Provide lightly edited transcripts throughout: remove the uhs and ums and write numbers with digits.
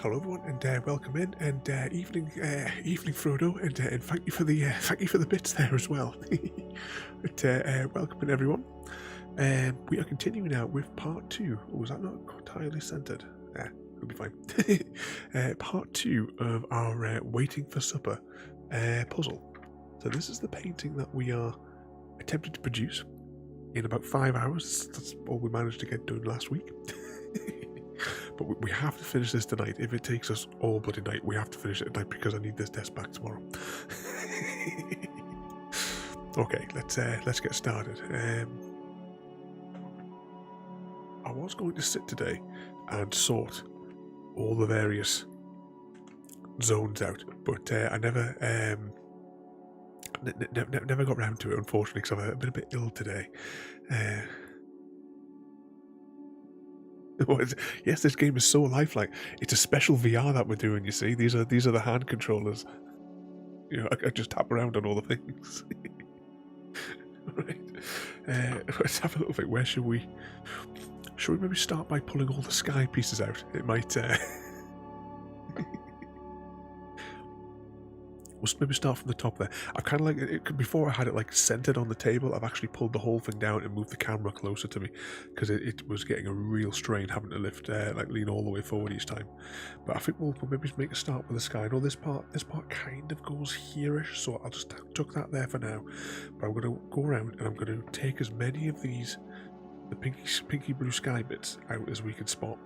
Hello everyone, and welcome in, and evening, Frodo, and thank you for the bits there as well. But welcome in everyone. We are continuing now with part 2. Oh, was that not entirely centered? We'll be fine. Part 2 of our waiting for supper puzzle. So this is the painting that we are attempting to produce in about 5 hours. That's all we managed to get done last week. But we have to finish this tonight. If it takes us all bloody night, we have to finish it tonight because I need this desk back tomorrow. Okay, let's get started. I was going to sit today and sort all the various zones out, but I never never got round to it, unfortunately, because I've been a bit ill today. Yes, this game is so lifelike. It's a special VR that we're doing. You see, these are the hand controllers. You know, I just tap around on all the things. Right. Let's have a little bit. Where should we? Should we maybe start by pulling all the sky pieces out? It might. Must maybe start from the top there. I've kind of like it before I had it like centered on the table. I've actually pulled the whole thing down and moved the camera closer to me because it was getting a real strain having to lift like lean all the way forward each time. But I think we'll maybe make a start with the sky. I know this part kind of goes here-ish, so I'll just tuck that there for now. But I'm going to go around and I'm going to take as many of these the pinky blue sky bits out as we can spot,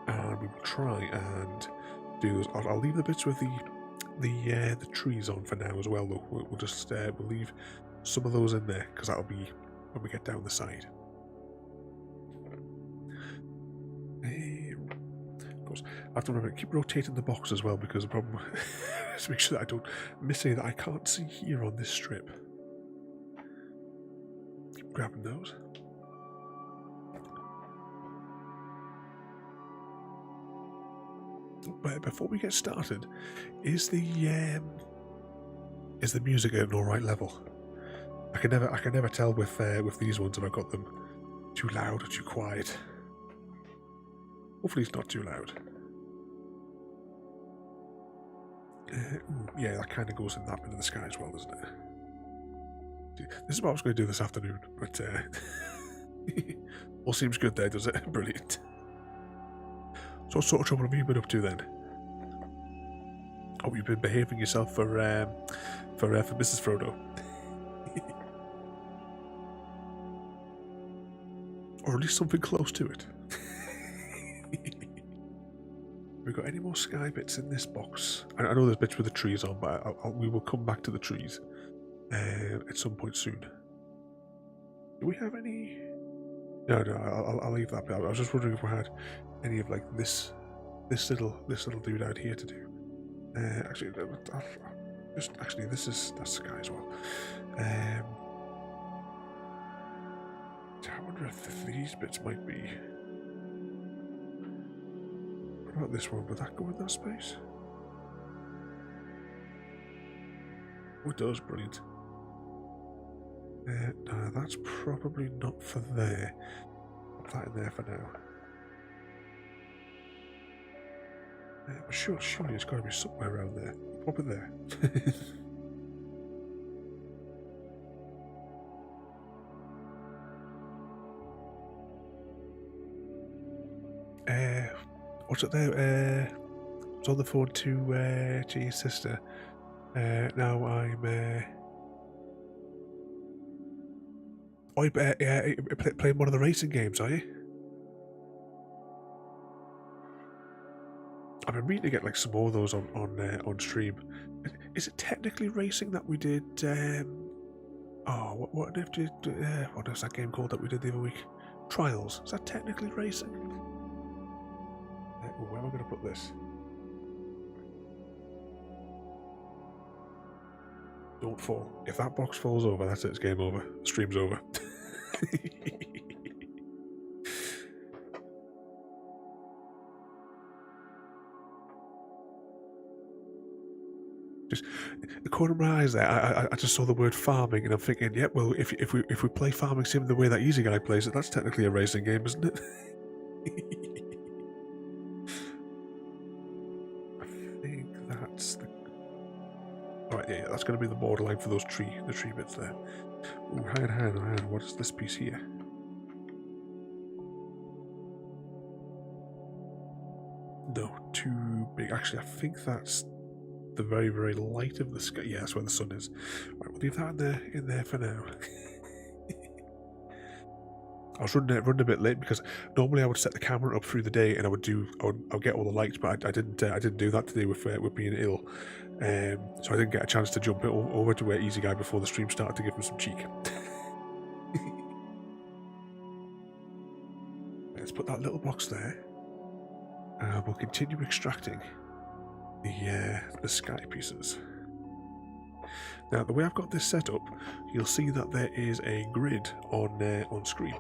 and we will try and do those. I'll leave the bits with the trees on for now as well, though. We'll just we'll leave some of those in there because that'll be when we get down the side. Of course, I have to remember keep rotating the box as well because the problem is to make sure that I don't miss any that I can't see here on this strip. Keep grabbing those. But before we get started, is the music at an alright level? I can never tell with these ones if I've got them too loud or too quiet. Hopefully it's not too loud. Yeah, that kind of goes in that bit of the sky as well, doesn't it? This is what I was going to do this afternoon, but all seems good there, does it? Brilliant. So what sort of trouble have you been up to then? Oh, you've been behaving yourself for Mrs. Frodo. Or at least something close to it. We've got any more sky bits in this box? I know there's bits with the trees on, but we will come back to the trees at some point soon. Do we have any? No, I'll leave that bit. I was just wondering if we had any of like this little dude out here to do. Actually, that's sky as well. I wonder if these bits might be. What about this one? Would that go in that space? Oh, it does. Brilliant. No, that's probably not for there. Put that in there for now. But surely it's got to be somewhere around there. Pop it there. What's it there? I was on the phone to your sister. Now I'm. Oh, you're playing one of the racing games, are you? I've been meaning to get like some more of those on stream. Is it technically racing that we did? What was that game called that we did the other week? Trials. Is that technically racing? Where am I going to put this? Don't fall. If that box falls over, that's it. It's game over. Stream's over. Just the corner of my eyes there, I just saw the word farming, and I'm thinking, yeah, well, if we play farming sim the way that Easy Guy plays it, that's technically a racing game, isn't it? I think that's the. All right, yeah, that's going to be the borderline for those the tree bits there. Ooh, hang on. What is this piece here? No, too big. Actually, I think that's the very, very light of the sky. Yeah, that's where the sun is. Right, we'll leave that in there for now. I was running a bit late because normally I would set the camera up through the day and I would get all the lights, but I didn't do that today with being ill, so I didn't get a chance to jump over to where Easy Guy before the stream started to give him some cheek. Let's put that little box there. We'll continue extracting the sky pieces. Now, the way I've got this set up, you'll see that there is a grid on screen.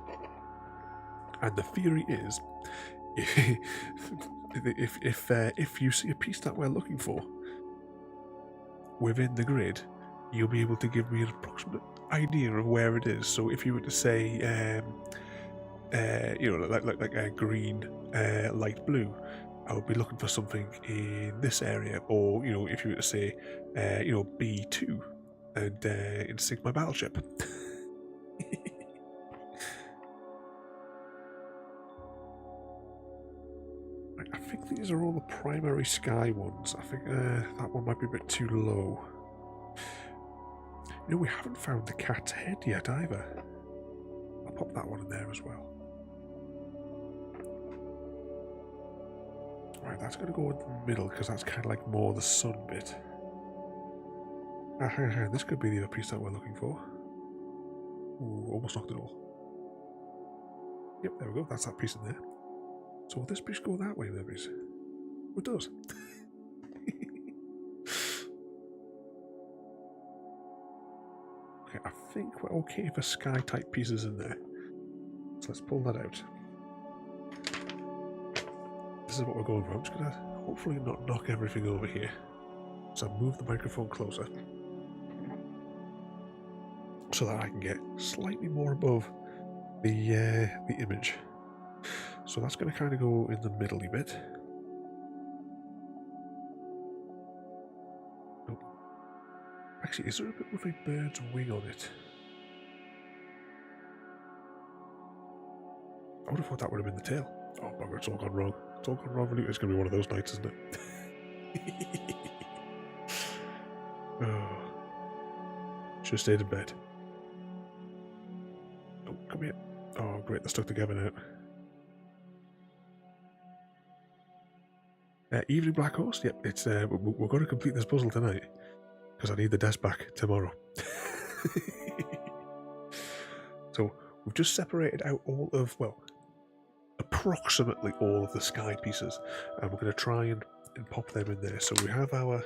And the theory is, if you see a piece that we're looking for within the grid, you'll be able to give me an approximate idea of where it is. So if you were to say, like a green, light blue, I would be looking for something in this area, or you know, if you were to say, you know, B2, and sink my battleship. Right, I think these are all the primary sky ones. I think that one might be a bit too low. You know, we haven't found the cat's head yet either. I'll pop that one in there as well. Right, that's going to go in the middle because that's kind of like more the sun bit. This could be the other piece that we're looking for. Ooh, almost knocked it all. Yep, there we go. That's that piece in there. So will this piece go that way, maybe? Oh, it does. Okay, I think we're okay for sky-type pieces in there. So let's pull that out. This is what we're going for. I'm just going to hopefully not knock everything over here. So I'll move the microphone closer so that I can get slightly more above the image. So that's going to kind of go in the middle a bit. Oh. Actually, is there a bit with a bird's wing on it? I would have thought that would have been the tail. Oh my god, it's all gone wrong. It's all gone wrong. It's going to be one of those nights, isn't it? Oh. Should have stayed in bed. Oh, come here. Oh, great, they're stuck together now. Evening Black Horse? Yep, it's we're going to complete this puzzle tonight because I need the desk back tomorrow. So we've just separated out all of, well, approximately all of the sky pieces, and we're going to try and pop them in there. So we have our...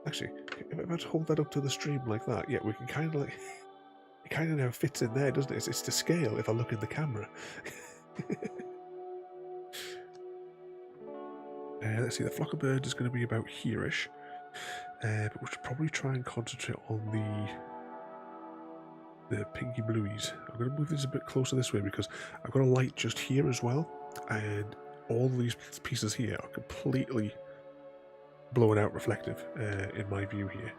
Actually, if I hold that up to the stream like that, yeah, we can kind of like... It kind of now fits in there, doesn't it? It's to scale if I look in the camera. Let's see, the flock of birds is going to be about here-ish. But we should probably try and concentrate on the pinky blueies. I'm going to move this a bit closer this way because I've got a light just here as well, and all these pieces here are completely blown out reflective in my view here.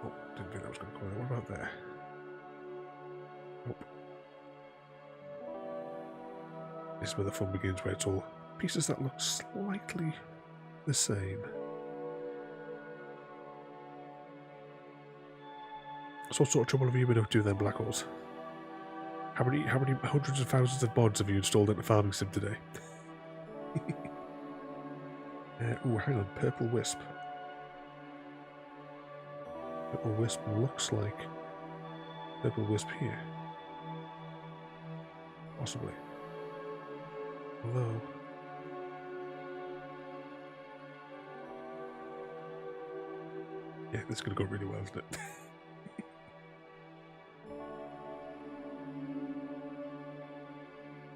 Oh, didn't think that was going to go there. What about there? Nope. This is where the fun begins, where it's all pieces that look slightly the same. So what sort of trouble have you been up to then, Black Holes? How many hundreds of thousands of mods have you installed into Farming Sim today? Oh, hang on, Purple Wisp. Purple Wisp looks like Purple Wisp here. Possibly. Although... Yeah, this is going to go really well, isn't it?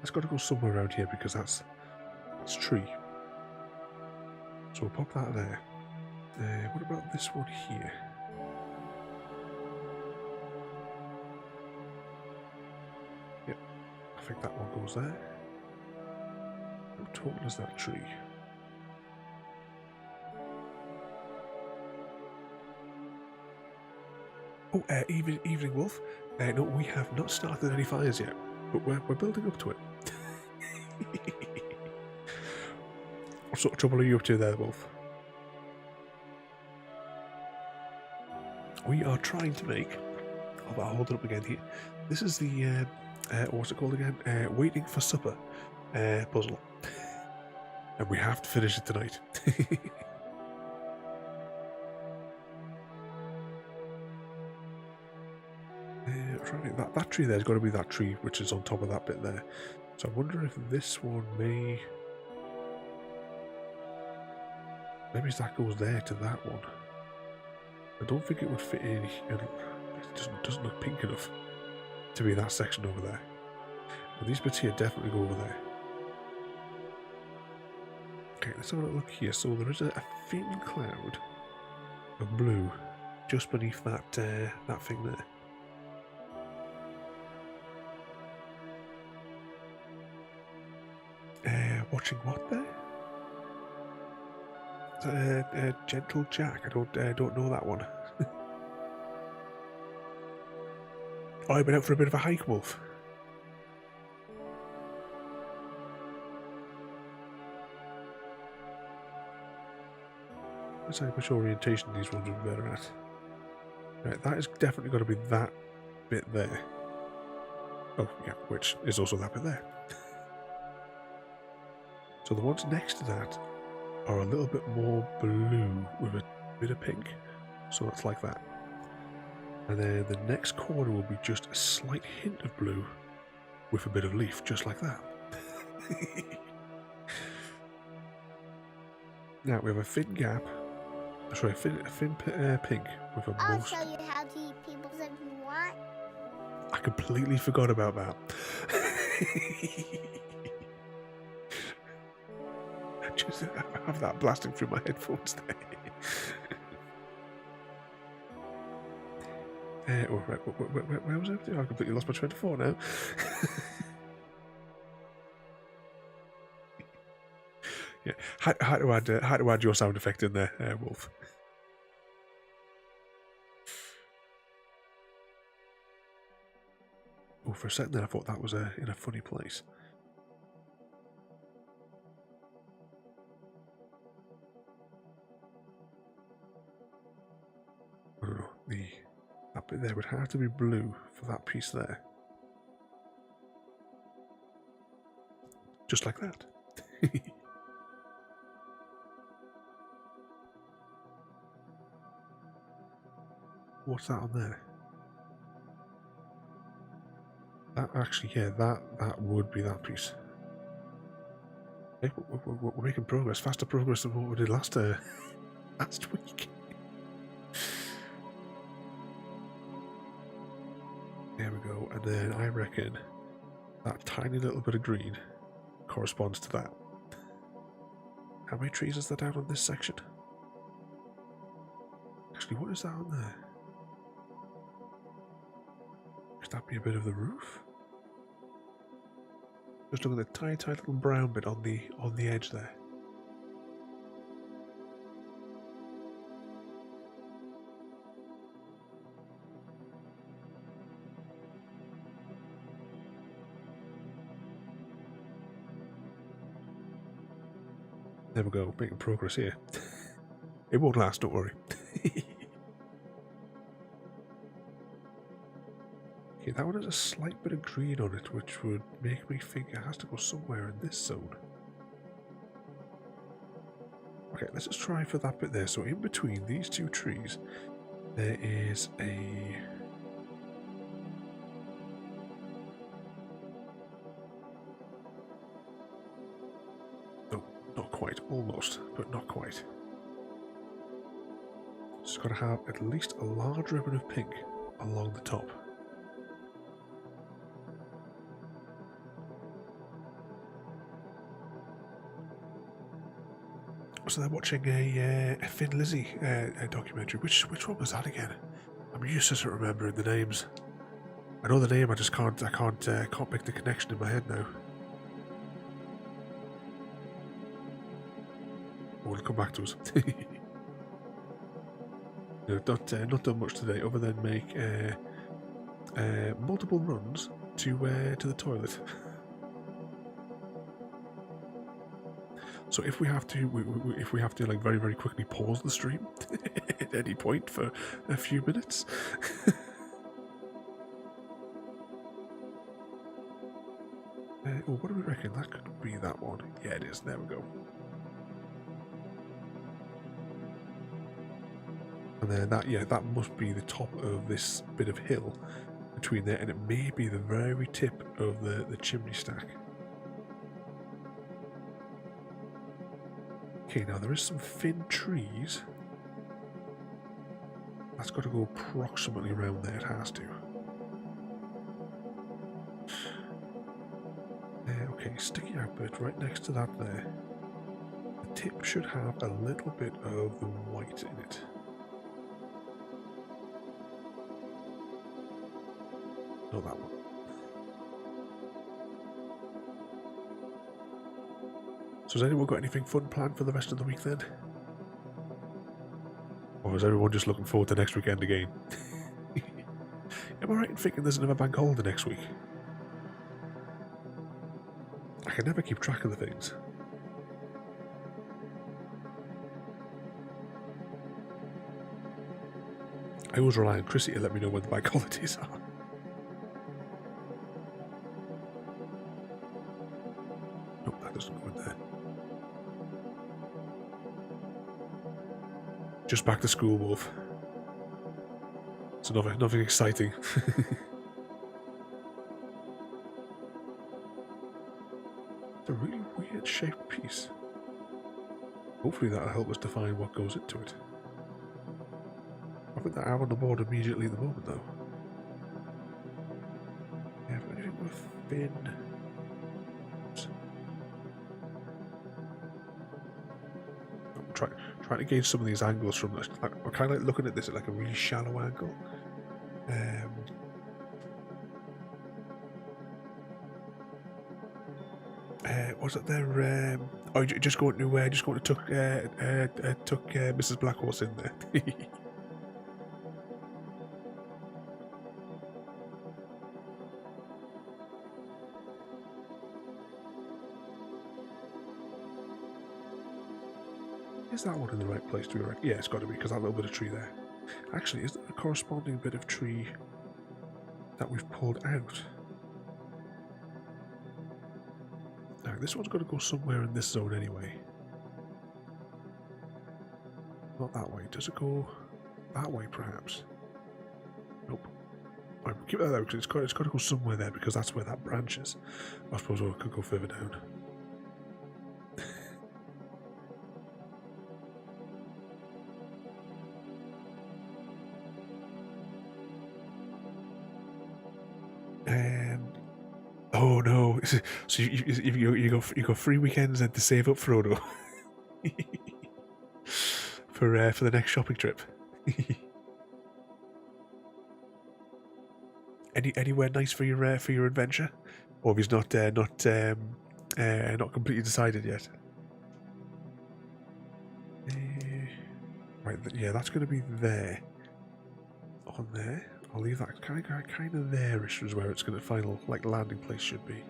It's got to go somewhere around here because that's tree. So we'll pop that there. What about this one here? Yep, I think that one goes there. How tall is that tree? Oh, Evening Wolf. No, we have not started any fires yet, but we're building up to it. What sort of trouble are you up to there, Wolf? We are trying to make... Oh, I'll hold it up again here. This is the... what's it called again? Waiting for Supper puzzle. And we have to finish it tonight. That tree there's got to be that tree which is on top of that bit there. So I wonder if this one may... Maybe that goes there to that one. I don't think it would fit in. It doesn't look pink enough to be that section over there. But these bits here definitely go over there. Okay, let's have a look here. So there is a thin cloud of blue just beneath that that thing there. Watching what there? Gentle Jack. I don't know that one. Oh, I've been out for a bit of a hike, Wolf. Let's see which orientation these ones would be better at. Right, that is definitely got to be that bit there. Oh, yeah, which is also that bit there. So the ones next to that are a little bit more blue with a bit of pink. So it's like that. And then the next corner will be just a slight hint of blue with a bit of leaf, just like that. Now we have a thin gap. Sorry, a thin pink with a I'll most... show you how to eat peoples if you want. I completely forgot about that. Just have that blasting through my headphones there. Oh, right, where was I? I completely lost my train of thought now. Yeah, had to add your sound effect in there, Wolf. Oh, for a second there, I thought that was in a funny place. I don't know. That bit there would have to be blue for that piece there. Just like that. What's that on there? That actually, yeah, that would be that piece. Hey, we're making progress, faster progress than what we did last week. There we go, and then I reckon that tiny little bit of green corresponds to that. How many trees is there down on this section? Actually, what is that on there? Could that be a bit of the roof? Just look at the tiny little brown bit on the edge there. There we go, making progress here. It won't last, don't worry. Okay, that one has a slight bit of green on it, which would make me think it has to go somewhere in this zone. Okay, let's just try for that bit there. So in between these two trees, there is a... No, not quite. Almost, but not quite. It's got to have at least a large ribbon of pink along the top. So they're watching a Thin Lizzy documentary. Which one was that again? I'm useless at remembering the names. I know the name, I just can't make the connection in my head now. Oh, it'll come back to us. No, not done much today, other than make multiple runs to the toilet. So if we have to, like very quickly pause the stream at any point for a few minutes. Oh, what do we reckon? That could be that one. Yeah, it is. There we go. And then that must be the top of this bit of hill between there, and it may be the very tip of the chimney stack. Okay, now there is some thin trees. That's got to go approximately around there, it has to. Okay, sticky out bit right next to that there. The tip should have a little bit of the white in it. Not that one. So has anyone got anything fun planned for the rest of the week then? Or is everyone just looking forward to next weekend again? Am I right in thinking there's another bank holiday next week? I can never keep track of the things. I always rely on Chrissy to let me know when the bank holidays are. Nope, that doesn't go in there. Just back to school, Wolf. It's nothing exciting. It's a really weird shaped piece. Hopefully that'll help us define what goes into it. I think that out on the board immediately at the moment though. Yeah, but anything with fin. I'm trying to gauge some of these angles from this. I'm kind of like looking at this at like a really shallow angle. Was it there? Oh, just going to tuck Mrs. Blackhorse in there. Is that one in the right place to be right? Yeah, it's got to be, because that little bit of tree there. Actually, is there a corresponding bit of tree that we've pulled out? Now, this one's got to go somewhere in this zone anyway. Not that way. Does it go that way, perhaps? Nope. Right, we'll keep that there, because it's got to go somewhere there, because that's where that branch is. I suppose we could go further down. Oh no! So you go 3 weekends then to save up, Frodo, for the next shopping trip. Anywhere nice for your adventure, or have you not completely decided yet? Right, yeah, that's going to be there. On there. I'll leave that kind of there-ish is where it's going to final landing place should be.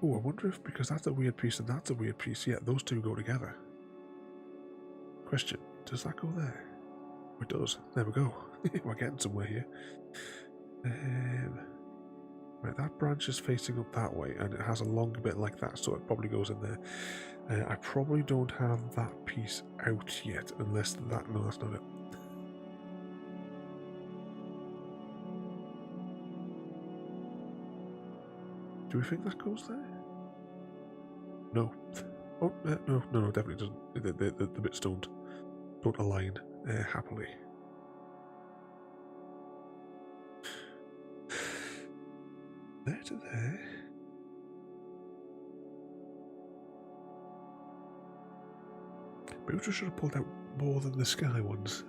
Oh, I wonder if, because that's a weird piece and that's a weird piece, yeah, those two go together. Question, does that go there? Oh, it does. There we go. We're getting somewhere here. Right, that branch is facing up that way and it has a long bit like that, so it probably goes in there. I probably don't have that piece out yet, unless that... No, that's not it. Do we think that goes there? No. Oh, no, definitely doesn't. The bits don't align happily. There to there. Maybe we should have pulled out more than the sky ones.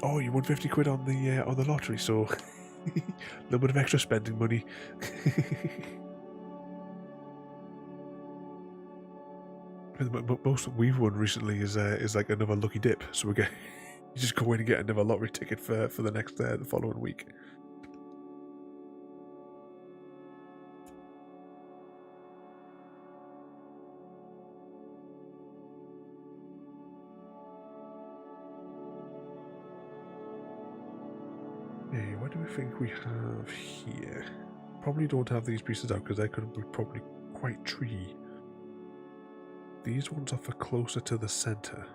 Oh, you won 50 quid on the lottery, so a little bit of extra spending money. Most we've won recently is like another lucky dip, so we get you just go in and get another lottery ticket for the next the following week. Hey, what do we think we have here? Probably don't have these pieces out because they're going to be probably quite tree. These ones are for closer to the centre.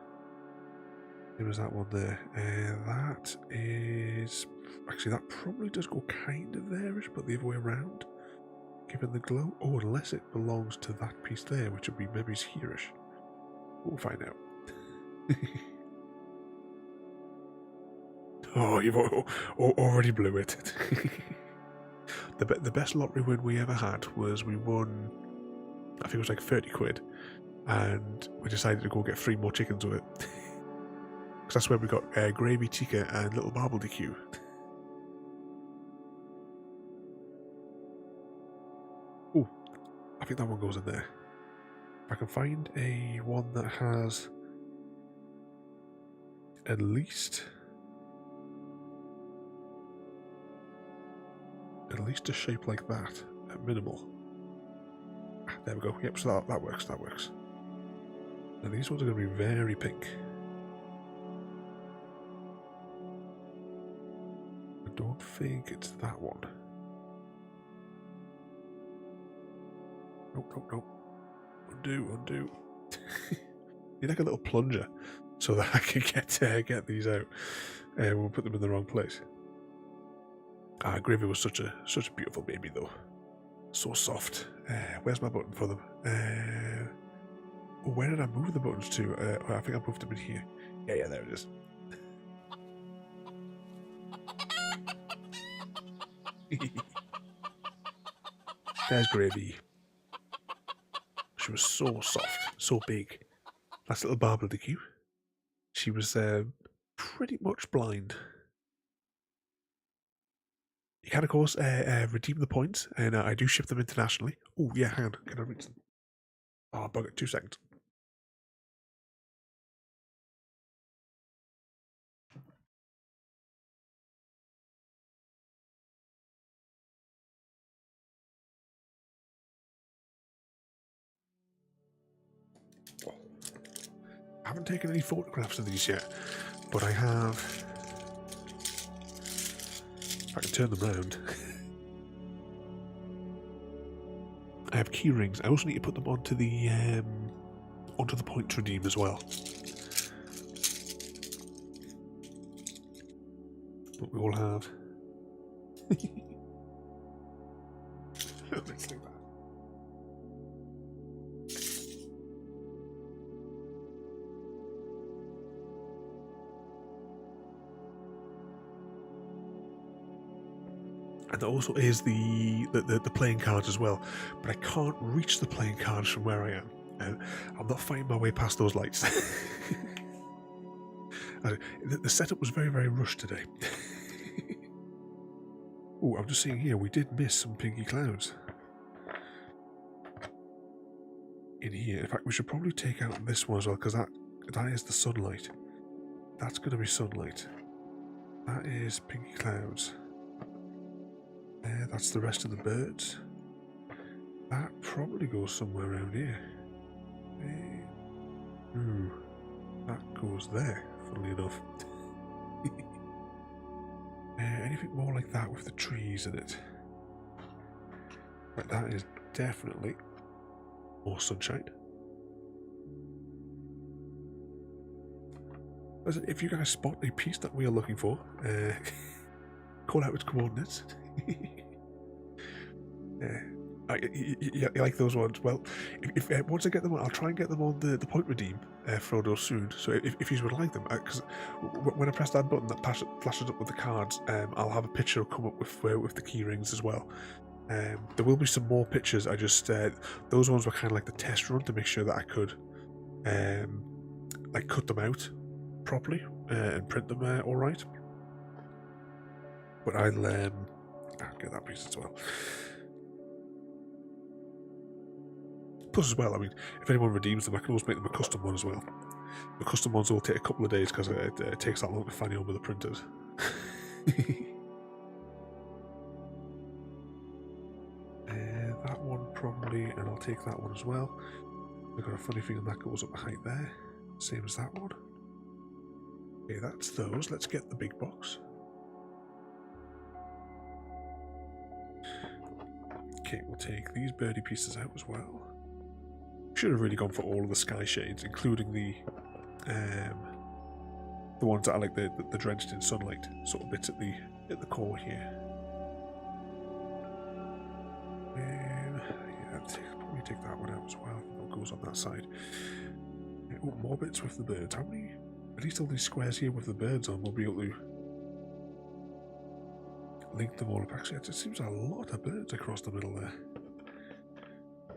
There was that one there. That is... Actually, that probably does go kind of there-ish, but the other way around. Given the glow. Oh, unless it belongs to that piece there, which would be maybe here-ish. We'll find out. Oh, you've already blew it. The best lottery win we ever had was we won, I think it was like 30 quid, and we decided to go get 3 more chickens with it. Because that's where we got gravy tikka and little barbecue. I think that one goes in there. If I can find a one that has at least a shape like that at minimal. There we go. Yep, so that works. That works. Now these ones are going to be very pink. I don't think it's that one. Nope. Undo. Need like a little plunger so that I can get these out. We'll put them in the wrong place. Gravy was such a beautiful baby though. So soft. Where's my button for them? Where did I move the buttons to? I think I moved them in here. Yeah, there it is. There's Gravy. She was so soft, so big. Nice little barbecue. She was pretty much blind. You can, of course, redeem the points, and I do ship them internationally. Oh, yeah, hang on. Can I reach them? Oh, bug it. 2 seconds. I haven't taken any photographs of these yet, but I have. If I can turn them round. I have key rings. I also need to put them onto the point to redeem as well. But we all have. Let's do that. And there also is the playing cards as well, but I can't reach the playing cards from where I am, and I'm not finding my way past those lights. The setup was very, very rushed today. Oh, I'm just seeing here, we did miss some pinky clouds in here. In fact, we should probably take out this one as well, because that is the sunlight. That's going to be sunlight. That is pinky clouds. That's the rest of the birds. That probably goes somewhere around here. Ooh, that goes there, funnily enough. Anything more like that with the trees in it? Right, that is definitely more sunshine. Listen, if you guys spot a piece that we are looking for, call out its coordinates. You like those ones? Well, if once I get them on, I'll try and get them on the point redeem, Frodo, soon. So if you would like them, because when I press that button that flashes up with the cards, I'll have a picture come up with the key rings as well. There will be some more pictures. I just those ones were kind of like the test run to make sure that I could like cut them out properly and print them all right. But I'll get that piece as well. Plus as well, I mean, if anyone redeems them, I can always make them a custom one as well. The custom ones will take a couple of days because it takes that long to find over the printers. That one probably, and I'll take that one as well. I've got a funny feeling that goes up the height there. Same as that one. Okay, that's those. Let's get the big box. Okay, we'll take these birdie pieces out as well. Should have really gone for all of the sky shades, including the ones that are like the drenched in sunlight sort of bits at the core here. Yeah, probably take that one out as well. What goes on that side? Oh, more bits with the birds. How many? At least all these squares here with the birds on, we'll be able to link them all up. Actually, it seems a lot of birds across the middle there.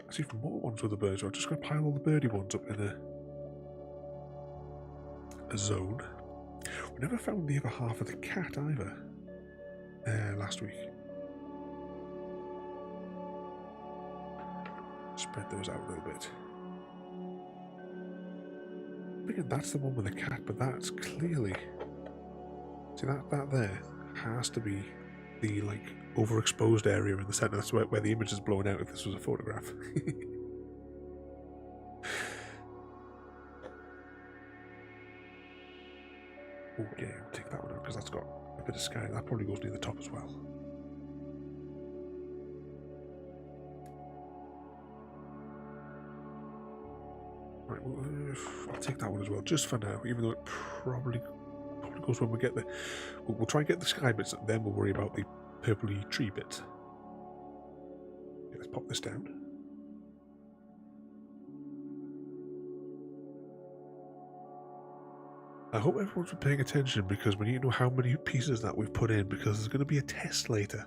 I see even more ones with the birds. I'm just going to pile all the birdie ones up in a zone. We never found the other half of the cat either last week. spread those out a little bit. I think that's the one with the cat, but that's clearly... See, that there has to be the, like, overexposed area in the centre. That's where the image is blown out if this was a photograph. Oh, yeah, take that one out, because that's got a bit of sky. That probably goes near the top as well. Right, well, I'll take that one as well, just for now, even though it probably goes when we get there. We'll try and get the sky bits, and then we'll worry about the purpley tree bits. Okay, let's pop this down. I hope everyone's been paying attention, because we need to know how many pieces that we've put in, because there's going to be a test later.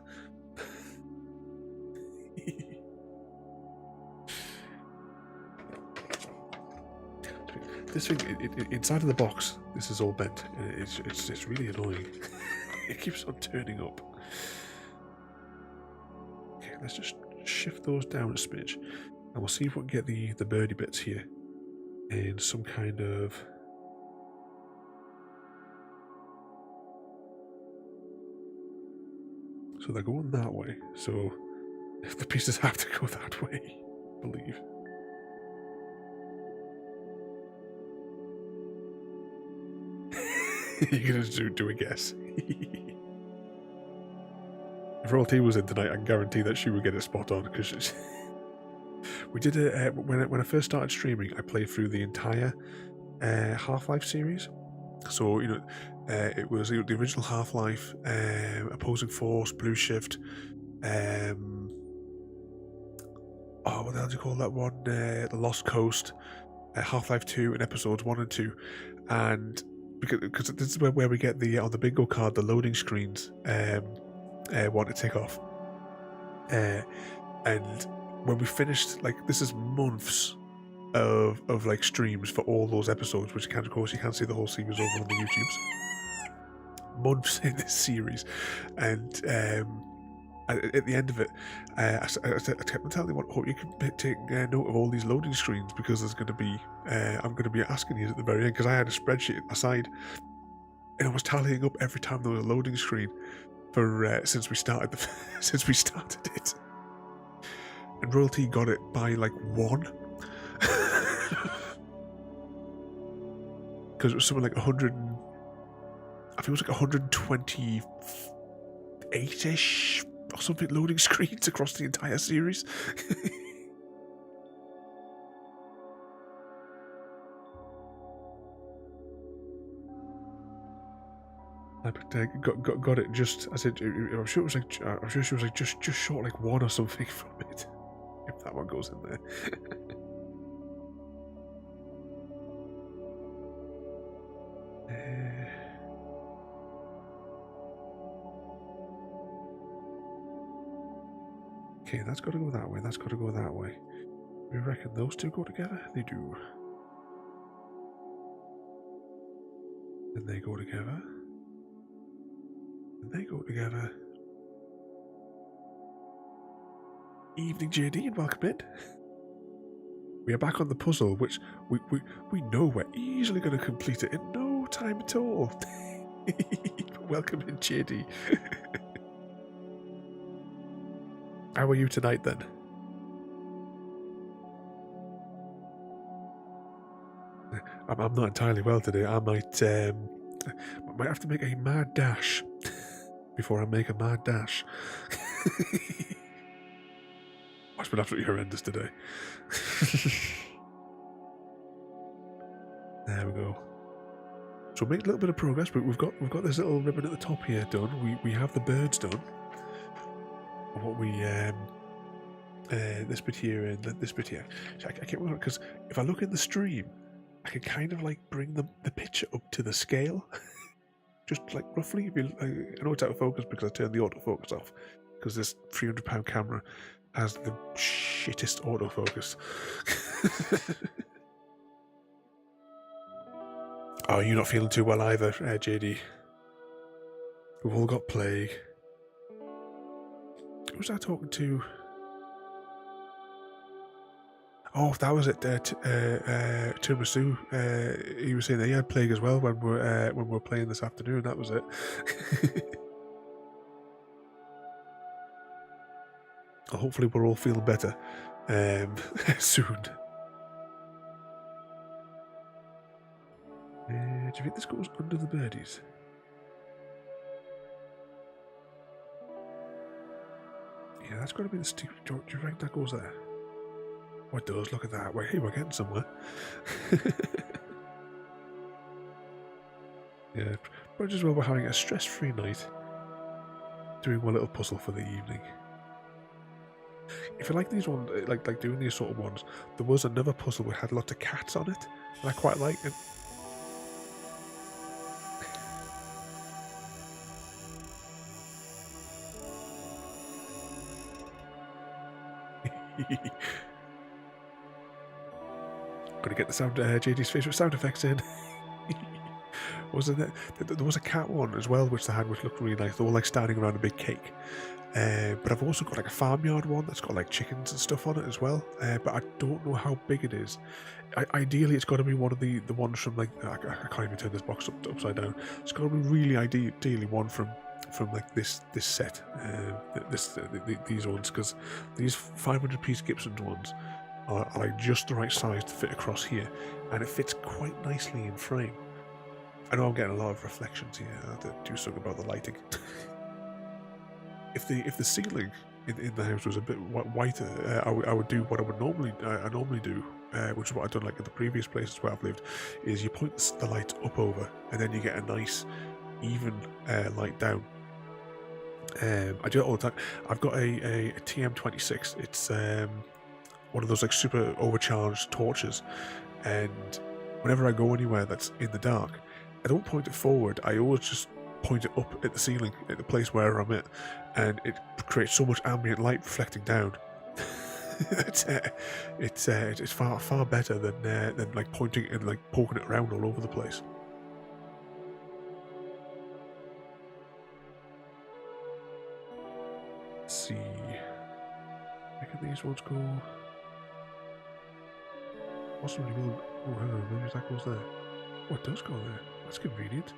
This thing, inside of the box, this is all bent. It's really annoying. It keeps on turning up. Okay, let's just shift those down a smidge, and we'll see if we can get the birdie bits here in some kind of... So they're going that way, so the pieces have to go that way, I believe. You're going to do a guess. If Royalty was in tonight, I can guarantee that she would get it spot on, because we did it when I first started streaming. I played through the entire Half-Life series. So, you know, it was the original Half-Life, Opposing Force, Blue Shift, oh, what the hell do you call that one? The Lost Coast, Half-Life 2 and episodes 1 and 2. And because this is where we get the, on the bingo card, the loading screens want to tick off. And when we finished, like, this is months of like streams for all those episodes, which of course you can't see the whole series over on the YouTubes. Months in this series, and at the end of it, I kept telling everyone, "Hope you can take note of all these loading screens, because there's going to be I'm going to be asking you at the very end." Because I had a spreadsheet at my side, and I was tallying up every time there was a loading screen for since we started it. And Royalty got it by like 1. Because it was something like 100, I think it was like 128-ish or something loading screens across the entire series. But got it just. I said, I'm sure it was like. I'm sure she was like just short like 1 or something from it. If that one goes in there. Okay, that's got to go that way. That's got to go that way. We reckon those two go together? They do. And they go together. And they go together. Evening, JD, and welcome in. We are back on the puzzle, which we know we're easily going to complete it in no time at all. Welcome in, JD. How are you tonight, then? I'm not entirely well today. I might have to make a mad dash before I make a mad dash. It's been absolutely horrendous today. There we go. So we'll make a little bit of progress, but we've got this little ribbon at the top here done. We have the birds done. What we this bit here and this bit here. So I can't remember, because if I look in the stream, I can kind of like bring the picture up to the scale, just like roughly. If you, I know it's out of focus because I turned the autofocus off, because this £300 camera has the shittest autofocus. Oh, you're not feeling too well either, JD. We've all got plague. Who was I talking to? Oh, that was it. Tiramisu. He was saying that he had plague as well when we were playing this afternoon. That was it. Well, hopefully, we're all feeling better soon. Do you think this goes under the birdies? Yeah, that's got to be the steep. Do you think that goes there? Oh, it does. Look at that. Wait, hey, we're getting somewhere. Yeah, but just well we're having a stress-free night, doing one little puzzle for the evening. If you like these ones, like doing these sort of ones, there was another puzzle which had lots of cats on it, and I quite like it. Gonna get the sound JD's favourite sound effects in. Wasn't it? There was a cat one as well, which they had, which looked really nice. They were like standing around a big cake. But I've also got like a farmyard one that's got like chickens and stuff on it as well. But I don't know how big it is. Ideally, it's got to be one of the ones from like I can't even turn this box upside down. It's got to be really ideally one from like this set. These ones, because these 500-piece Gibsons ones are like just the right size to fit across here, and it fits quite nicely in frame. I know I'm getting a lot of reflections here. I have to do something about the lighting. If the ceiling in the house was a bit whiter, I would do what I would normally do, which is what I've done like in the previous places where I've lived, is you point the light up over, and then you get a nice even light down. I do it all the time. I've got a TM26. It's one of those like super overcharged torches, and whenever I go anywhere that's in the dark, I don't point it forward. I always just point it up at the ceiling, at the place where I'm at, and it creates so much ambient light reflecting down. It's far better than like pointing and like poking it around all over the place. Let's see. Where can these ones go? Possibly will. Oh, hang on, maybe that goes there. Oh, it does go there. That's convenient.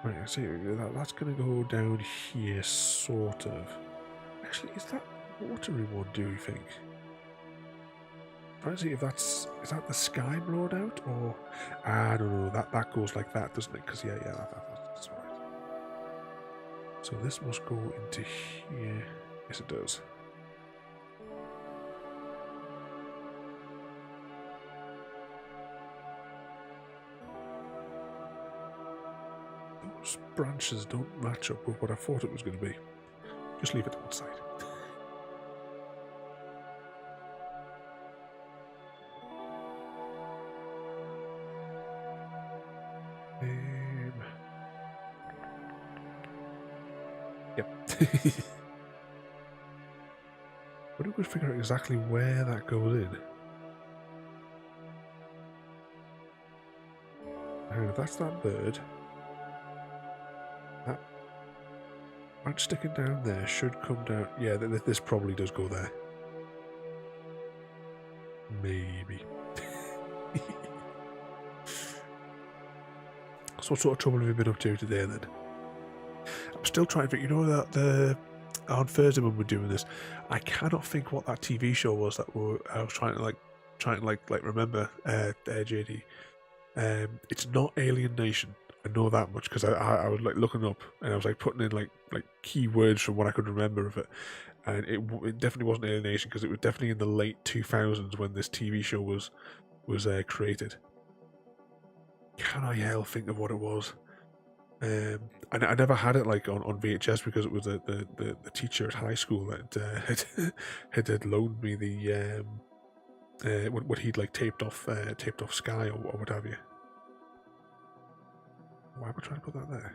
Right, I see. That's going to go down here, sort of. Actually, is that watery one, do you think? Trying to see if is that the sky blowed out, or... I don't know, that goes like that, doesn't it? Because, yeah, that's right. So this must go into here. Yes, it does. Those branches don't match up with what I thought it was going to be. Just leave it to one side. Yep. But we could figure out exactly where that goes in. And if that's that bird, that branch sticking down there should come down. Yeah, this probably does go there. Maybe. So what sort of trouble have you been up to today then? I'm still trying to think, you know, that on Thursday when we're doing this, I cannot think what that TV show was that I was trying to remember, JD. It's not Alien Nation. I know that much because I was like looking up and I was like putting in like key words from what I could remember of it, and it definitely wasn't Alien Nation because it was definitely in the late 2000s when this TV show was created. Can I hell think of what it was? I never had it like on VHS because it was the teacher at high school that had loaned me the what he'd like taped off Sky or what have you. Why am I trying to put that there?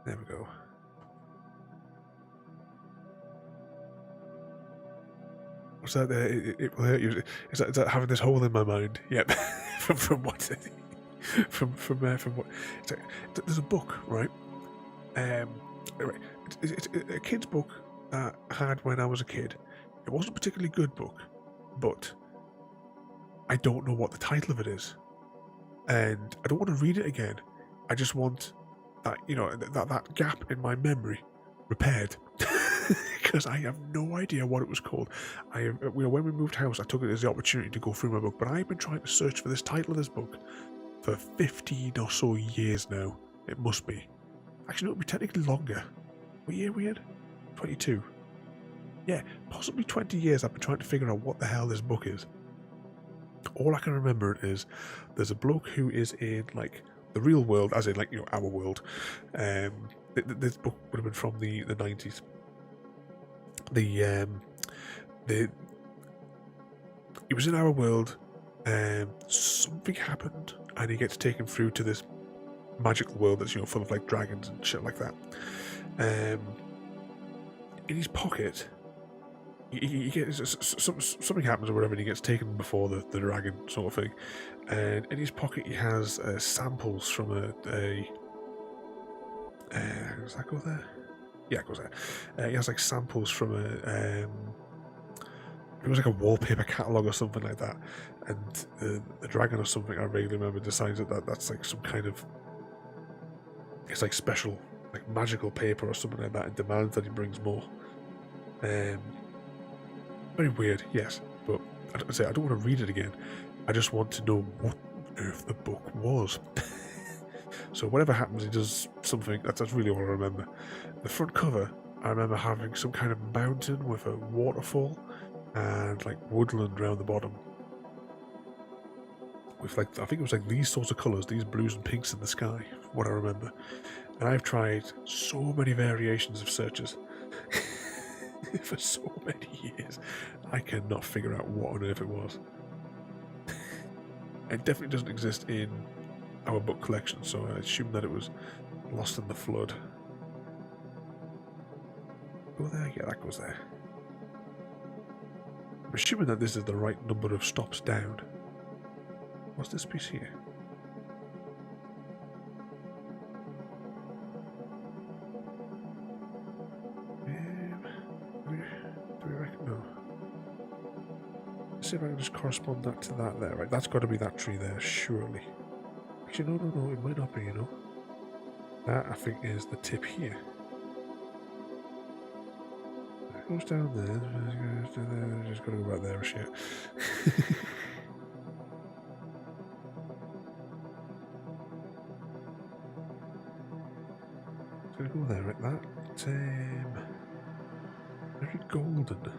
There we go. What's that there? It will hurt you. Is that having this hole in my mind? Yep. from what? from what? There's a book, right? Right, it's a kid's book that I had when I was a kid. It wasn't a particularly good book, but I don't know what the title of it is, and I don't want to read it again. I just want that, that gap in my memory repaired, because I have no idea what it was called. When we moved house, I took it as the opportunity to go through my book, but I've been trying to search for this title of this book for 15 or so years now. It must be. Actually, no, it'll be technically longer. What year are we in? 22. Yeah, possibly 20 years I've been trying to figure out what the hell this book is. All I can remember is there's a bloke who is in, like, the real world, as in, like, our world. This book would have been from the 90s. He was in our world, something happened, and he gets taken through to this magical world that's, full of, like, dragons and shit like that. In his pocket, he gets something happens or whatever, and he gets taken before the dragon sort of thing. And in his pocket, he has samples from a does that go there? Yeah, it goes there. He has, like, samples from it was like a wallpaper catalogue or something like that. And the dragon or something, I vaguely remember, decides that's like some kind of, it's like special, like magical paper or something like that, and demands that he brings more. Very weird, yes, but I don't want to read it again. I just want to know what on earth the book was. So whatever happens, he does something. That's really all I remember. The front cover, I remember having some kind of mountain with a waterfall and, like, woodland around the bottom. With, like, I think it was like these sorts of colours, these blues and pinks in the sky, what I remember. And I've tried so many variations of searches for so many years. I cannot figure out what on earth it was. It definitely doesn't exist in our book collection, so I assume that it was lost in the flood. Go there? Yeah, that goes there. I'm assuming that this is the right number of stops down. What's this piece here? Do we reckon? No. Let's see if I can just correspond that to that there. Right, that's got to be that tree there, surely. Actually, no, it might not be, That, I think, is the tip here. That goes down there. Just got to go back there, shit. It's going to go there, right? That, very golden. But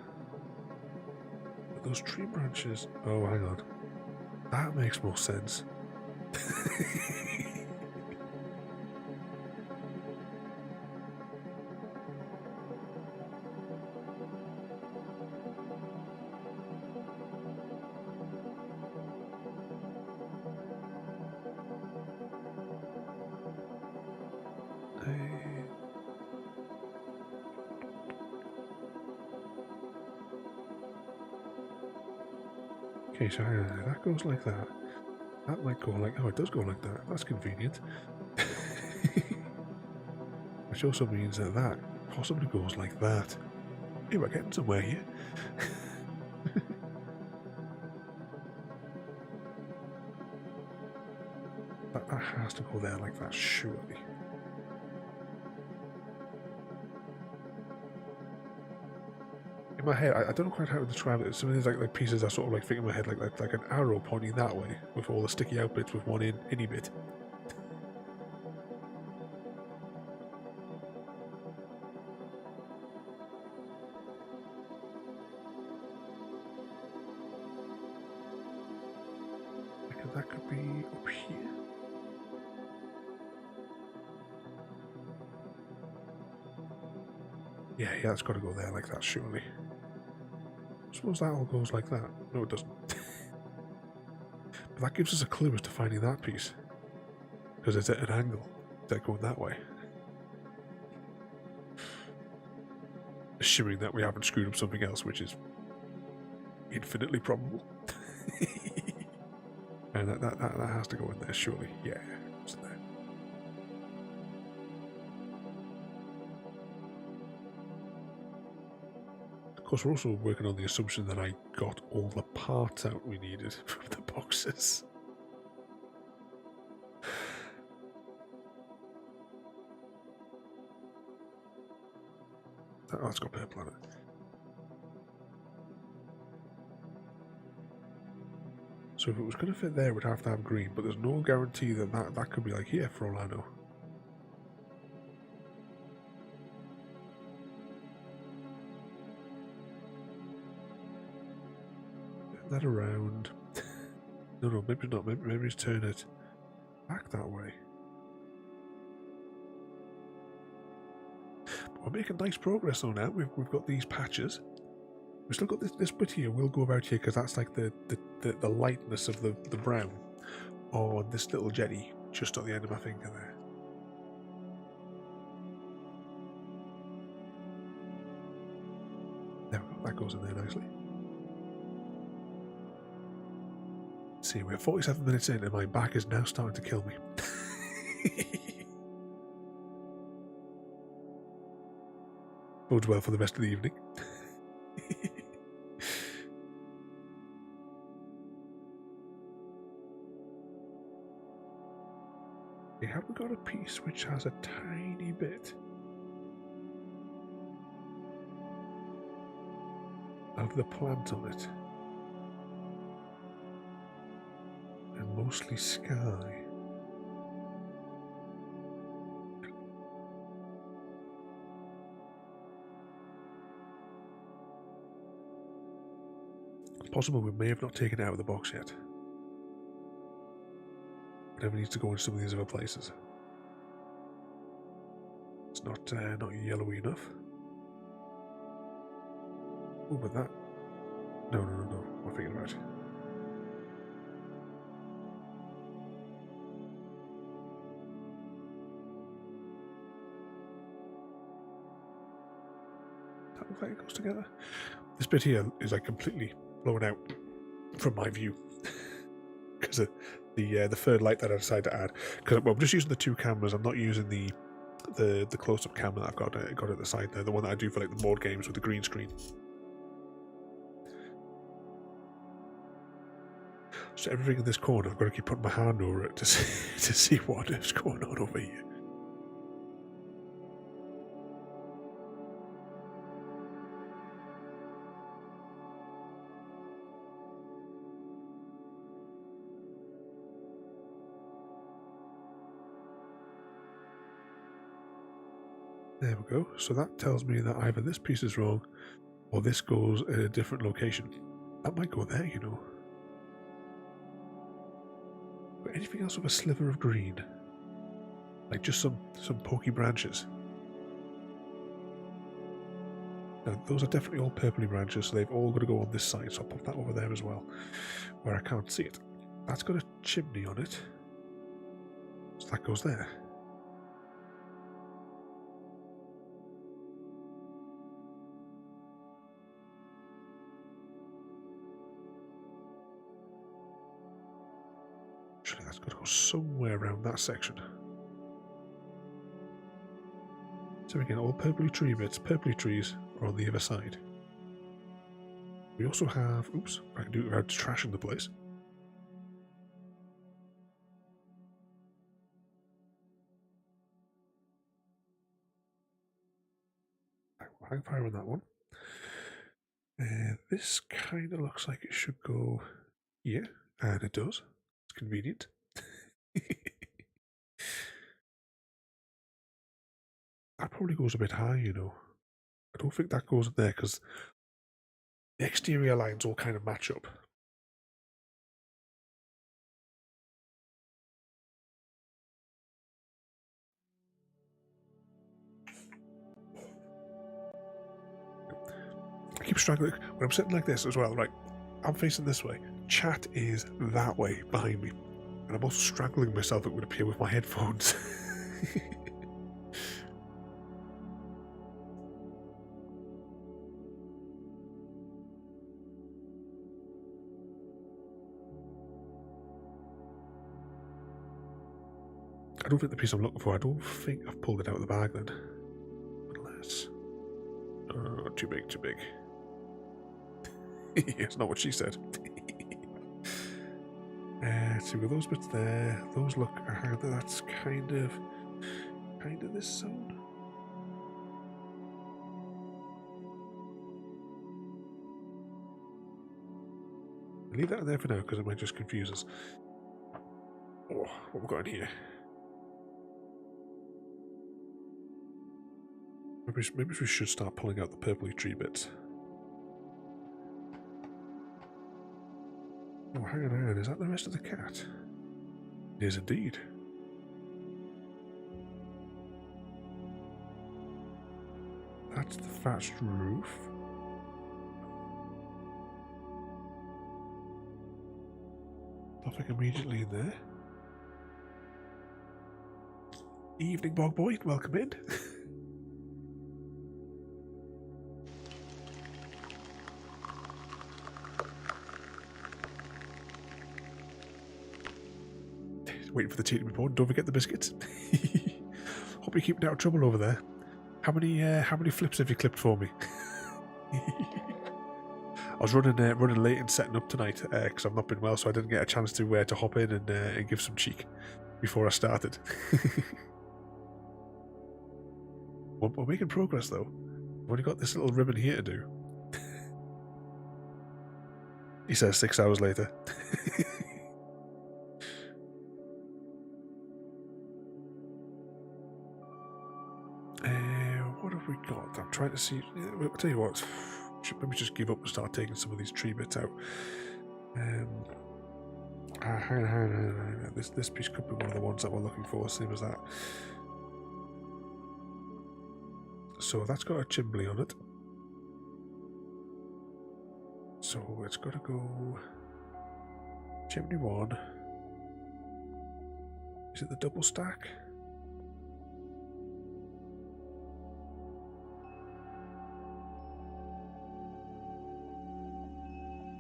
those tree branches. Oh, hang on. That makes more sense. Okay, so that goes like that. That might go like... Oh, it does go like that. That's convenient. Which also means that that possibly goes like that. Hey, we're getting somewhere here. that has to go there like that, surely. In my head, I don't know quite how to describe it. Some of these like pieces are sort of like think in my head like an arrow pointing that way, with all the sticky out bits with one inny bit. I reckon that could be up here. Yeah, that's got to go there like that, surely. I suppose that all goes like that. No, it doesn't. But that gives us a clue as to finding that piece. Because it's at an angle. They're going that way. Assuming that we haven't screwed up something else, which is infinitely probable. And that has to go in there, surely. Yeah, it's in there. Of course, we're also working on the assumption that I got all the parts out we needed from the boxes. Oh, it's got purple on it. So if it was going to fit there, we'd have to have green, but there's no guarantee that that could be like here, for all I know. Turn that around. No, maybe not. Maybe just turn it back that way. But we're making nice progress though now. We've got these patches. We've still got this bit here. We'll go about here because that's like the lightness of the brown on this little jetty just at the end of my finger there. There we go. That goes in there nicely. Let's see, we're 47 minutes in and my back is now starting to kill me. Bodes well for the rest of the evening. We haven't got a piece which has a tiny bit of the plant on it. And mostly sky. It's possible we may have not taken it out of the box yet. Whatever needs to go in some of these other places. It's not yellowy enough. Oh, but that. No. What am I thinking about? That looks like it goes together. This bit here is like completely blown out from my view because of the third light that I decided to add. Because I'm just using the two cameras. I'm not using the close-up camera that I've got at the side there. The one that I do for like the board games with the green screen. So everything in this corner, I've got to keep putting my hand over it to see what is going on over here. There we go. So that tells me that either this piece is wrong or this goes in a different location. That might go there, you know. But anything else with a sliver of green? Like just some pokey branches. Now, those are definitely all purpley branches, so they've all got to go on this side. So I'll pop that over there as well, where I can't see it. That's got a chimney on it. So that goes there. Actually, that's got to go somewhere around that section. So again, all purpley tree bits, purpley trees are on the other side. We also have, oops, I can do it without trashing the place. Hang fire on that one. This kind of looks like it should go here, and it does. It's convenient. That probably goes a bit high, you know. I don't think that goes in there because the exterior lines all kind of match up. I keep struggling when I'm sitting like this as well, right? I'm facing this way. Chat is that way behind me. And I'm also straggling myself, it would appear, with my headphones. don't think the piece I'm looking for, I don't think I've pulled it out of the bag then. Unless... Oh, too big, too big. It's not what she said. So we've got those bits there. Those look... that's kind of this zone. Leave that there for now because it might just confuse us. Oh, what we got in here? Maybe we should start pulling out the purpley tree bits. Oh, hang on, is that the rest of the cat? It is indeed. That's the thatched roof. Nothing immediately in there. Evening, Bog Boy, welcome in. Waiting for the tea to be poured. Don't forget the biscuits. Hope you're keeping out of trouble over there. How many flips have you clipped for me? I was running late and setting up tonight because I've not been well, so I didn't get a chance to hop in and give some cheek before I started. We're making progress though. We've only got this little ribbon here to do. He says 6 hours later. What have we got? I'm trying to see. I'll tell you what. Should maybe just give up and start taking some of these tree bits out. Hang on. This piece could be one of the ones that we're looking for. Same as that. So that's got a chimbley on it. So it's got to go chimney 1. Is it the double stack?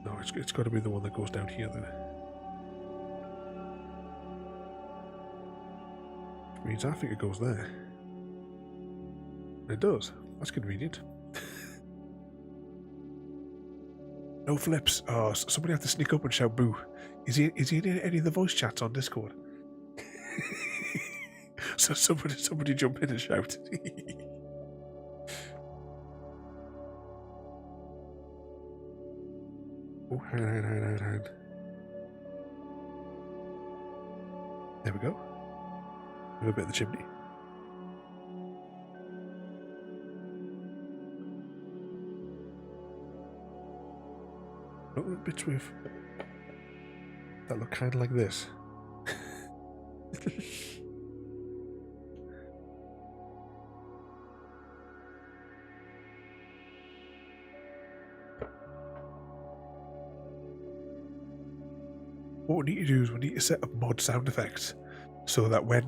No, it's got to be the one that goes down here then. Which means I think it goes there. It does. That's convenient. No flips. Oh, somebody have to sneak up and shout boo. Is he in any of the voice chats on Discord? So somebody jump in and shout. Oh, hang. There we go. A little bit of the chimney. Little bits with that look kind of like this. What we need to do is we need to set up mod sound effects so that when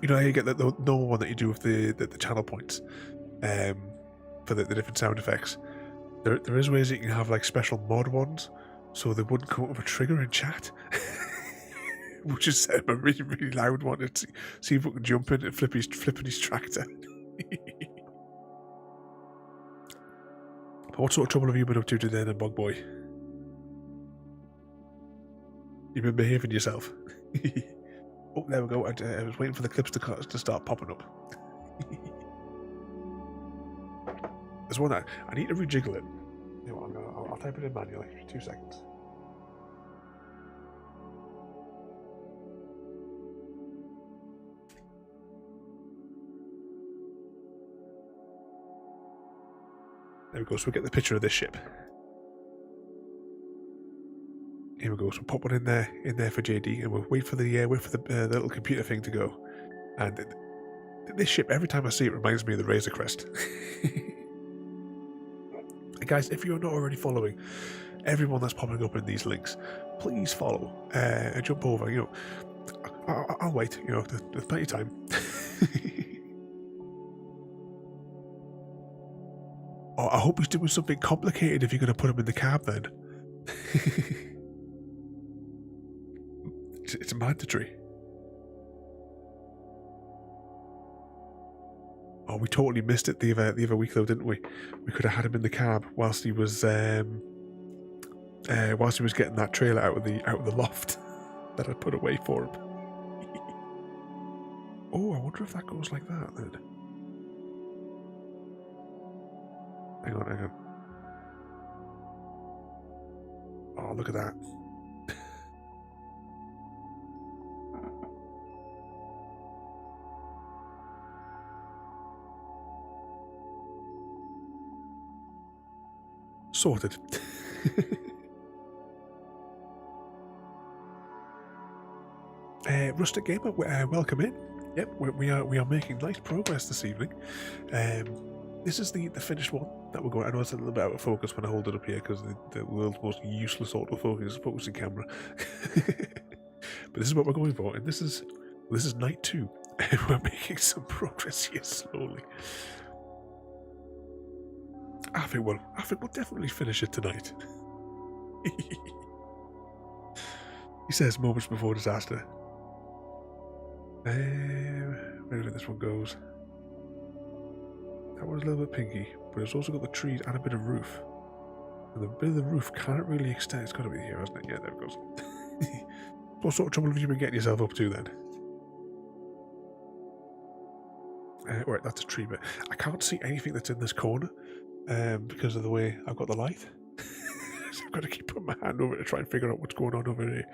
you know how you get the normal one that you do with the channel points for the different sound effects. There is ways that you can have like special mod ones, so they wouldn't come up with a trigger in chat. We'll just set up a really, really loud one and see if we can jump in and flipping his tractor. But what sort of trouble have you been up to today then, Bog Boy? You've been behaving yourself. Oh, there we go. I was waiting for the clips to start popping up. There's one that I need to rejiggle it. You know, I'll type it in manually. 2 seconds. There we go. So we get the picture of this ship. Here we go. So pop one in there for JD, and we'll wait for the little computer thing to go. And this ship, every time I see it, reminds me of the Razor Crest. Guys, if you're not already following everyone that's popping up in these links, please follow and jump over. You know, I'll wait. You know, there's plenty of time. Oh, I hope he's doing something complicated if you're going to put him in the cab then. It's mandatory. Oh, we totally missed it the other week though, didn't we? We could have had him in the cab whilst he was getting that trailer out of the loft that I put away for him. Oh, I wonder if that goes like that then. Hang on. Oh, look at that. Sorted. Rustic Gamer, welcome in. Yep, we are making nice progress this evening. This is the finished one that we're going. I know it's a little bit out of focus when I hold it up here because the world's most useless focusing camera. But this is what we're going for, and this is night 2. We're making some progress here slowly. I think we'll definitely finish it tonight. He says moments before disaster. Where this one goes. That was a little bit pinky, but it's also got the trees and a bit of roof. And the bit of the roof can't really extend. It's got to be here, hasn't it? Yeah, there it goes. What sort of trouble have you been getting yourself up to then? Right, that's a tree bit. I can't see anything that's in this corner because of the way I've got the light. So I've got to keep putting my hand over it to try and figure out what's going on over here.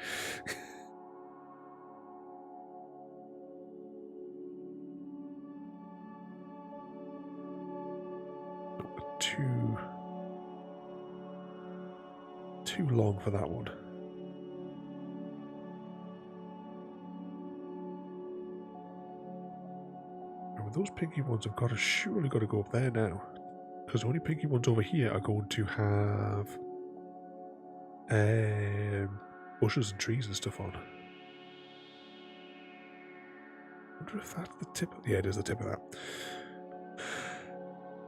Too long for that one. And those pinky ones have surely got to go up there now, because the only pinky ones over here are going to have bushes and trees and stuff on. I wonder if that's the tip. Yeah, it is the tip of that.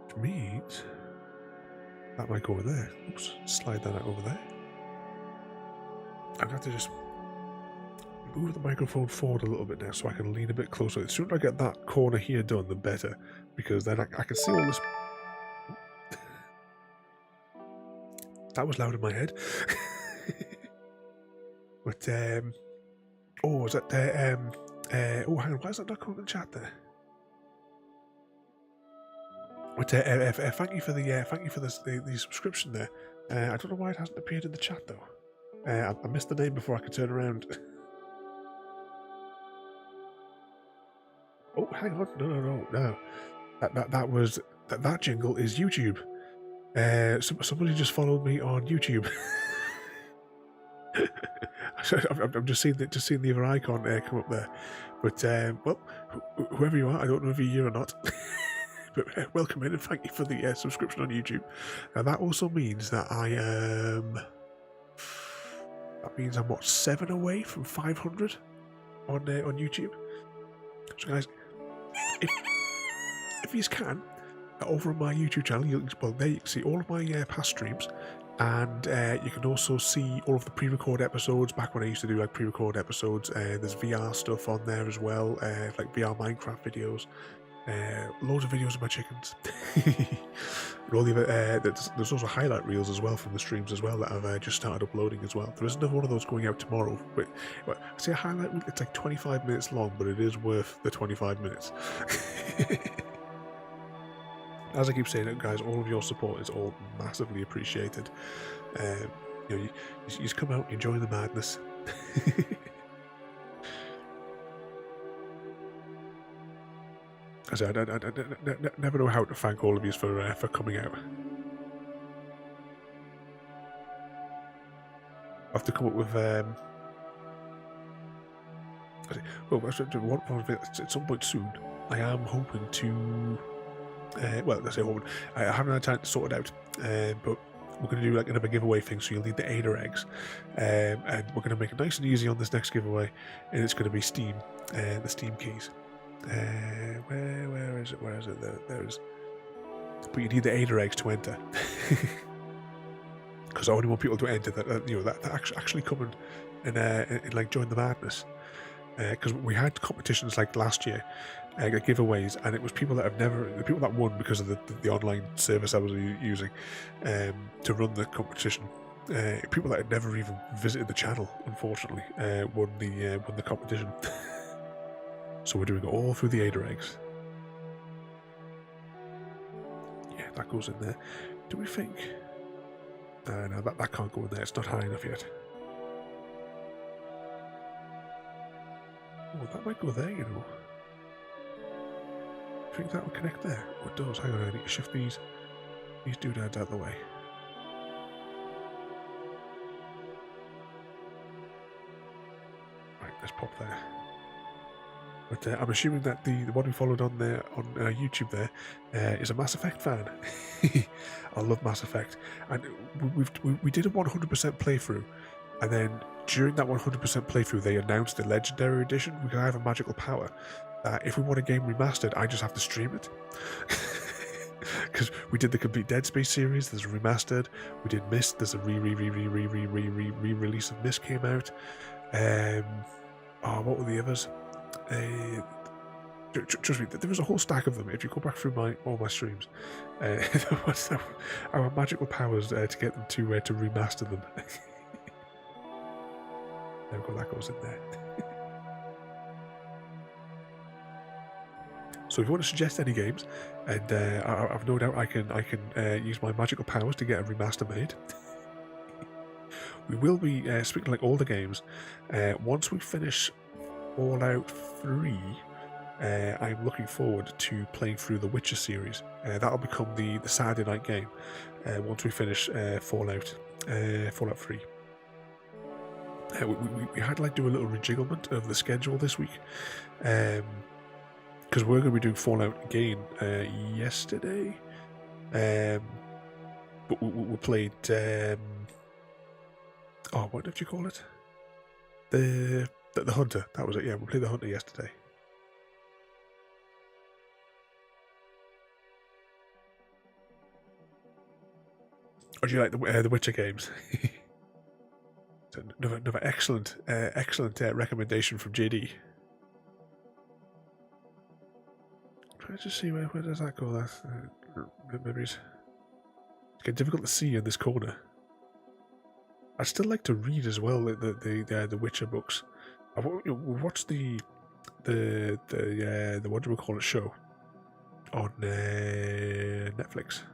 Which means that might go over there. Oops, slide that out over there. I'm going to have to just move the microphone forward a little bit now so I can lean a bit closer. The sooner I get that corner here done, the better, because then I can see all this. That was loud in my head. But oh, is that oh, hang on, why is that not coming in the chat there? But thank you for the subscription there. I don't know why it hasn't appeared in the chat though. I missed the name before I could turn around. Oh, hang on, no. That jingle is YouTube. Somebody just followed me on YouTube. I'm just seeing the other icon come up there. But well, whoever you are, I don't know if you're here or not. But welcome in and thank you for the subscription on YouTube. Now that also means that I am. That means I'm what, 7 away from 500 on YouTube. So guys, if you can, over on my YouTube channel, there you can see all of my past streams, and you can also see all of the pre-record episodes. Back when I used to do like pre-record episodes, there's VR stuff on there as well, like VR Minecraft videos. Loads of videos of my chickens. And all the other, there's also highlight reels as well from the streams as well that I've just started uploading as well. There is another one of those going out tomorrow. But I say a highlight reel, it's like 25 minutes long, but it is worth the 25 minutes. As I keep saying, guys, all of your support is all massively appreciated. You just come out and enjoy the madness. I never know how to thank all of you for coming out. I have to come up with at some point soon. I am hoping to. Well, let's say hoping. I haven't had time to sort it out, but we're going to do like another giveaway thing. So you'll need the Ada eggs, and we're going to make it nice and easy on this next giveaway, and it's going to be Steam, the Steam keys. Where is it? Where is it? There it is. But you need the Ada eggs to enter, because I only want people to enter that that actually come and like join the madness. because we had competitions like last year, giveaways, and it was people that the people that won because of the online service I was using to run the competition. People that had never even visited the channel, unfortunately, won the competition. So we're doing it all through the Ada eggs. Yeah, that goes in there. Do we think? No, that can't go in there. It's not high enough yet. Oh, that might go there, you know. I think that will connect there. Oh, it does. Hang on, I need to shift these doodads out of the way. Right, let's pop there. But I'm assuming that the one who followed on there on YouTube there is a Mass Effect fan. I love Mass Effect, and we did a 100% playthrough, and then during that 100% playthrough, they announced the Legendary Edition. We can have a magical power. If we want a game remastered, I just have to stream it. Because we did the complete Dead Space series. There's a remastered. We did Myst. There's a re-release of Myst came out. What were the others? Trust me, there was a whole stack of them. If you go back through all my streams, there was our magical powers to get them to remaster them. There we go. That goes in there. So if you want to suggest any games, and I've no doubt I can use my magical powers to get a remaster made. We will be speaking like all the games. Once we finish Fallout 3, I'm looking forward to playing through the Witcher series. That'll become the Saturday night game once we finish Fallout 3. We had to do a little rejigglement of the schedule this week. Because we're going to be doing Fallout again yesterday. But we played... what did you call it? The Hunter. That was it, yeah. We played the Hunter yesterday. Or do you like the Witcher games? Another excellent recommendation from JD. Let's just see where does that go. That's memories. It's getting difficult to see in this corner. I'd still like to read as well the Witcher books. I've watched the what do we call it show on Netflix.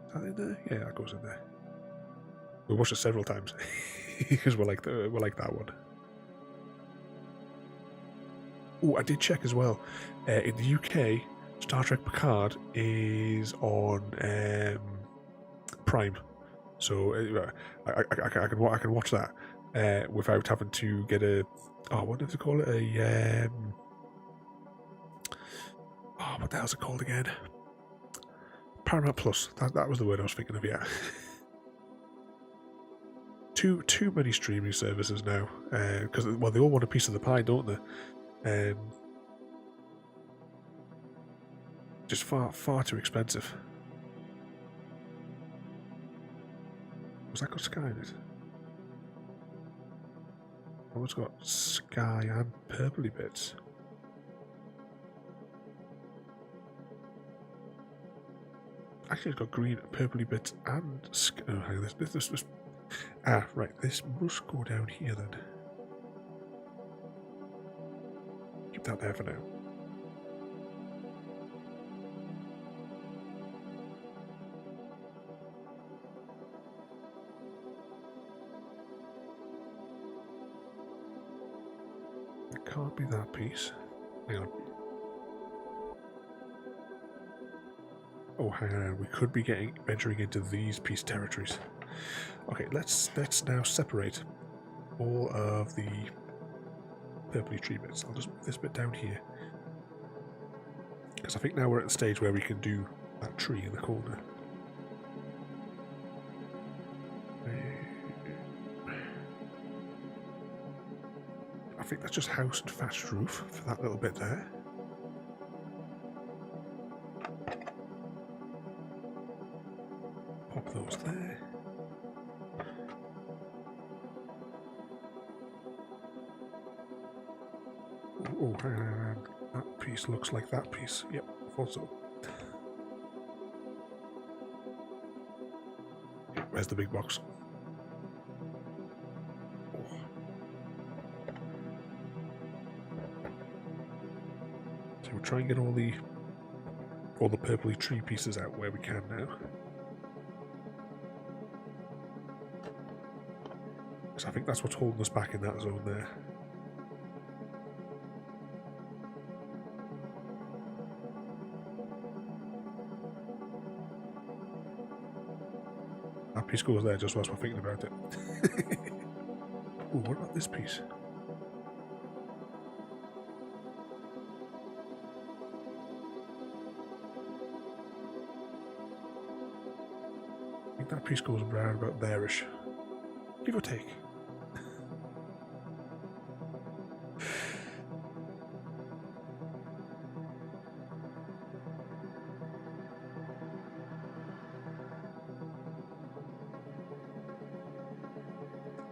Is that in there? Yeah, that goes in there. We watched it several times because we're like that one. Oh, I did check as well. In the UK, Star Trek Picard is on Prime, so I can watch that without having to get a what do they call it? What the hell's it called again? Paramount Plus. That was the word I was thinking of. Yeah. Too many streaming services now, because they all want a piece of the pie, don't they? Just far too expensive. Was that got Sky in it? Oh, it's got Sky and purpley bits. Actually, it's got green, purpley bits, and Sky. Oh, hang on, this. Right. This must go down here then. Keep that there for now. It can't be that piece. Hang on. Oh, hang on. We could be venturing into these piece territories. Okay, let's now separate all of the purpley tree bits. I'll just move this bit down here, because I think now we're at the stage where we can do that tree in the corner. I think that's just house and thatched roof for that little bit there. Pop those there. hang on. That piece looks like that piece. Yep, I thought so. Where's the big box? Oh. So we'll try and get all the purpley tree pieces out where we can now. Because I think that's what's holding us back in that zone there. That piece goes there just whilst we're thinking about it. Ooh, what about this piece? I think that piece goes around about there-ish. Give or take.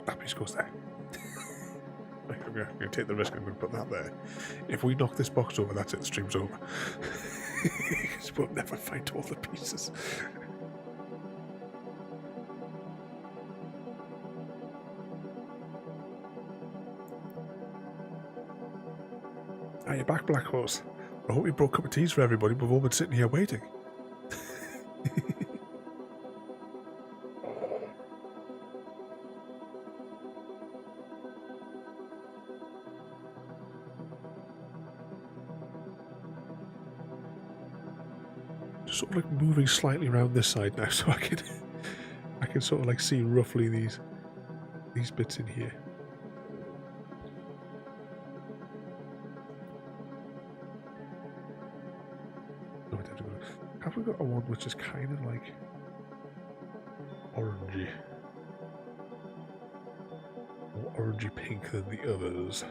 That piece goes there. I'm going to take the risk. I'm going to put that there. If we knock this box over, that's it. The stream's over. Because we'll never find all the pieces. Are you back, Black Horse? I hope you brought a cup of teas for everybody. We've all been sitting here waiting. Just sort of like moving slightly around this side now, so I can sort of like see roughly these bits in here. Have we got a one which is kind of like orangey? More orangey pink than the others.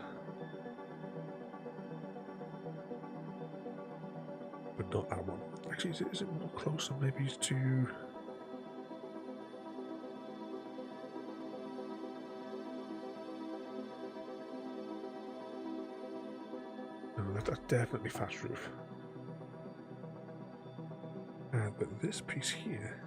But not that one. Actually, is it more closer maybe to... No, that's definitely fast roof. But this piece here...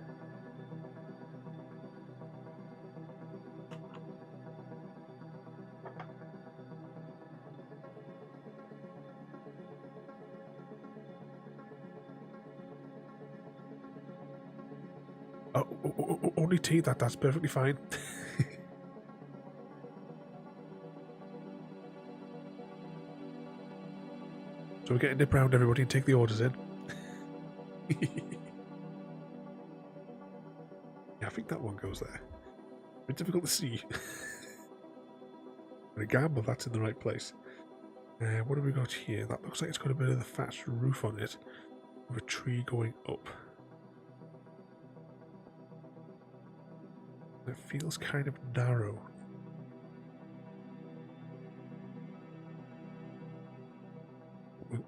only tea, that's perfectly fine. So we're getting nip round everybody and take the orders in. Yeah, I think that one goes there. A bit difficult to see. But a gamble that's in the right place. What have we got here? That looks like it's got a bit of the thatched roof on it, with a tree going up. It feels kind of narrow.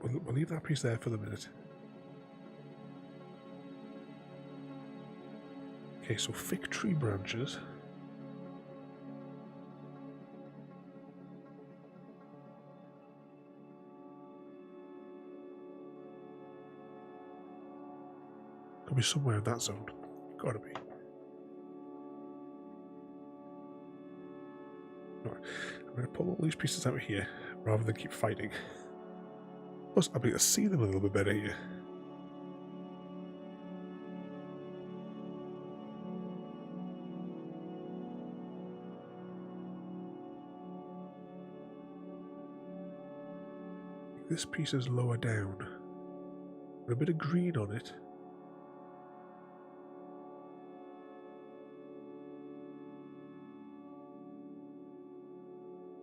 We'll leave that piece there for the minute. Okay, so fig tree branches. Could be somewhere in that zone. Gotta be. Right. I'm going to pull all these pieces out here rather than keep fighting. Plus, I'll be able to see them a little bit better here. This piece is lower down. Got a bit of green on it.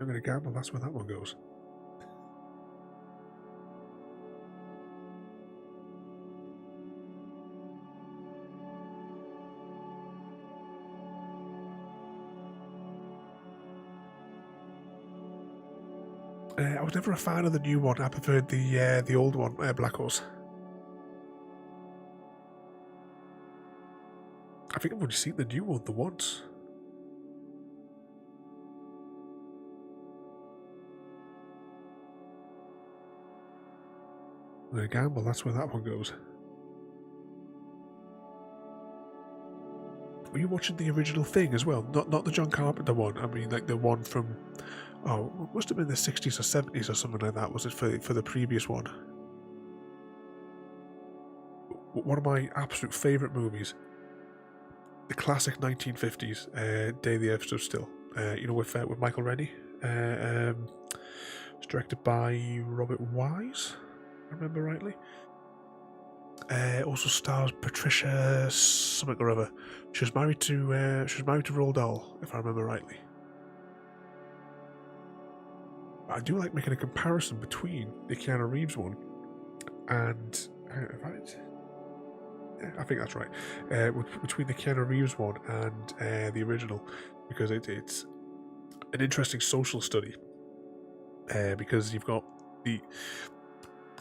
I'm going to gamble that's where that one goes. I was never a fan of the new one. I preferred the old one, Black Horse. I think I've only seen the new one the once. I'm going to gamble that's where that one goes. Were you watching the original Thing as well? Not the John Carpenter one. I mean, like the one from, oh, it must have been the 60s or 70s or something like that. Was it for the previous one? One of my absolute favourite movies, the classic 1950s, Day the Earth Stood Still. With Michael Rennie. It's directed by Robert Wise, if I remember rightly. Also stars Patricia something or other. She was married to Roald Dahl, if I remember rightly. I do like making a comparison between the Keanu Reeves one and I think that's right. Between the Keanu Reeves one and the original, because it's an interesting social study. Because you've got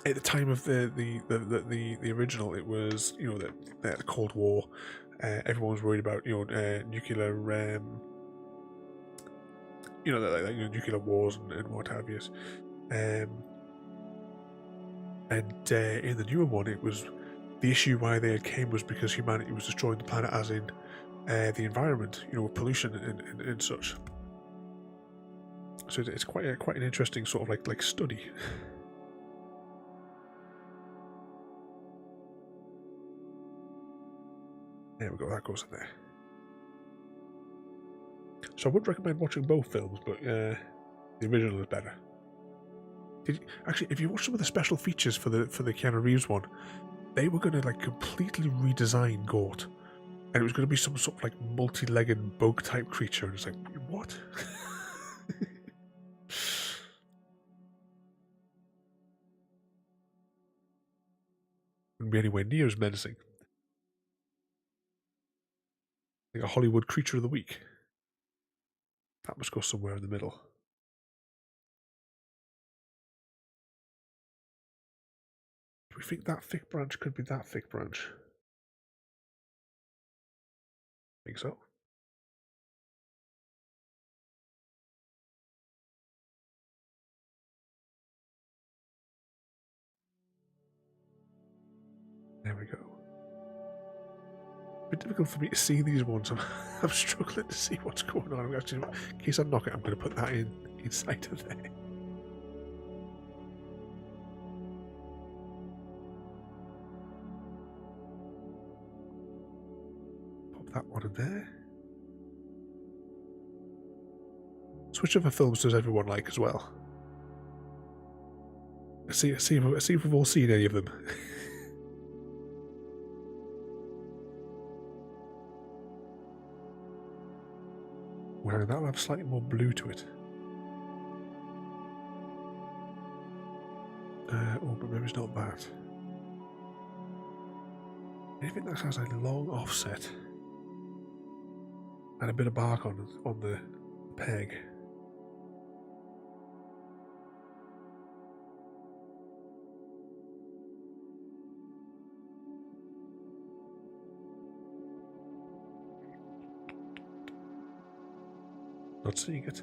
at the time of the original, it was the Cold War. Everyone was worried about nuclear nuclear wars and what have you. And in the newer one, it was the issue why they came was because humanity was destroying the planet, as in the environment, with pollution and such. So it's quite an interesting sort of like study. There we go, that goes in there. So I would recommend watching both films, but the original is better. Actually, if you watch some of the special features for the Keanu Reeves one, they were going to completely redesign Gort, and it was going to be some sort of multi-legged bug type creature, and it's like, what? Wouldn't be anywhere near as menacing. Like a Hollywood creature of the week. That must go somewhere in the middle. Do we think that thick branch could be that thick branch? I think so. There we go. A bit difficult for me to see these ones. I'm struggling to see what's going on. Actually, in case I knock it, I'm going to put that inside of there. Pop that one in there. So which other films does everyone like as well? Let's see if we've all seen any of them. Well, that'll have slightly more blue to it. But maybe it's not that. Anything that has a long offset and a bit of bark on the peg. Not seeing it.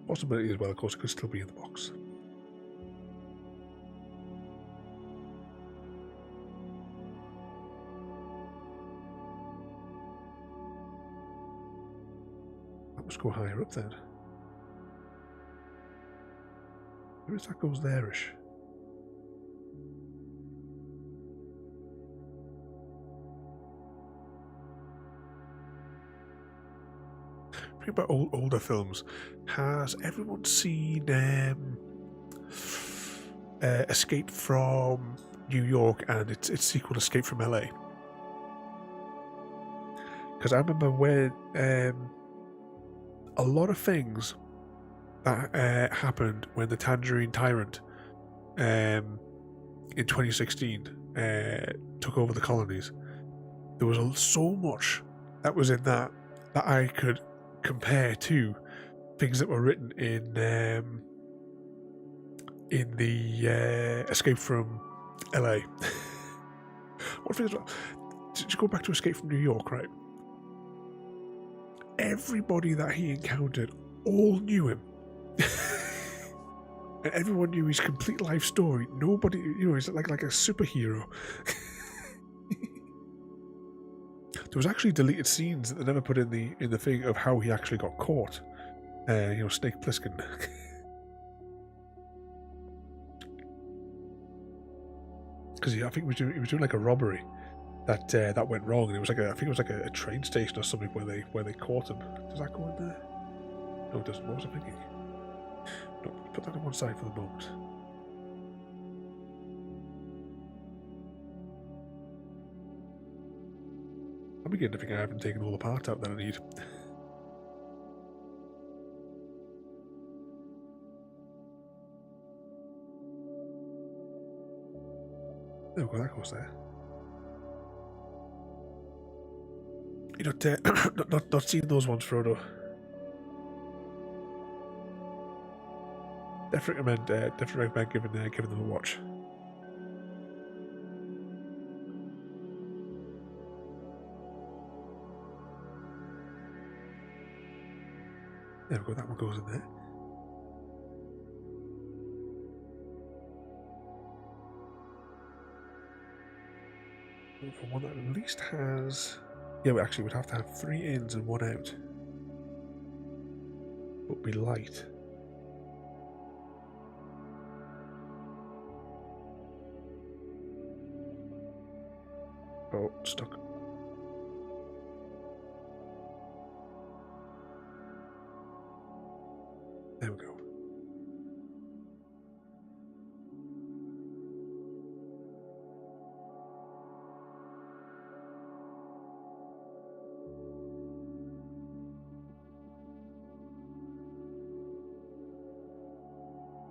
Possibility as well, of course, it could still be in the box. That must go higher up then. Maybe that goes there-ish. About older films, has everyone seen Escape from New York and its sequel, Escape from LA? Because I remember when a lot of things that happened when the Tangerine Tyrant in 2016 took over the colonies. There was so much that was in that I could compare to things that were written in the Escape from LA. One thing as well, to go back to Escape from New York, right? Everybody that he encountered all knew him. And everyone knew his complete life story. Nobody, he's like a superhero. There was actually deleted scenes that they never put in the thing of how he actually got caught. Snake Plissken. Because I think he was doing like a robbery that went wrong, and it was like I think it was like a train station or something where they caught him. Does that go in there? No, it doesn't. What was I thinking? No, put that on one side for the moment. I'm beginning to think I haven't taken all the parts out that I need. There we go, that goes there. Not seen those ones, Frodo. Definitely recommend giving them a watch. There we go, that one goes in there. For one that at least has... Yeah, we actually would have to have 3 ins and 1 out. But be light. Oh, stuck. There we go.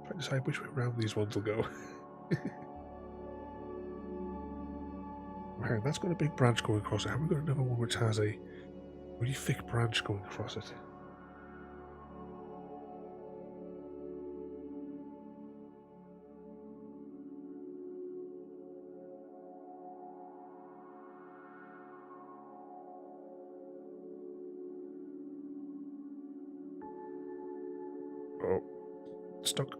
Trying to decide which way around these ones will go. Right, that's got a big branch going across it. Have we got another one which has a really thick branch going across it? Oh, stuck.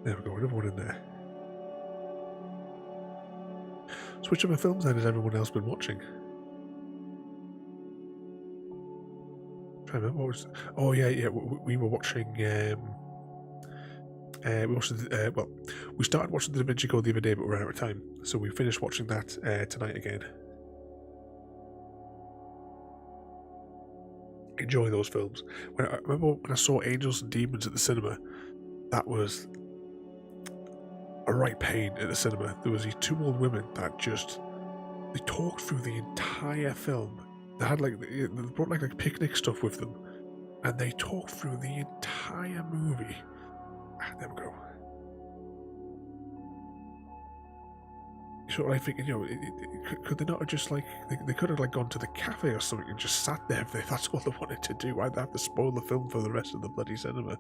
There we go, another one in there. So which other films then has everyone else been watching? I'm trying to remember what was... Oh yeah, we were watching... we started watching the Da Vinci Code the other day, but we ran out of time. So we finished watching that tonight again. Enjoy those films. I remember when I saw Angels and Demons at the cinema, that was a right pain at the cinema. There was these 2 old women that just... They talked through the entire film. They had they brought like picnic stuff with them, and they talked through the entire movie. There we go. So I think, could they not have just they could have gone to the cafe or something and just sat there if that's all they wanted to do. I'd have to spoil the film for the rest of the bloody cinema.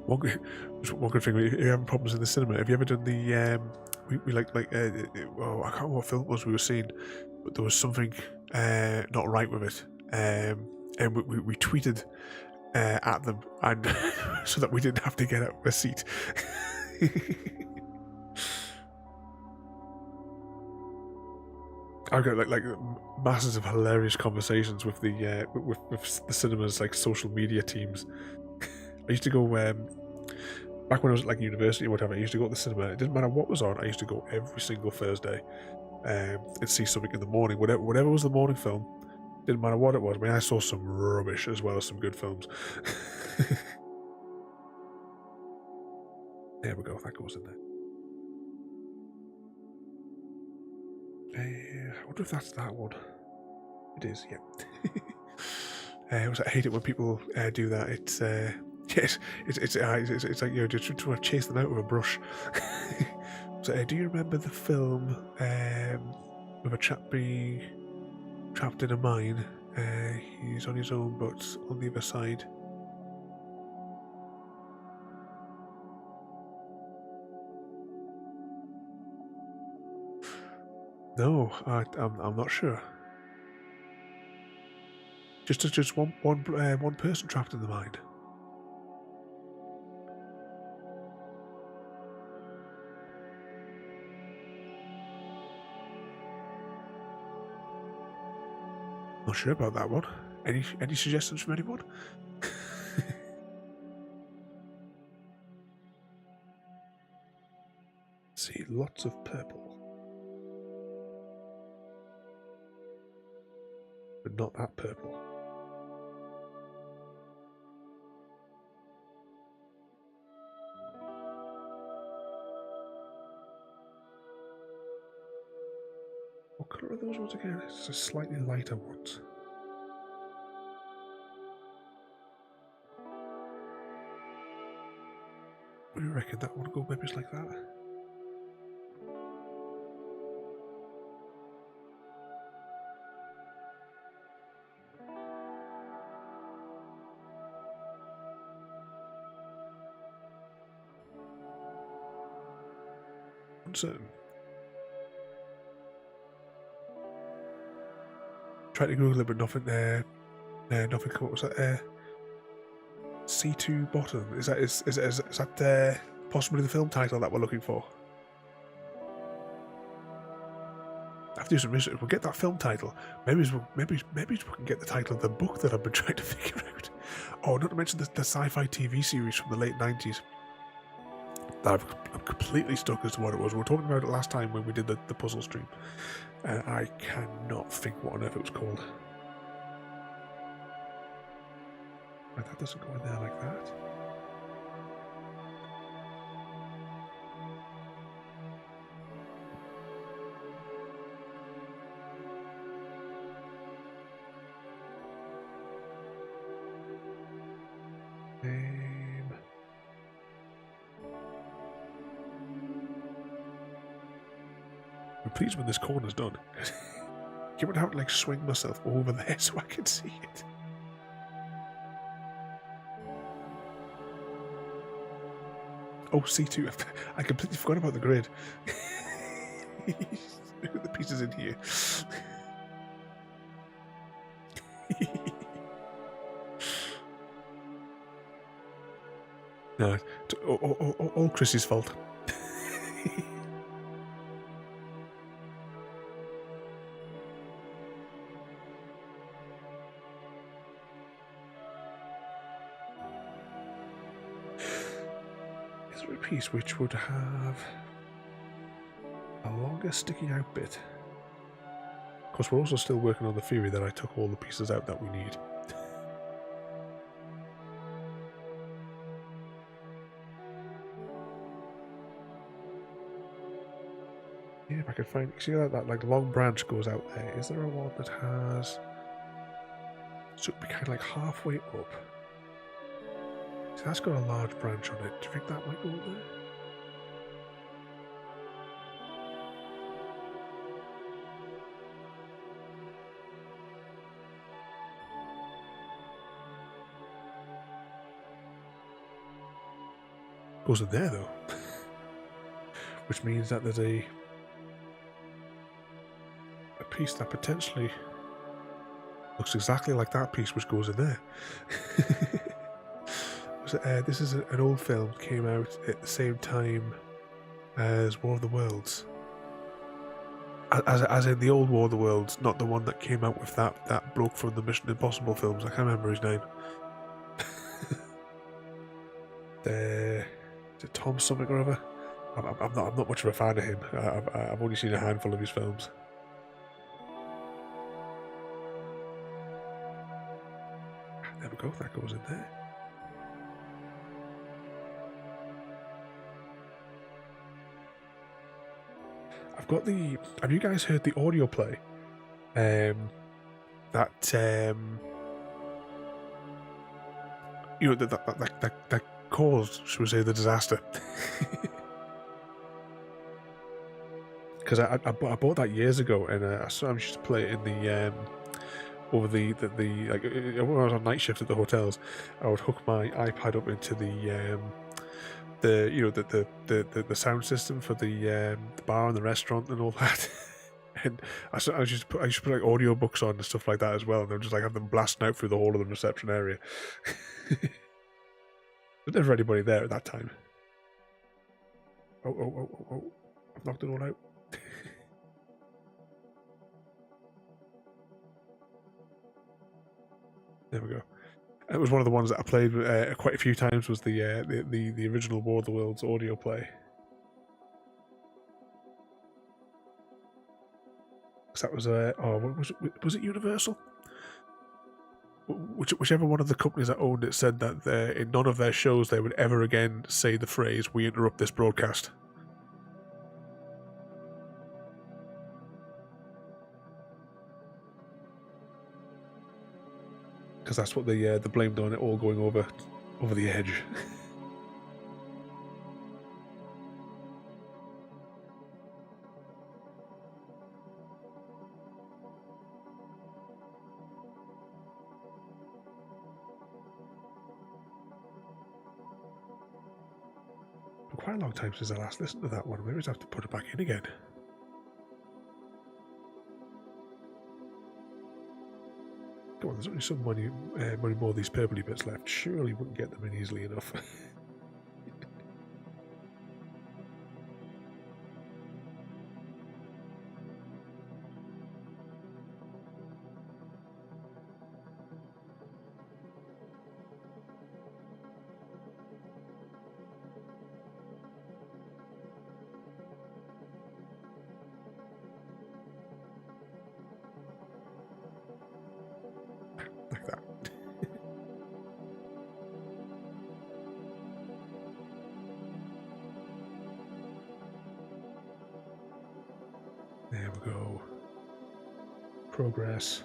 One good thing, if you're having problems in the cinema, have you ever done the I can't remember what film it was we were seeing, but there was something not right with it, and we tweeted at them, and so that we didn't have to get out of a seat. I've got like masses of hilarious conversations with the with the cinema's social media teams. I used to go back when I was at university or whatever. I used to go to the cinema. It didn't matter what was on. I used to go every single Thursday and see something in the morning. Whatever was the morning film, didn't matter what it was. I mean, I saw some rubbish as well as some good films. There we go. That goes in there. I wonder if that's that one. It is. Yeah. I hate it when people do that. It's yes, it's like just trying to chase them out with a brush. So, do you remember the film with a chap being trapped in a mine? He's on his own, but on the other side. No, I'm not sure. Just one person trapped in the mine. Not sure about that one. Any suggestions from anyone? See, lots of purple, but not that purple. What colour are those ones again? It's a slightly lighter ones. What do you reckon? That one go maybe it's like that? Uncertain. Tried to Google it, but nothing there. Nothing come up. Was that C2 bottom? Is that possibly the film title that we're looking for? I have to do some research. We'll get that film title. Maybe we can get the title of the book that I've been trying to figure out. Oh, not to mention the sci-fi TV series from the late 90s. That I'm completely stuck as to what it was. We were talking about it last time when we did the puzzle stream. I cannot think what on earth it was called. Right, that doesn't go in there like that. I'm pleased when this corner's done. You would have to like swing myself over there so I can see it. Oh, C2. I completely forgot about the grid. Look at the pieces in here. No, all Chris's fault. Is there a piece which would have a longer sticking out bit? Of course, we're also still working on the theory that I took all the pieces out that we need. Yeah, if I could find, see that like long branch goes out there. Is there a one that has, so it'd be kind of like halfway up? So that's got a large branch on it. Do you think that might go up there? Goes in there though. Which means that there's a piece that potentially looks exactly like that piece which goes in there. This is an old film, came out at the same time as War of the Worlds. As in the old War of the Worlds, not the one that came out with that bloke from the Mission Impossible films. I can't remember his name. Is it Tom something or other? I'm not much of a fan of him. I've only seen a handful of his films. There we go, that goes in there. I've got the... Have you guys heard the audio play? That you know, that caused, should we say, the disaster. Because I bought that years ago, and I saw him used to play it in the over the like when I was on night shift at the hotels, I would hook my iPad up into the you know the sound system for the bar and the restaurant and all that. And I used to put like audiobooks on and stuff like that as well, and then just like have them blasting out through the whole of the reception area. There's never anybody there at that time. Oh! I've knocked it all out. There we go. It was one of the ones that I played quite a few times. Was the original War of the Worlds audio play. Because that was was it Universal? Whichever one of the companies that owned it said that in none of their shows they would ever again say the phrase "We interrupt this broadcast." Because that's what they blamed on it all going over the edge. Quite a long time since I last listened to that one. Maybe I have to put it back in again. Come on, there's only some money more of these purpley bits left. Surely wouldn't get them in easily enough. Like that. There we go. Progress.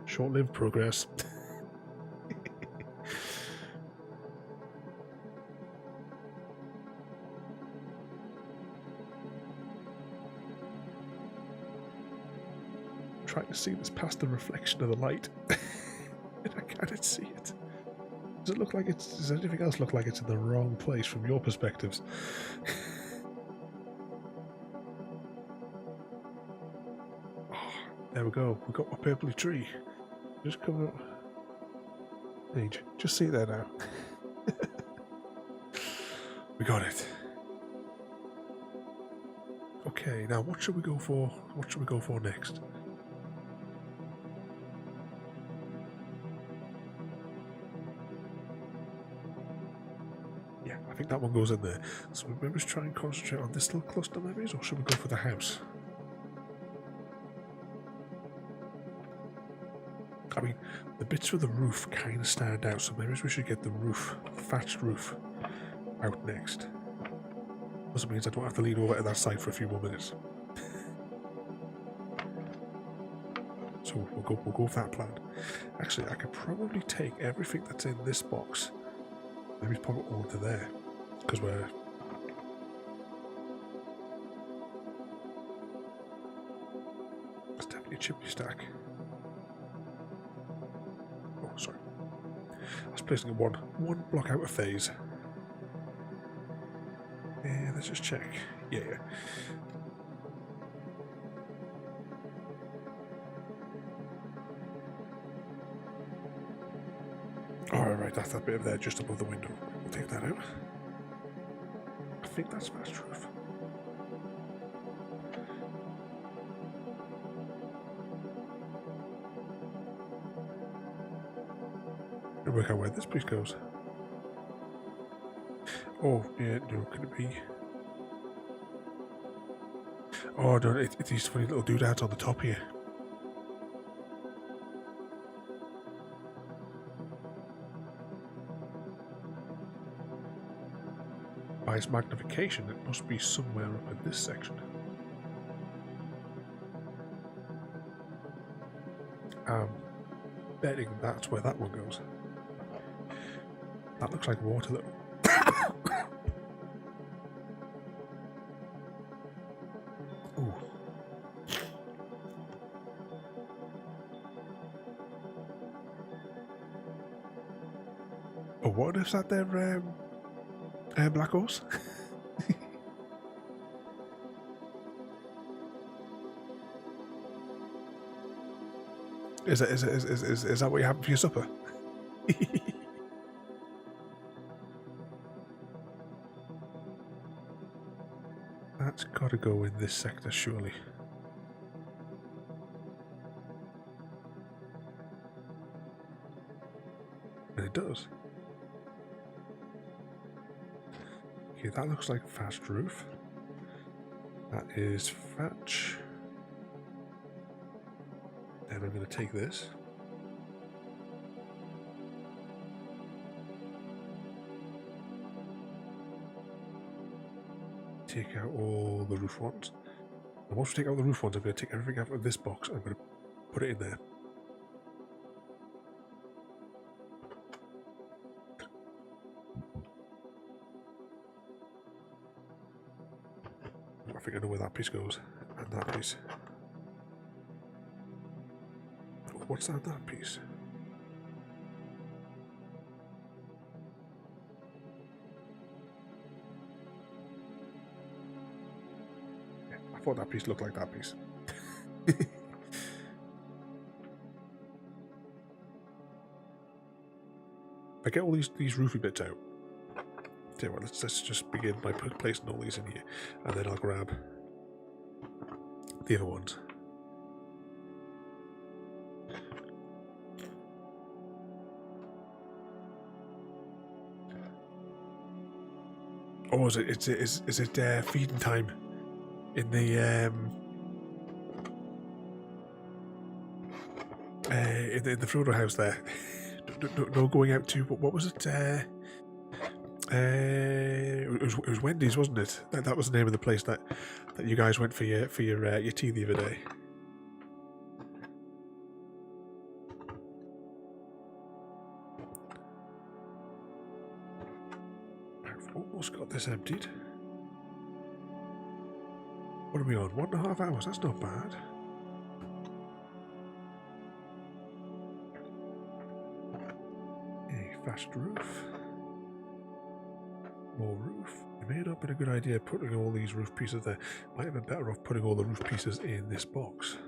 Short-lived progress. Trying to see this past the reflection of the light. And I can't see it. Does it look like it's... Does anything else look like it's in the wrong place from your perspectives? Oh, there we go. We've got my purpley tree. Just come up. Hey, just see it there now. We got it. Okay, now what should we go for? What should we go for next? Yeah, I think that one goes in there. So we maybe just try and concentrate on this little cluster maybe, or should we go for the house? I mean, the bits for the roof kind of stand out, so maybe we should get the roof, the thatched roof, out next. Also means I don't have to lean over to that side for a few more minutes. So we'll go with that plan. Actually, I could probably take everything that's in this box, maybe put it all into there, because we're... It's definitely a chimney stack. Oh, sorry. I was placing it one block out of phase. Let's just check. Yeah. Alright, that's that bit of there just above the window. We'll take that out. I think that's thatched roof. I'll work out where this piece goes. Oh, yeah, no, could it be? Oh, no, it's these funny little doodads on the top here. By its magnification, it must be somewhere up in this section. I'm betting that's where that one goes. That looks like water though. Ooh. Oh, what if that there black horse? Is that what you have for your supper? That's gotta go in this sector, surely. And it does. Okay, that looks like fast roof. That is thatch. Then I'm going to take this. Take out all the roof ones. And once we take out the roof ones, I'm going to take everything out of this box and I'm going to put it in there. I think I know where that piece goes. And that piece. What's that piece? Yeah, I thought that piece looked like that piece. If I get all these roofy bits out, tell you what, let's just begin by placing all these in here, and then I'll grab the other ones. Oh, is it feeding time in the in the Frodo house there? No going out to what was it? It was Wendy's, wasn't it? That was the name of the place that you guys went for your tea the other day. I've almost got this emptied. What are we on? 1.5 hours? That's not bad. A fast roof. More roof. It may not have been a good idea putting all these roof pieces there. Might have been better off putting all the roof pieces in this box.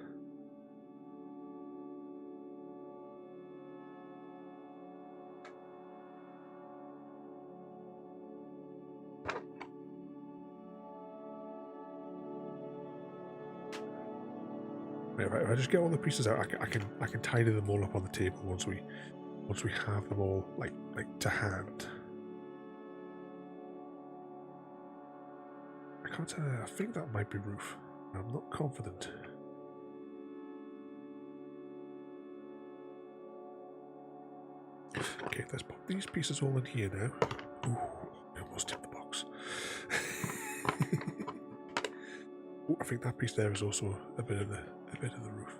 If I just get all the pieces out, I can tidy them all up on the table once we have them all like to hand. I can't tell. I think that might be roof. I'm not confident. Okay, let's pop these pieces all in here now. Ooh, I almost tipped the box. Ooh, I think that piece there is also a bit of the roof.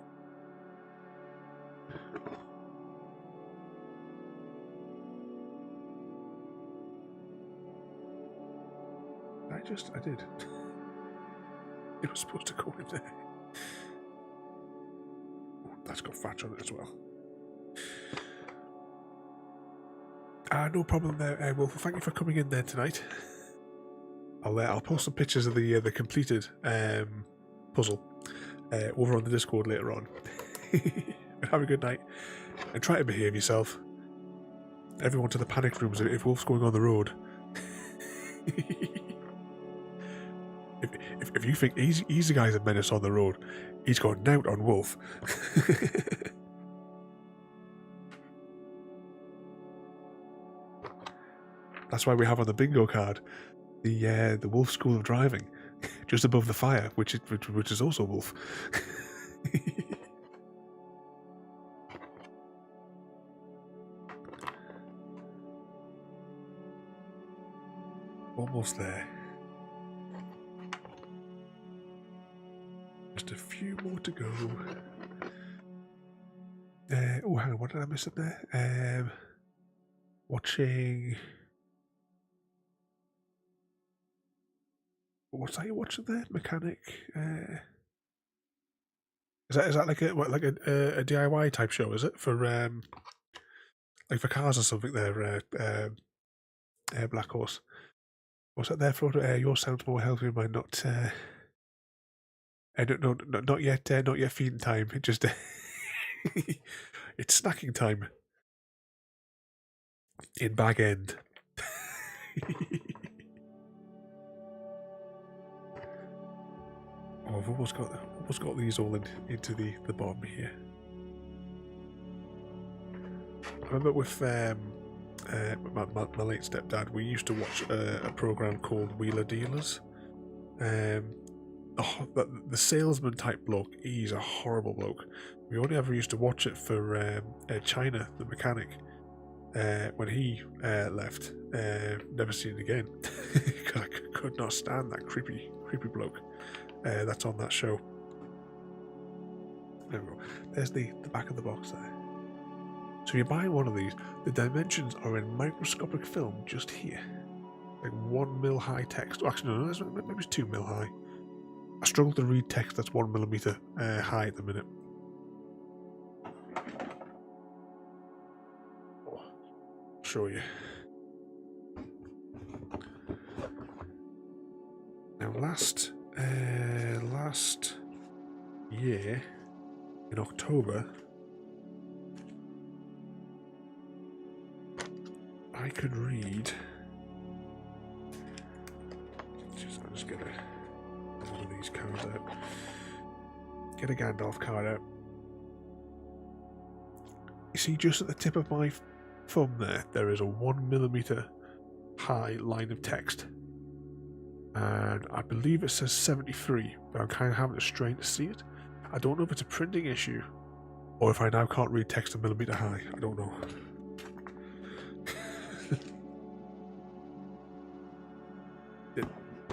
I did. It was supposed to go in there. Ooh, that's got thatch on it as well. No problem there, Wolf. Thank you for coming in there tonight. I'll post some pictures of the completed puzzle over on the Discord later on. Have a good night and try to behave yourself. Everyone to the panic rooms if Wolf's going on the road. If you think he's the guy's a menace on the road, he's gone out on Wolf. That's why we have on the bingo card the Wolf School of Driving, just above the fire, which is also Wolf. Almost there. Just a few more to go. Oh, hang on, what did I miss in there? Watching. What's that you're watching there? Mechanic. Is that like a DIY type show? Is it for like for cars or something? There, Black Horse. What's that there for? Yours sounds more healthy than mine. Not. No, not yet. Not yet. Feeding time. It just. It's snacking time. In Bag End. Oh, I've almost got these all into the bottom here. I remember with my late stepdad, we used to watch a program called Wheeler Dealers. The salesman type bloke, he's a horrible bloke. We only ever used to watch it for China, the mechanic. When he left, never seen it again because I could not stand that creepy bloke. That's on that show. There we go. There's the back of the box there. So if you're buying one of these, the dimensions are in microscopic film just here. Like 1 mil high text. Oh, actually, no, maybe it's 2 mil high. I struggle to read text that's 1 millimeter high at the minute. Oh, I'll show you. Now, last year in October, I could read. I'll just get one of these cards out. Get a Gandalf card out. You see, just at the tip of my thumb there is a 1 millimeter high line of text. And I believe it says 73, but I'm kind of having a strain to see it. I don't know if it's a printing issue, or if I now can't read text a millimeter high. I don't know.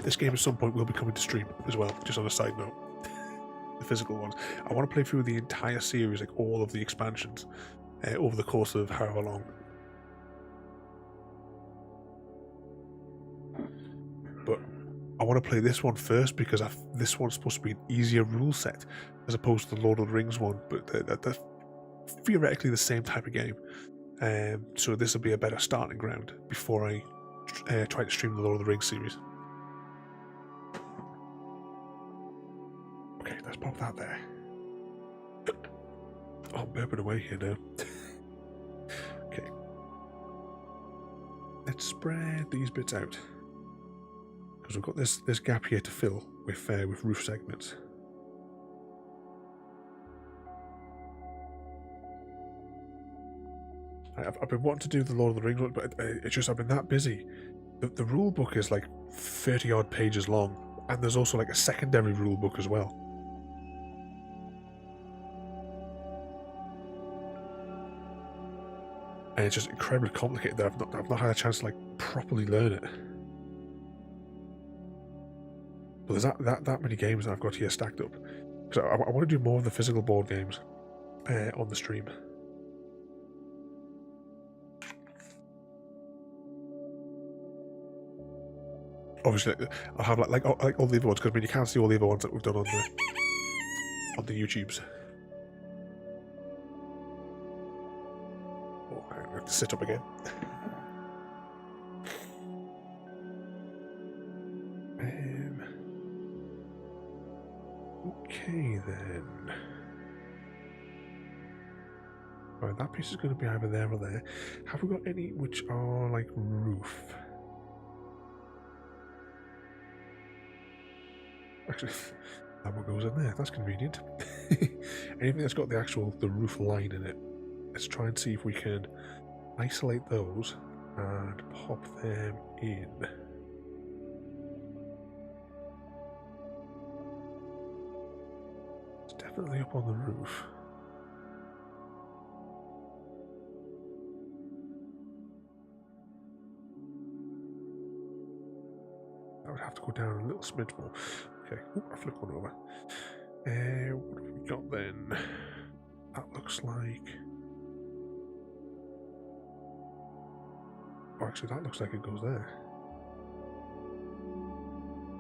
This game at some point will be coming to stream as well, just on a side note. The physical ones. I want to play through the entire series, like all of the expansions, over the course of however long. But I want to play this one first because this one's supposed to be an easier rule set as opposed to the Lord of the Rings one, but they're theoretically the same type of game. So this will be a better starting ground before I try to stream the Lord of the Rings series. Okay, let's pop that there. Oh, I'm burping away here now. Okay. Let's spread these bits out. Because we've got this gap here to fill with roof segments. I've been wanting to do the Lord of the Rings one, but it's just I've been that busy. The rule book is like 30 odd pages long, and there's also like a secondary rule book as well. And it's just incredibly complicated that I've not had a chance to like properly learn it. But there's that many games that I've got here stacked up. Because I want to do more of the physical board games on the stream. Obviously, I'll have like all the other ones, because I mean you can't see all the other ones that we've done on the YouTubes. Oh, I have to sit up again. Okay then. Right, that piece is going to be either there or there. Have we got any which are like roof? Actually, that one goes in there. That's convenient. Anything that's got the roof line in it. Let's try and see if we can isolate those and pop them in. It's definitely up on the roof. I would have to go down a little smidge more. Okay, I flipped one over. What have we got then? That looks like... Oh, actually, that looks like it goes there.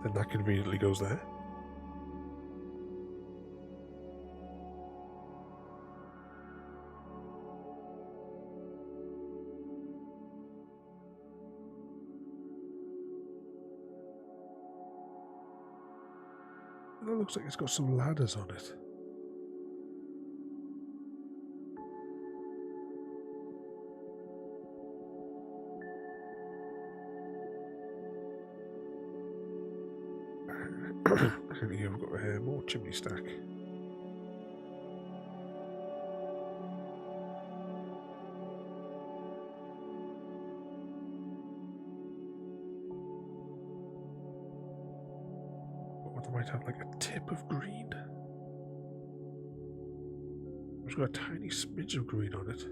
Then that conveniently goes there. And that looks like it's got some ladders on it. And here we've got more chimney stack. What, they might have like a tip of green. It's got a tiny smidge of green on it.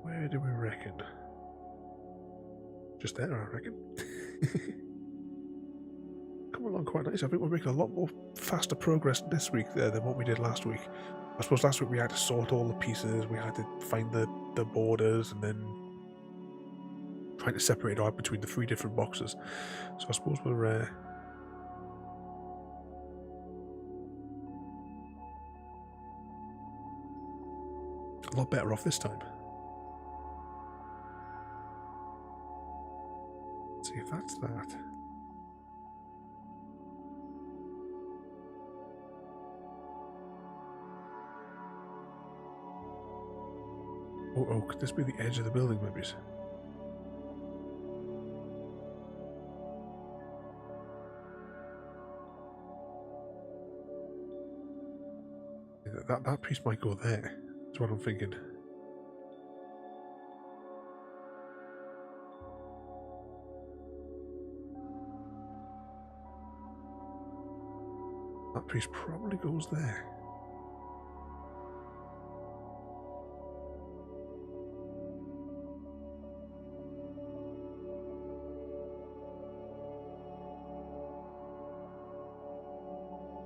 Where do we reckon? Just there, I reckon. Come along quite nice. I think we're making a lot more faster progress this week than what we did last week. I suppose last week we had to sort all the pieces, we had to find the borders, and then trying to separate it out between the 3 different boxes. So I suppose we're a lot better off this time. Let's see if that's that. Oh, could this be the edge of the building, maybe? That piece might go there. That's what I'm thinking. That piece probably goes there.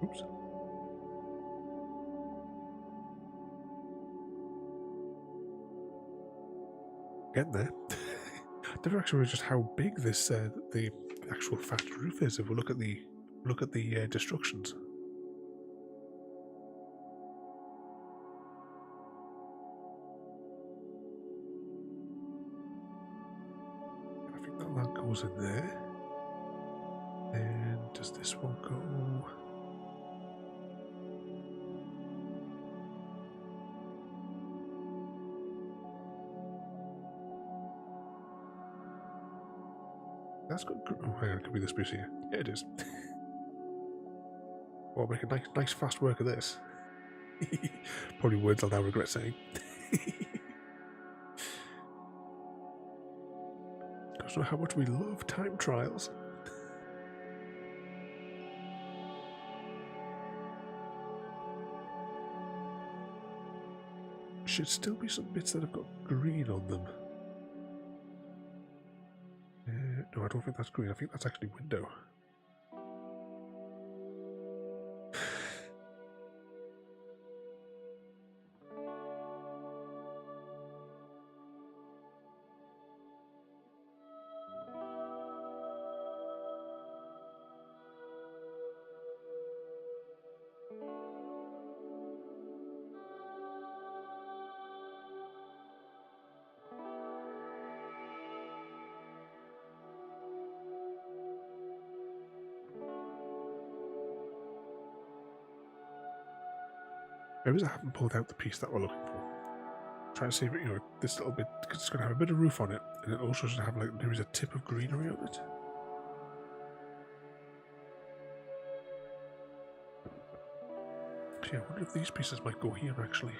Oops. Getting there. I never actually realized just how big this the actual thatched roof is. If we look at the destructions. I think that goes in there. And does this one go? That's got. Oh, hang on, it could be this piece here. Yeah, it is. Well, make a nice fast work of this. Probably words I'll now regret saying. Don't know how much we love time trials. Should still be some bits that have got green on them. No, I don't think that's green. I think that's actually window. Maybe I haven't pulled out the piece that we're looking for. Trying to see if it, this little bit, because it's going to have a bit of roof on it, and it also should have like maybe a tip of greenery on it. Actually, I wonder if these pieces might go here actually.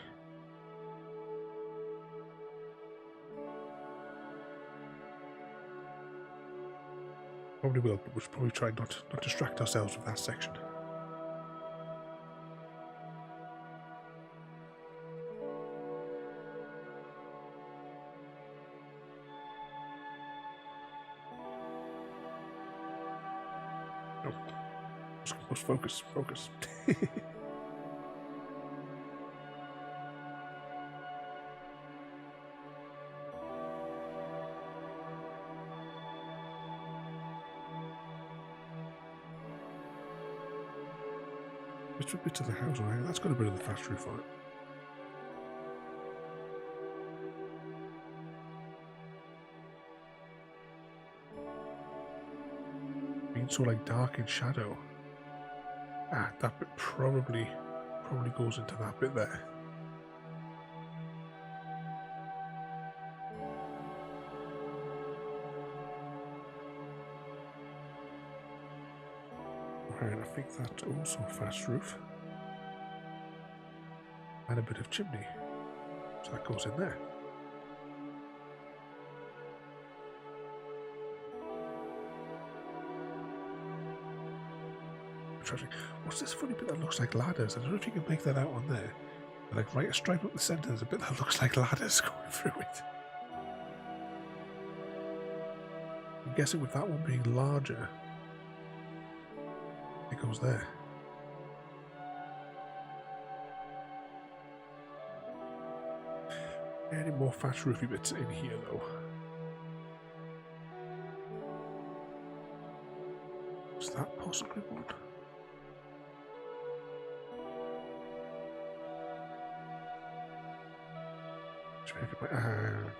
Probably will, but we should probably try not distract ourselves with that section. Focus. It's a bit of the house, right? That's got a bit of the thatch roof on it. Being so like dark in shadow. Ah, that bit probably goes into that bit there. Right, I think that's also a thatched roof. And a bit of chimney. So that goes in there. What's this funny bit that looks like ladders? I don't know if you can make that out on there. But like right a stripe up the centre, there's a bit that looks like ladders going through it. I'm guessing with that one being larger, it goes there. Any more thatch roofy bits in here though? Is that possibly one?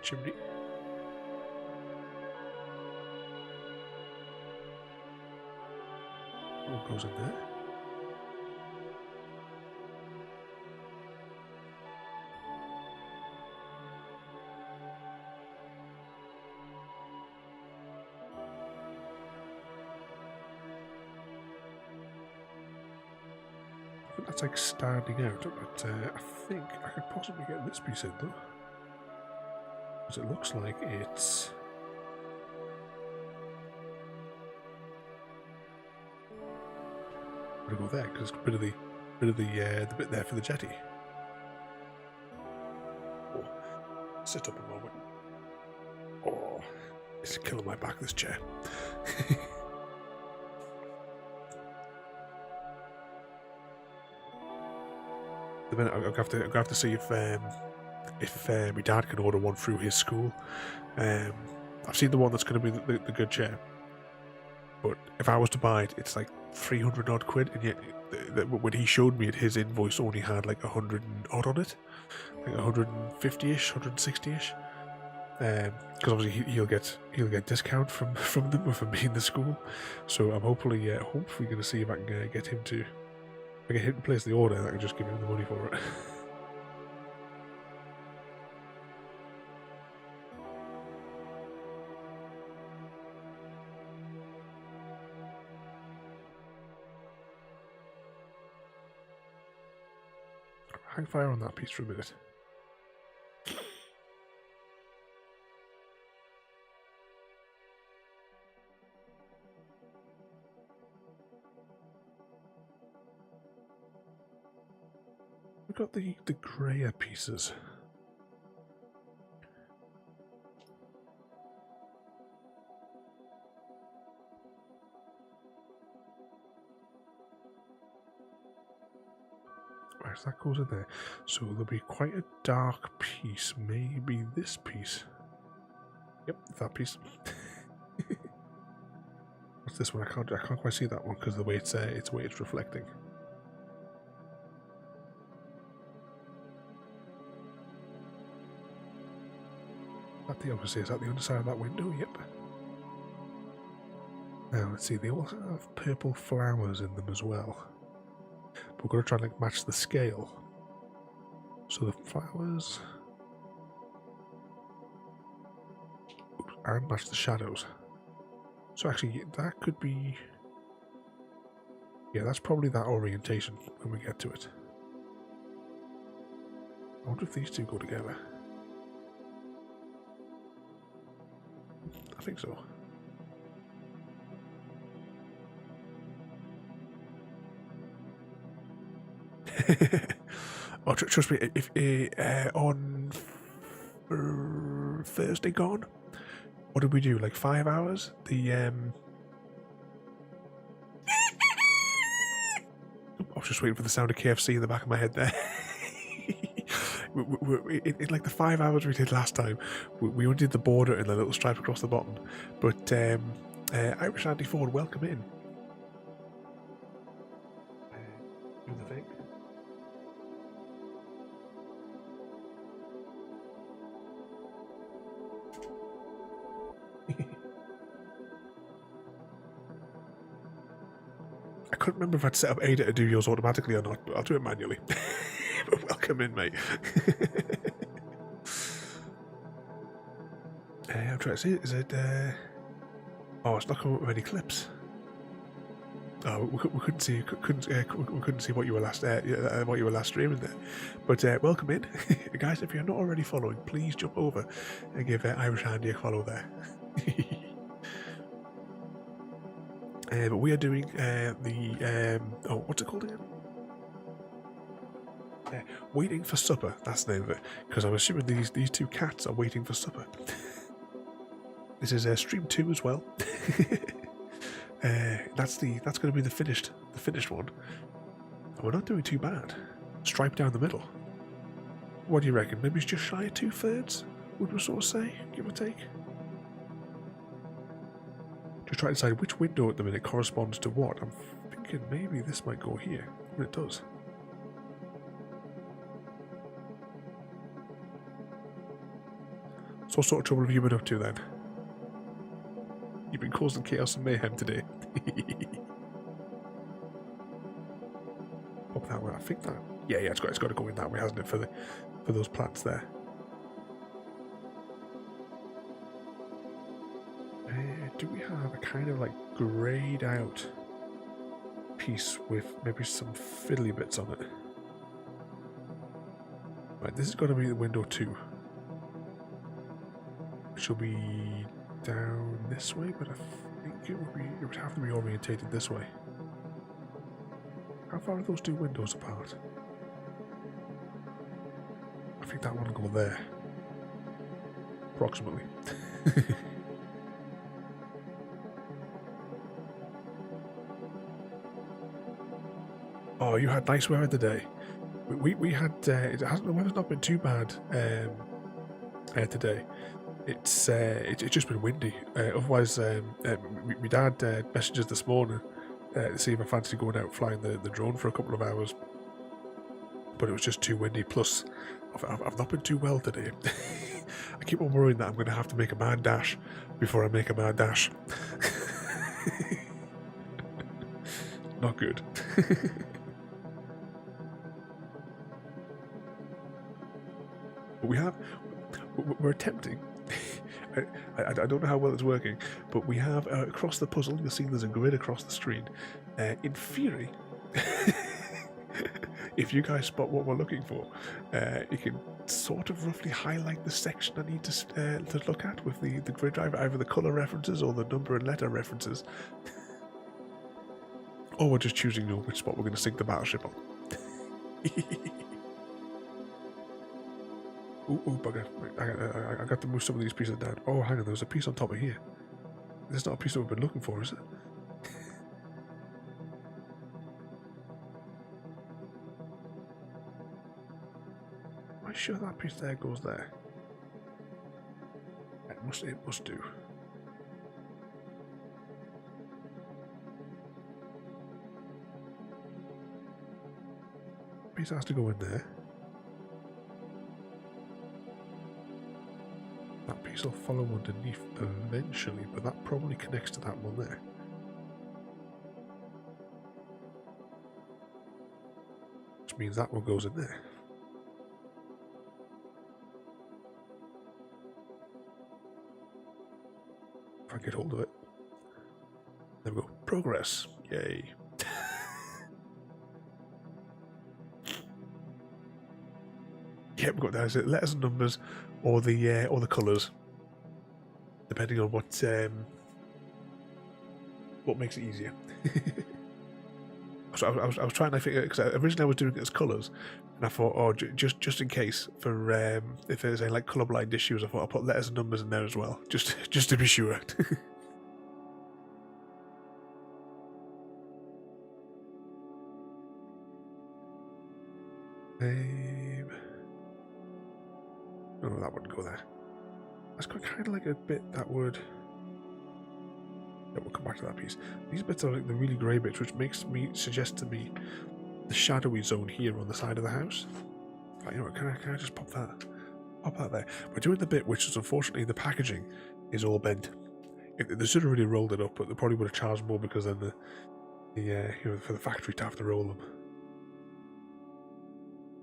Chimney. What goes in there? That's like standing out, but I think I could possibly get this piece in though. Because it looks like it's... I'm gonna go there because it's a bit of the bit there for the jetty. Oh, sit up a moment. Oh, it's killing my back, this chair. The minute I'm gonna have to see if my dad can order one through his school. I've seen the one that's going to be the good chair, but if I was to buy it, it's like 300 odd quid, and yet when he showed me it, his invoice only had like 100 odd on it, like 150ish, 160ish. Because obviously he'll get discount from them for being the school. So I'm hopefully going to see if I can get him to. If I get him to place the order, and I can just give him the money for it. Hang fire on that piece for a minute. We've got the greyer pieces. Right, so that goes in there. So there'll be quite a dark piece. Maybe this piece. Yep, that piece. What's this one? I can't quite see that one because the way it's reflecting. Is that the underside of that window? Yep. Now let's see, they all have purple flowers in them as well. But we're going to try and like match the scale. So the flowers... Oops, and match the shadows. So actually, that could be... Yeah, that's probably that orientation when we get to it. I wonder if these two go together. I think so. Oh, trust me, if on Thursday gone, what did we do? Like 5 hours? I was just waiting for the sound of KFC in the back of my head there. In like the 5 hours we did last time, we only did the border and the little stripe across the bottom. But Irish Andy Ford, welcome in. Do the thing. I couldn't remember if I'd set up Ada to do yours automatically or not, but I'll do it manually. But welcome in, mate. I'm trying to see, is it, oh, it's not coming up with any clips. Oh, we couldn't see, we couldn't see what you were last streaming there. But welcome in, guys. If you're not already following, please jump over and give Irish Andy a follow there. But we are doing the oh, what's it called again? Waiting for supper. That's the name of it. Because I'm assuming these two cats are waiting for supper. This is stream 2 as well. That's going to be the finished one. And we're not doing too bad. Stripe down the middle. What do you reckon? Maybe it's just shy of 2/3. Would we sort of say, give or take? Just try to decide which window at the minute corresponds to what. I'm thinking maybe this might go here. And it does. So what sort of trouble have you been up to then? You've been causing chaos and mayhem today. Pop that way. I think that. Yeah, it's got to go in that way, hasn't it? For those plants there. Do we have a kind of like greyed out piece with maybe some fiddly bits on it? Right, this is going to be the window 2. Which will be down this way, but I think it would have to be orientated this way. How far are those two windows apart? I think that one will go there. Approximately. Oh, you had nice weather today. We had the weather's not been too bad today. It's just been windy. Otherwise, my dad messaged us this morning to see if I fancy going out flying the drone for a couple of hours. But it was just too windy. Plus, I've not been too well today. I keep on worrying that I'm going to have to make a mad dash before I make a mad dash. Not good. But we're attempting. I don't know how well it's working, but we have across the puzzle, you'll see there's a grid across the screen. In theory, if you guys spot what we're looking for, you can sort of roughly highlight the section I need to look at with the grid driver, either the colour references or the number and letter references. Or we're just choosing which spot we're going to sink the battleship on. Ooh, bugger. I got to move some of these pieces down. Oh, hang on, there's a piece on top of here. This is not a piece that we've been looking for, is it? Am I sure that piece there goes there? It must do. Piece has to go in there. That piece will follow underneath eventually, but that probably connects to that one there. Which means that one goes in there. If I get hold of it. There we go. Progress. Yay. Yeah, we've got those letters and numbers, or the colours, depending on what makes it easier. So I was trying to figure, because originally I was doing it as colours, and I thought, oh, just in case for if there's any like colourblind issues, I thought I'll put letters and numbers in there as well, just to be sure. Oh, that wouldn't go there. That's got kind of like a bit that would... Yeah, we'll come back to that piece. These bits are like the really grey bits, which makes me suggest to me shadowy zone here on the side of the house. Like, you know what, can I just pop that there? We're doing the bit which is, unfortunately, the packaging is all bent. They should have really rolled it up, but they probably would have charged more because then you know, for the factory to have to roll them.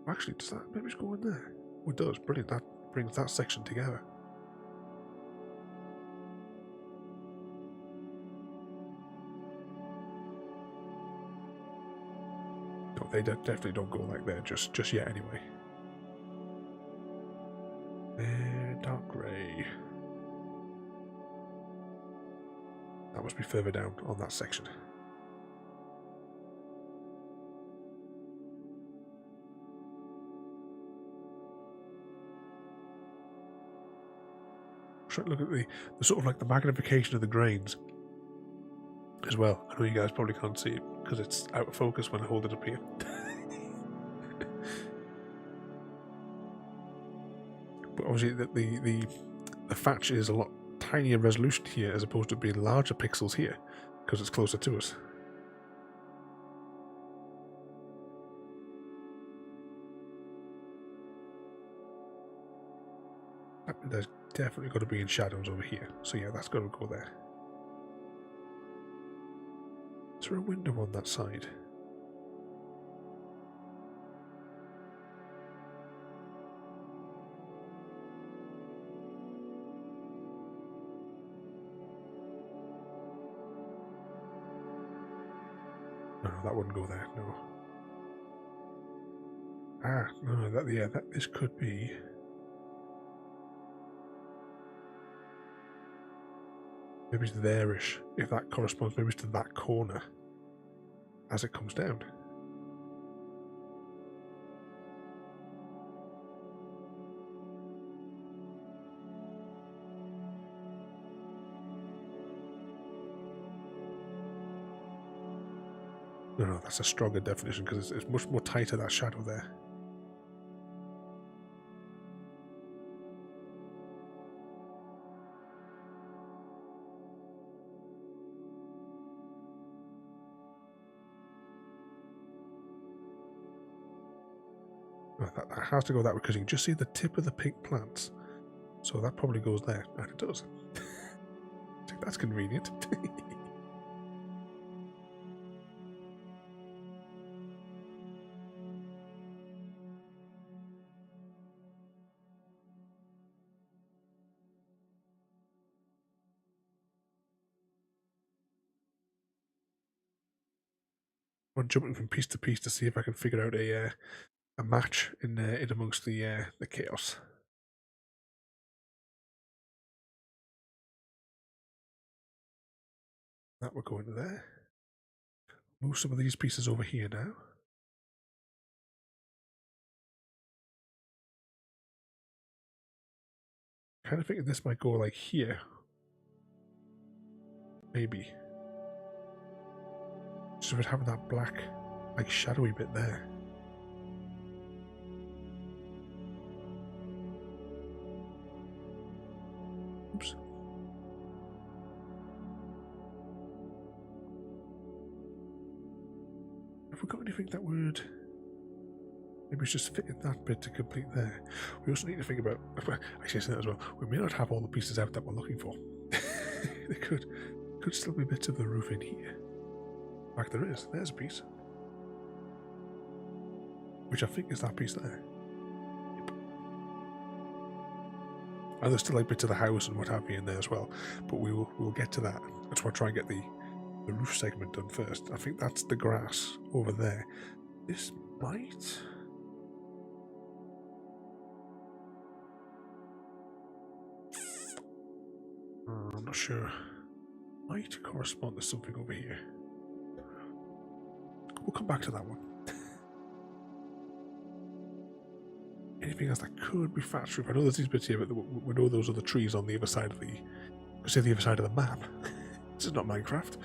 Actually, does that maybe just go in there? Oh, it does. Brilliant. That brings that section together. No, they definitely don't go like there just yet anyway. Dark grey. That must be further down on that section. Try to look at the sort of like the magnification of the grains as well. I know you guys probably can't see it because it's out of focus when I hold it up here. But obviously the thatch is a lot tinier resolution here as opposed to being larger pixels here because it's closer to us. There's definitely got to be in shadows over here, so yeah, that's got to go there. Is there a window on that side? No, that wouldn't go there, no. Ah, no, this could be... Maybe it's there-ish, if that corresponds maybe to that corner as it comes down. No, that's a stronger definition because it's much more tighter, that shadow there. That has to go that way because you can just see the tip of the pink plants. So that probably goes there. And it does. I think that's convenient. I'm jumping from piece to piece to see if I can figure out a match in amongst the chaos. That will go into there. Move some of these pieces over here now. Kind of thinking this might go like here. Maybe. Just with having that black, like shadowy bit there. Oops. Have we got anything that would... Maybe it's just fitting that bit to complete there. We also need to think about... Actually, I say that as well. We may not have all the pieces out that we're looking for. There could still be bits of the roof in here. In fact, there is. There's a piece. Which I think is that piece there. Yep. And there's still like bits of the house and what have you in there as well. But we'll get to that. That's why I try and get the roof segment done first. I think that's the grass over there. This might... I'm not sure. Might correspond to something over here. We'll come back to that one. Anything else that could be thatch roof? I know there's these bits here, but we know those are the trees on the other side of the... I say the other side of the map. This is not Minecraft.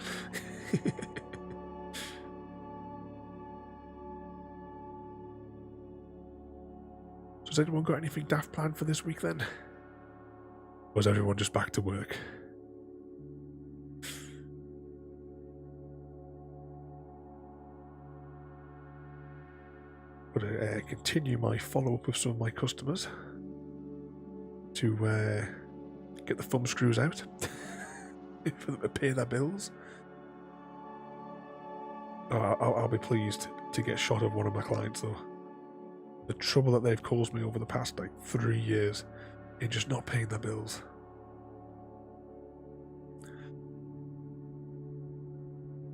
So has anyone got anything daft planned for this week then? Or is everyone just back to work? Got to continue my follow-up with some of my customers to get the thumb screws out for them to pay their bills. Oh, I'll be pleased to get shot of one of my clients, though. The trouble that they've caused me over the past, like, 3 years in just not paying their bills.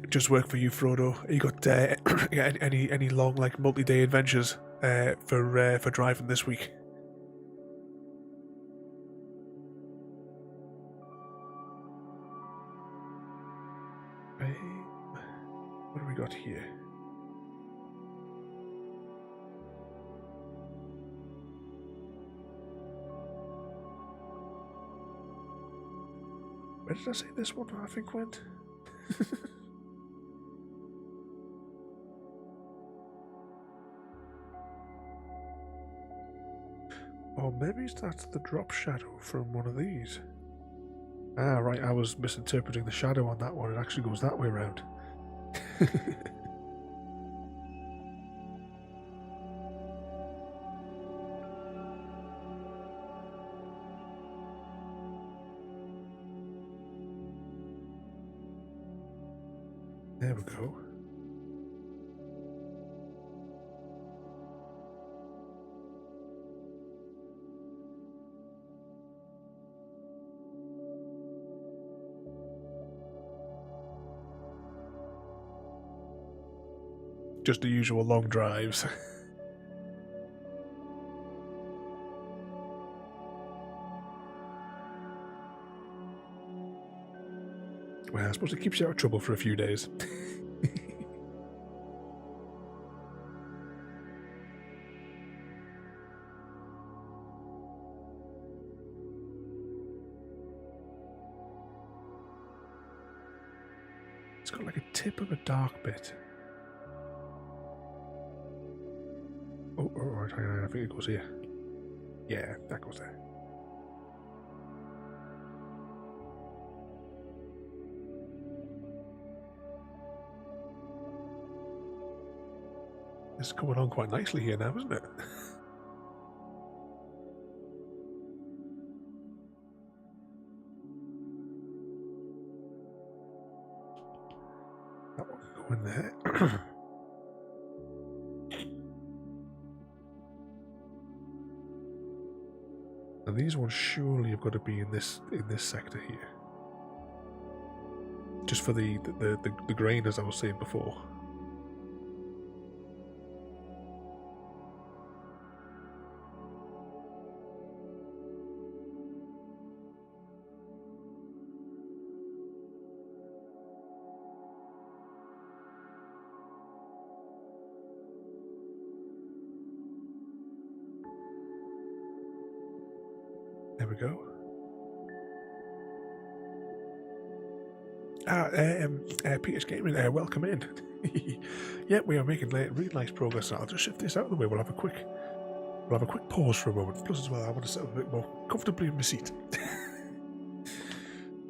Just work for you, Frodo. You got any long, like, multi-day adventures for driving this week? What do we got here? Where did I say this one, I think, went? Or maybe that's the drop shadow from one of these. Ah, right, I was misinterpreting the shadow on that one. It actually goes that way around. There we go. Just the usual long drives. Well, I suppose it keeps you out of trouble for a few days. It's got like a tip of a dark bit. Oh, right, I think it goes here. Yeah, that goes there. It's coming on quite nicely here now, isn't it? That one can go in there. And these ones surely have got to be in this sector here. Just for the grain, as I was saying before. There we go. Peter's Gaming, welcome in. Yeah, we are making really nice progress. I'll just shift this out of the way. We'll have a quick pause for a moment. Plus, as well, I want to sit a bit more comfortably in my seat.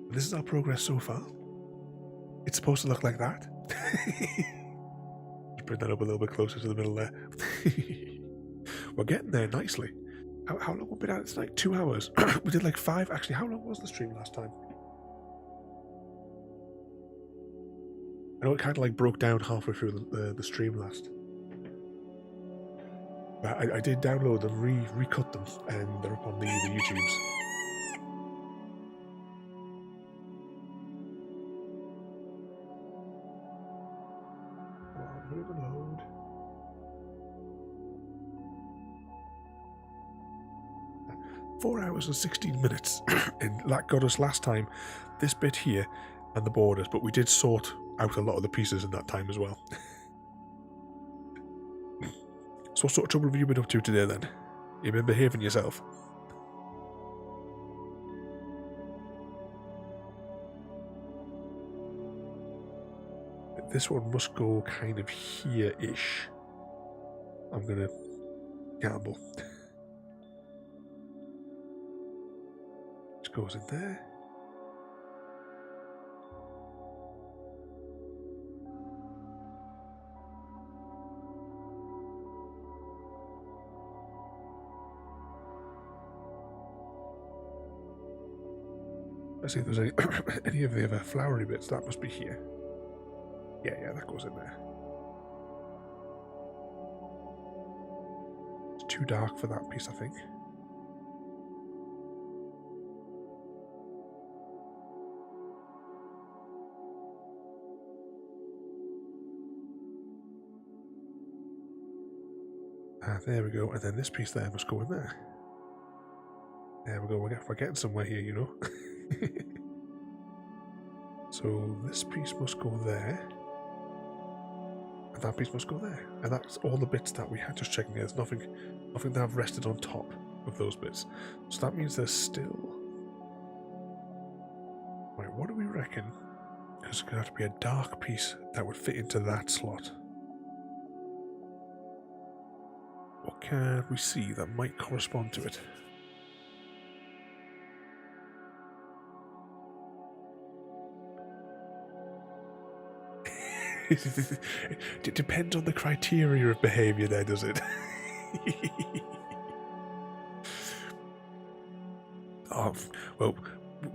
This is our progress so far. It's supposed to look like that. Just bring that up a little bit closer to the middle there. We're getting there nicely. How long have we been at it tonight? 2 hours. We did like 5. Actually, how long was the stream last time? I know it kind of like broke down halfway through the stream last. But I did download them, recut them, and they're up on the YouTubes. Move and load. Four hours and 16 minutes, and that got us last time this bit here and the borders, but we did sort out a lot of the pieces in that time as well. So what sort of trouble have you been up to today then? You been behaving yourself? This one must go kind of here-ish. I'm gonna gamble. Just goes in there. Let's see if there's any, any of the other flowery bits. That must be here. Yeah, that goes in there. It's too dark for that piece, I think. There we go, and then this piece there must go in there. There we go, we're getting somewhere here, you know. So this piece must go there, and that piece must go there, and that's all the bits that we had. Just checking, there's nothing that have rested on top of those bits. So that means there's still. Right, what do we reckon? Because it's going to have to be a dark piece that would fit into that slot. What can we see that might correspond to it? It depends on the criteria of behaviour there, does it? Oh, well,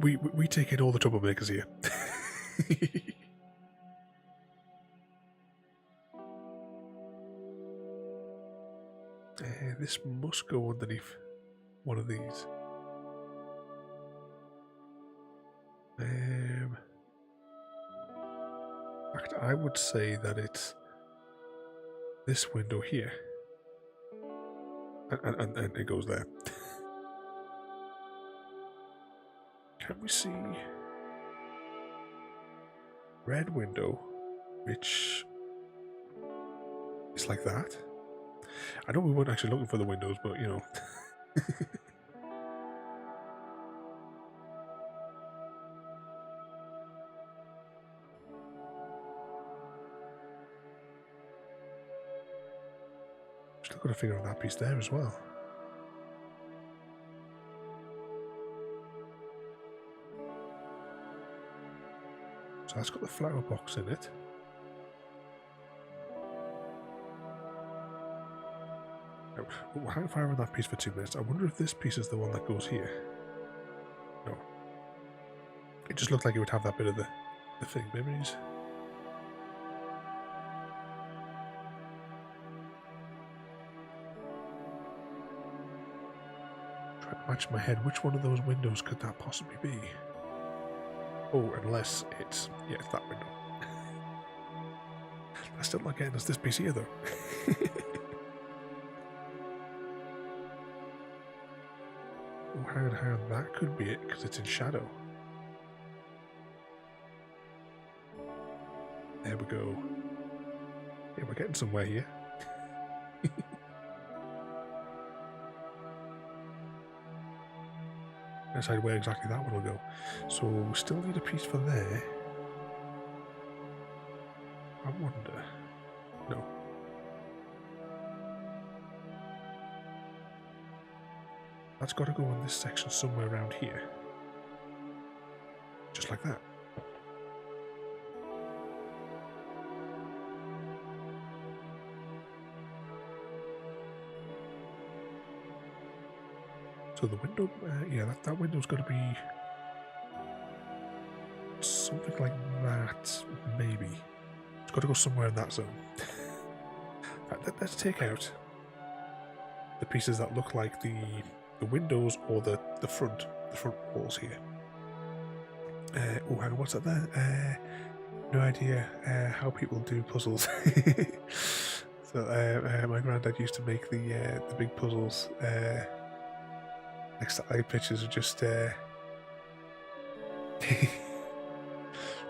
we take in all the troublemakers here. This must go underneath one of these. In fact, I would say that it's this window here, and it goes there. Can we see red window, which is like that? I know we weren't actually looking for the windows, but you know. Still got to figure out that piece there as well. So that's got the flower box in it. We'll hang fire on that piece for 2 minutes. I wonder if this piece is the one that goes here. No. It just looked like it would have that bit of the thing. Maybe it's... Try to match my head. Which one of those windows could that possibly be? Oh, unless it's... Yeah, it's that window. That's still not getting us this piece here, though. How that could be it, because it's in shadow. There we go. Yeah, we're getting somewhere here. Decide where exactly that one will go. So we still need a piece for there. I wonder. No. That's got to go in this section somewhere around here. Just like that. So the window, yeah, that window's got to be something like that, maybe. It's got to go somewhere in that zone. Let's take out the pieces that look like the windows or the front walls here. Oh, hang on, what's that there? No idea how people do puzzles. So my granddad used to make the big puzzles. Next to eye pictures are just.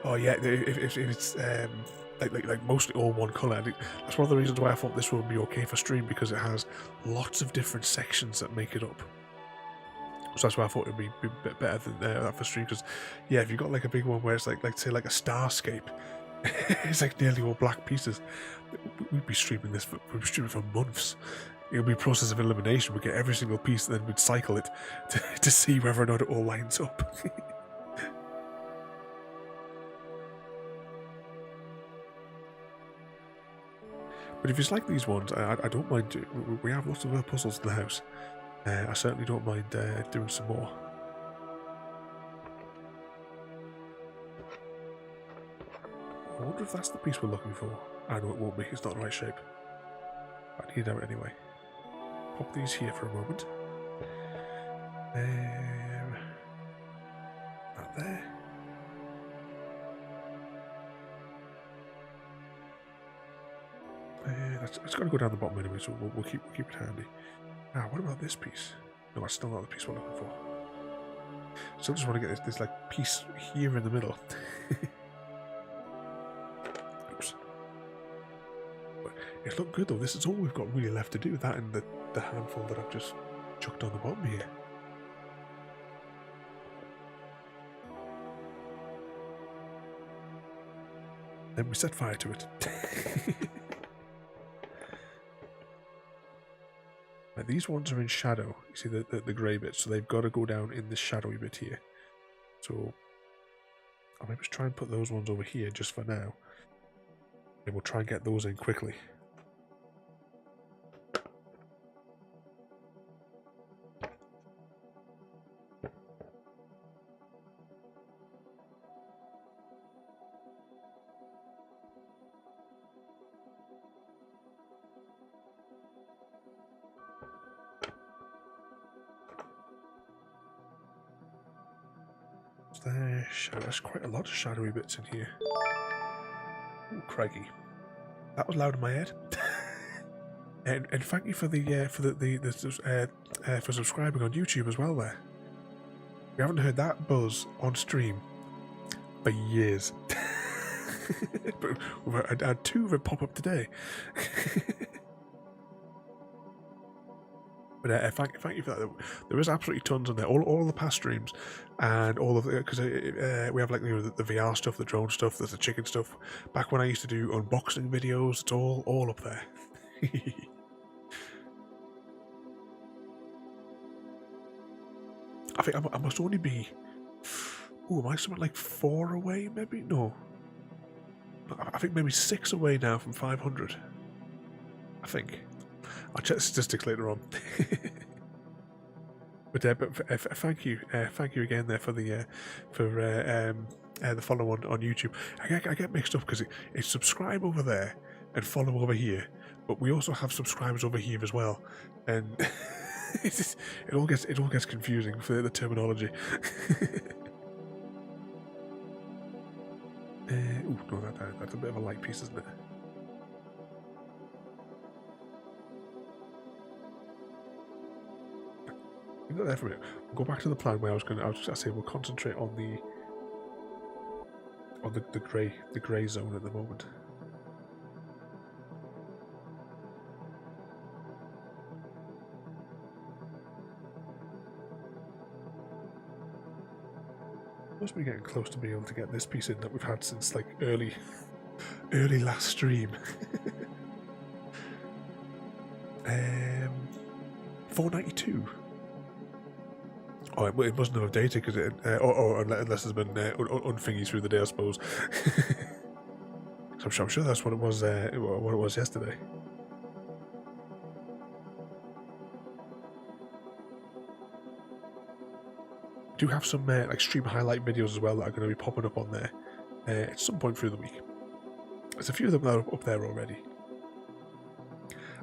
Oh yeah, if it's like mostly all one colour. That's one of the reasons why I thought this one would be okay for stream, because it has lots of different sections that make it up. So that's why I thought it would be a bit better than that for stream. Because yeah, if you got like a big one where it's like say like a starscape, it's like nearly all black pieces. We'd be streaming this. We'd be streaming for months. It would be a process of elimination. We'd get every single piece, and then we'd cycle it to see whether or not it all lines up. But if it's like these ones, I don't mind. We have lots of other puzzles in the house. I certainly don't mind doing some more. I wonder if that's the piece we're looking for. I know it won't be, it's not the right shape. I need it out anyway. Pop these here for a moment. That there. It's got to go down the bottom anyway, so we'll keep it handy. Now, what about this piece? No, that's still not the piece we're looking for. So I just want to get this like piece here in the middle. Oops. But it looked good though. This is all we've got really left to do. That and the handful that I've just chucked on the bottom here. Then we set fire to it. Now, these ones are in shadow. You see the grey bits, so they've got to go down in the shadowy bit here. So I'll maybe just try and put those ones over here just for now. And we'll try and get those in quickly. There's quite a lot of shadowy bits in here. Ooh, crikey. That was loud in my head. and thank you for for subscribing on YouTube as well there. We haven't heard that buzz on stream for years. But I had two of it pop up today. But thank you for that. There is absolutely tons on there. All the past streams, and all of because we have like the VR stuff, the drone stuff, there's the chicken stuff. Back when I used to do unboxing videos, it's all up there. I think I must only be. Oh, am I something like 4 away? Maybe no. I think maybe 6 away now from 500. I think. I'll check the statistics later on. But thank you again there for the follow on YouTube. I get mixed up because it's subscribe over there and follow over here, but we also have subscribers over here as well, and it all gets confusing for the terminology. Ooh, no, that's a bit of a light piece, isn't it? Not there for a minute. We'll go back to the plan where I was say we'll concentrate on the grey zone at the moment. Must be getting close to being able to get this piece in that we've had since like early last stream. 492. Oh, it mustn't have updated because unless it's been unthingy through the day, I suppose. So I'm sure that's what it was. What it was yesterday. I do have some like stream highlight videos as well that are going to be popping up on there at some point through the week. There's a few of them that are up there already.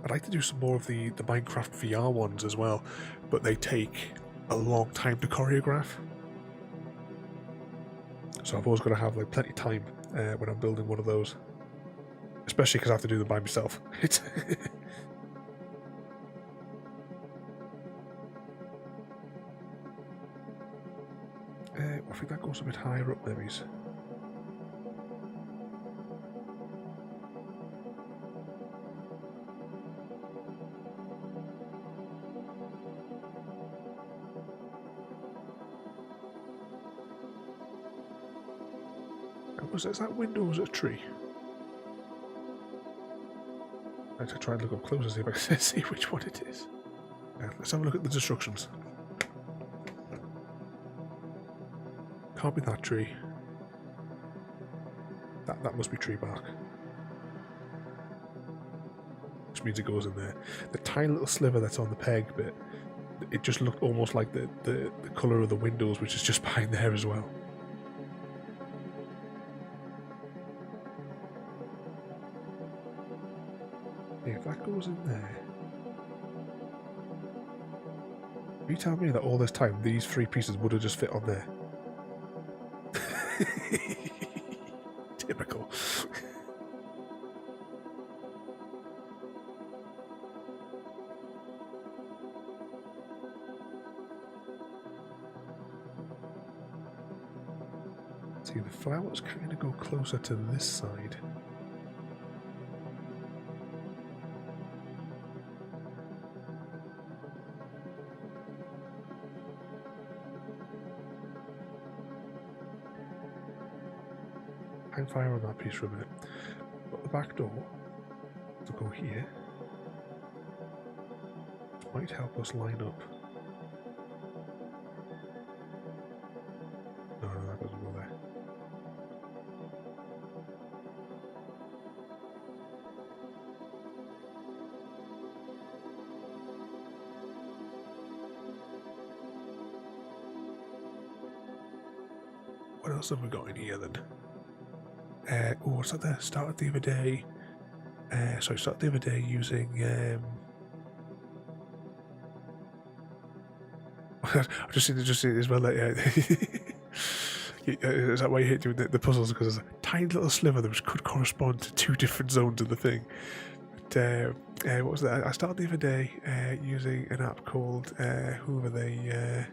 I'd like to do some more of the Minecraft VR ones as well, but they take a long time to choreograph, so I've always got to have like plenty of time when I'm building one of those, especially because I have to do them by myself. I think that goes a bit higher up, maybe. Is that window or was it a tree? I have to try and look up close and see if I can see which one it is. Let's have a look at the destructions. Can't be that tree. That must be tree bark. Which means it goes in there. The tiny little sliver that's on the peg bit, it just looked almost like the colour of the windows, which is just behind there as well. Yeah, if that goes in there... Are you telling me that all this time these 3 pieces would have just fit on there? Typical. See, the flowers kind of go closer to this side. Hang fire on that piece for a minute. But the back door to go here might help us line up. No, that doesn't go there. What else have we got in here then? Oh, what's that there? Started the other day. Started the other day using. I've just seen it as well. That is that why you hate doing the puzzles? Because there's a tiny little sliver that could correspond to 2 different zones of the thing. But, what was that? I started the other day using an app called who are they?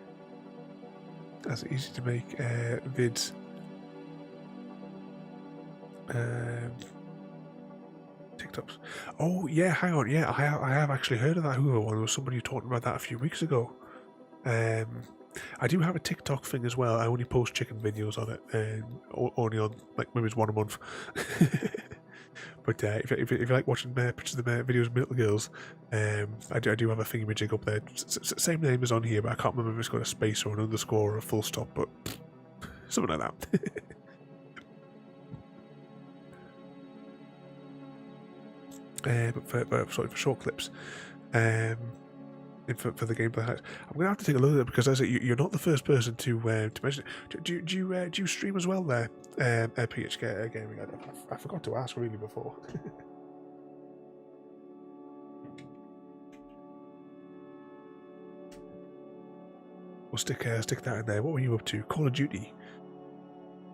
That's easy to make vids. TikToks. Oh yeah, hang on. Yeah, I have actually heard of that Hoover one. There was somebody talking about that a few weeks ago. I do have a TikTok thing as well. I only post chicken videos on it, only on like maybe it's 1 a month. But if you like watching pictures of the videos of little girls, I do have a thingamajig up there. Same name as on here, but I can't remember if it's got a space or an underscore or a full stop, but something like that. But for short clips, for the gameplay highlights, I'm gonna have to take a look at it because you're not the first person to mention it. Do you stream as well there, PHK Gaming? I forgot to ask really before. We'll stick that in there. What were you up to? Call of Duty.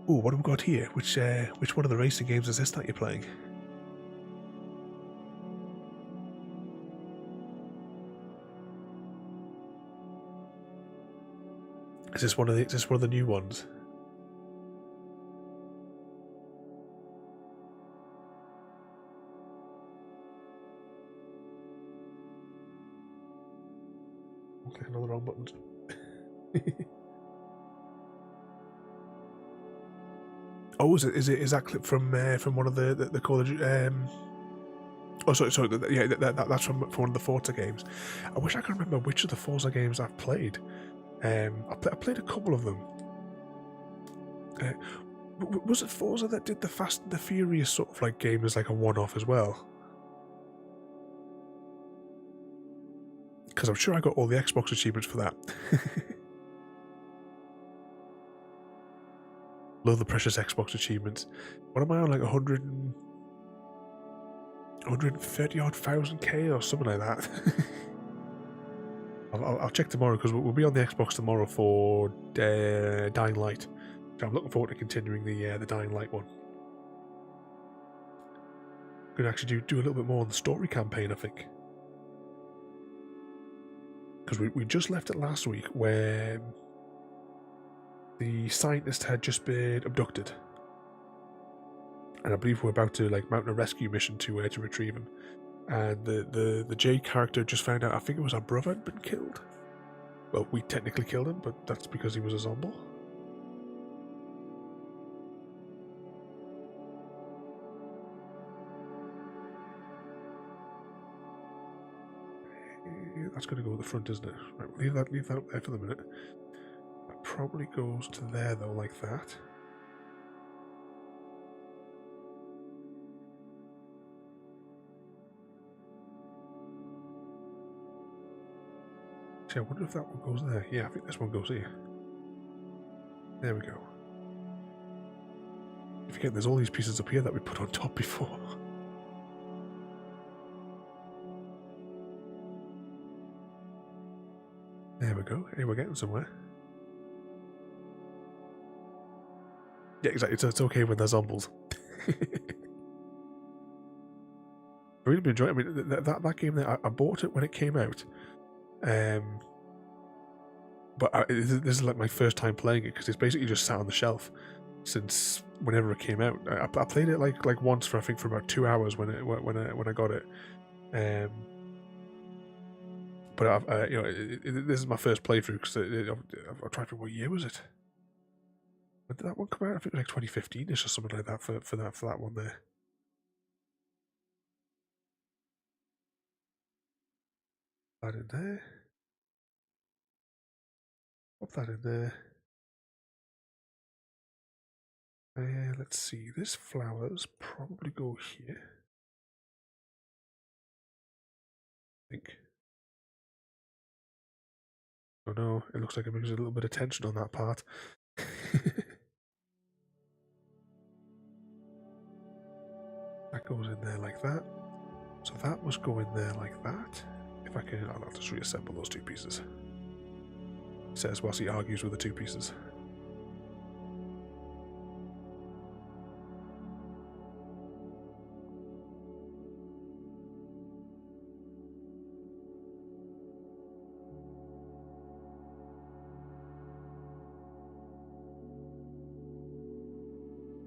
Oh, what have we got here? Which one of the racing games is this that you're playing? Is this one of the new ones? I'm clicking on the wrong buttons. Oh, is that clip from one of the Call of Duty? Oh, sorry. Yeah, that's from one of the Forza games. I wish I could remember which of the Forza games I've played. I played a couple of them. Was it Forza that did the Fast and the Furious sort of like game as like a one-off as well? Because I'm sure I got all the Xbox achievements for that. Love the precious Xbox achievements. What am I on, like 130 odd thousand K or something like that? I'll check tomorrow because we'll be on the Xbox tomorrow for Dying Light. So I'm looking forward to continuing the Dying Light one. Going to actually do a little bit more on the story campaign, I think. Because we just left it last week where the scientist had just been abducted. And I believe we're about to like mount a rescue mission to retrieve him. And the J character just found out, I think it was our brother had been killed. Well, we technically killed him, but that's because he was a zombie. That's going to go at the front, isn't it? Right, we'll leave that up there for the minute. That probably goes to there though, like that. I wonder if that one goes there. Yeah, I think this one goes here. There we go. You forget there's all these pieces up here that we put on top before. we go. Hey, we're getting somewhere. Yeah, exactly. It's okay when there's zombies. I really been enjoying it. I mean, that game there, I bought it when it came out. But this is like my first time playing it because it's basically just sat on the shelf since whenever it came out. I played it like once for I think for about 2 hours when I got it. But this is my first playthrough because I've tried for what year was it? When did that one come out? I think it was like 2015ish or something like that for that one there. That in there. Pop that in there. Let's see. This flowers probably go here. I think. Oh no, it looks like it makes a little bit of tension on that part. That goes in there like that. So that must go in there like that. If I can, I'll just reassemble those two pieces. Says whilst he argues with the two pieces.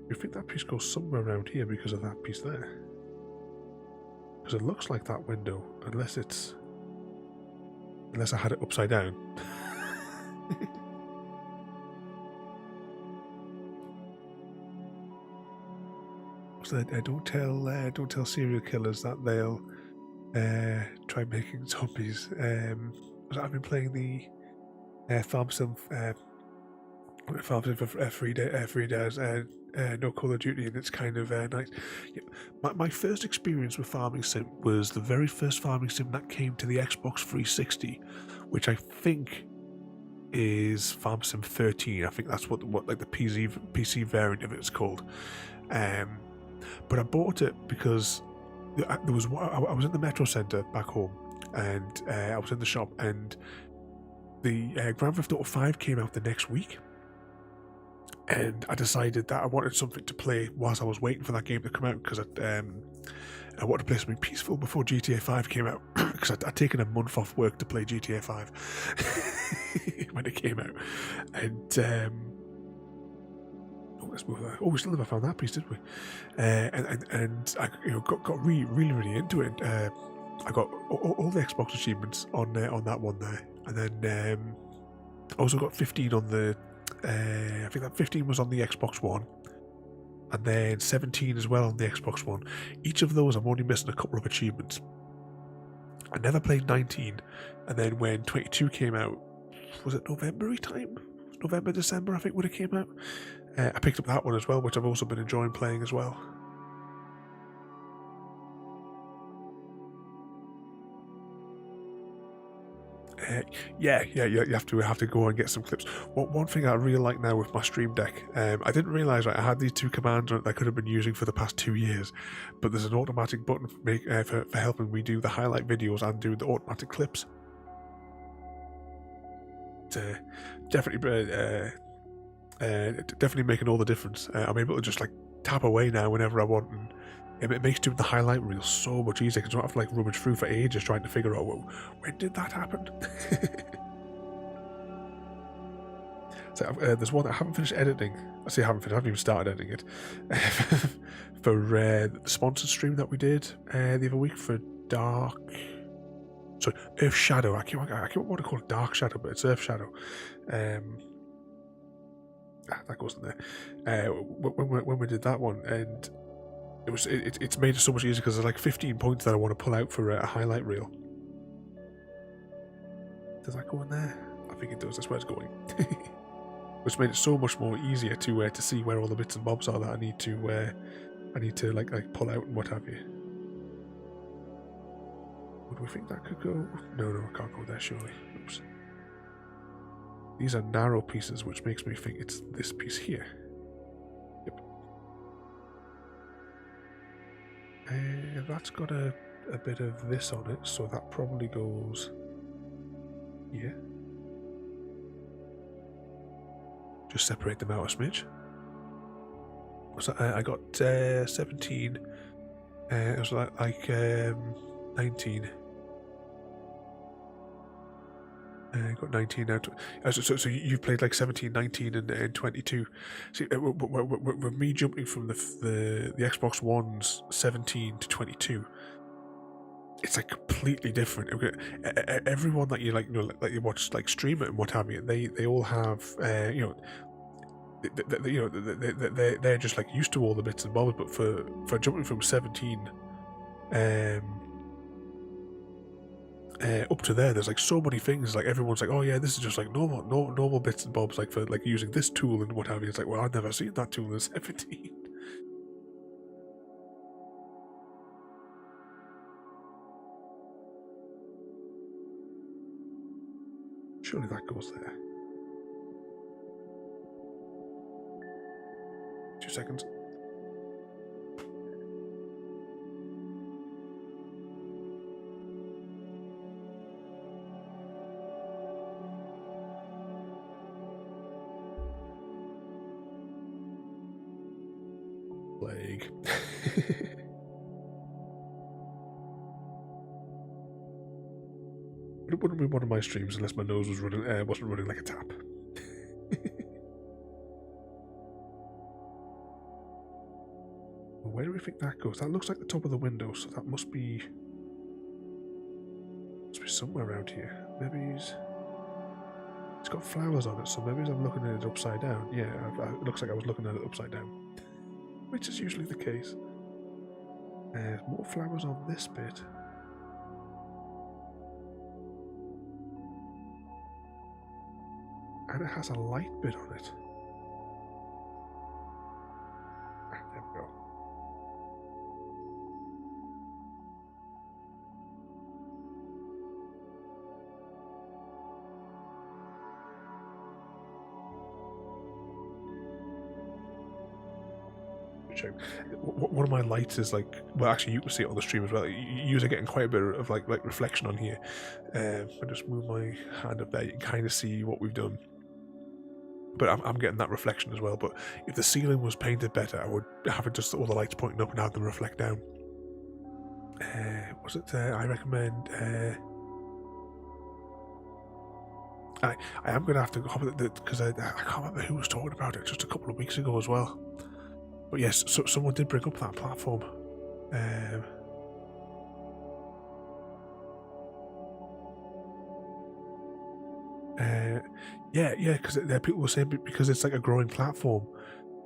You think that piece goes somewhere around here because of that piece there? Because it looks like that window, unless I had it upside down. So don't tell serial killers that they'll try making zombies. I've been playing the Farm Sim for 3 days. No Call of Duty, and it's kind of nice. Yeah, my first experience with farming sim was the very first farming sim that came to the Xbox 360, which I think is Farm Sim 13. I think that's what like the PC variant of it is called. But I bought it because I was in the Metro Centre back home, and I was in the shop, and the Grand Theft Auto 5 came out the next week. And I decided that I wanted something to play whilst I was waiting for that game to come out because I wanted to play something peaceful before GTA 5 came out because I'd taken a month off work to play GTA 5 when it came out. And let's move that. Oh, we still never found that piece, did we? And I got really into it. I got all the Xbox achievements on that one there, and then I also got 15 on the. I think that 15 was on the Xbox One, and then 17 as well on the Xbox One. Each of those I'm only missing a couple of achievements. I never played 19, and then when 22 came out, was it November time? November, December I think when it came out. I picked up that one as well, which I've also been enjoying playing as well. Yeah, you have to go and get some clips. One thing I really like now with my Stream Deck, I didn't realise I had these two commands that I could have been using for the past 2 years, but there's an automatic button for helping me do the highlight videos and do the automatic clips. Definitely making all the difference. I'm able to just like tap away now whenever I want, and it makes doing the highlight reel so much easier because I don't have to like rummage through for ages trying to figure out, well, when did that happen? So there's one that I haven't finished editing. I say I haven't even started editing it. For the sponsored stream that we did the other week for Earth Shadow. I can't want to call it Dark Shadow, but it's Earth Shadow. That goes in there. When we did that one, and it's made it so much easier because there's like 15 points that I want to pull out for a highlight reel. Does that go in there? I think it does. That's where it's going. Which made it so much more easier to see where all the bits and bobs are that I need to like pull out and what have you. Would we think that could go? No, I can't go there surely. Oops. These are narrow pieces, which makes me think it's this piece here. Yep. And that's got a bit of this on it, so that probably goes here. just separate them out a smidge. So I got 17. It was like 19. Got 19 now. So you've played like 17, 19, and 22. See, with me jumping from the Xbox One's 17 to 22, it's like completely different. Everyone that you like, that you watch like stream it and what have you, they all have they're just like used to all the bits and bobs. But for jumping from 17 up to there, there's like so many things. Like everyone's like, oh yeah, this is just like normal bits and bobs, like for like using this tool and what have you. It's like, well, I've never seen that tool in 17. Surely that goes there. 2 seconds. Plague. It wouldn't be one of my streams unless my nose was wasn't running like a tap. Where do we think that goes? That looks like the top of the window, so that must be somewhere around here. Maybe it's got flowers on it, so maybe I'm looking at it upside down. Yeah, it looks like I was looking at it upside down, which is usually the case. More flowers on this bit. And it has a light bit on it. There we go. One of my lights is like, well, actually you can see it on the stream as well. You're getting quite a bit of like reflection on here. I just move my hand up there, you can kind of see what we've done. But I'm getting that reflection as well. But if the ceiling was painted better, I would have it just all the lights pointing up and have them reflect down. Was it? I recommend. I am going to have to go because I can't remember who was talking about it just a couple of weeks ago as well. But yes, so someone did bring up that platform. Yeah, because people were saying because it's like a growing platform,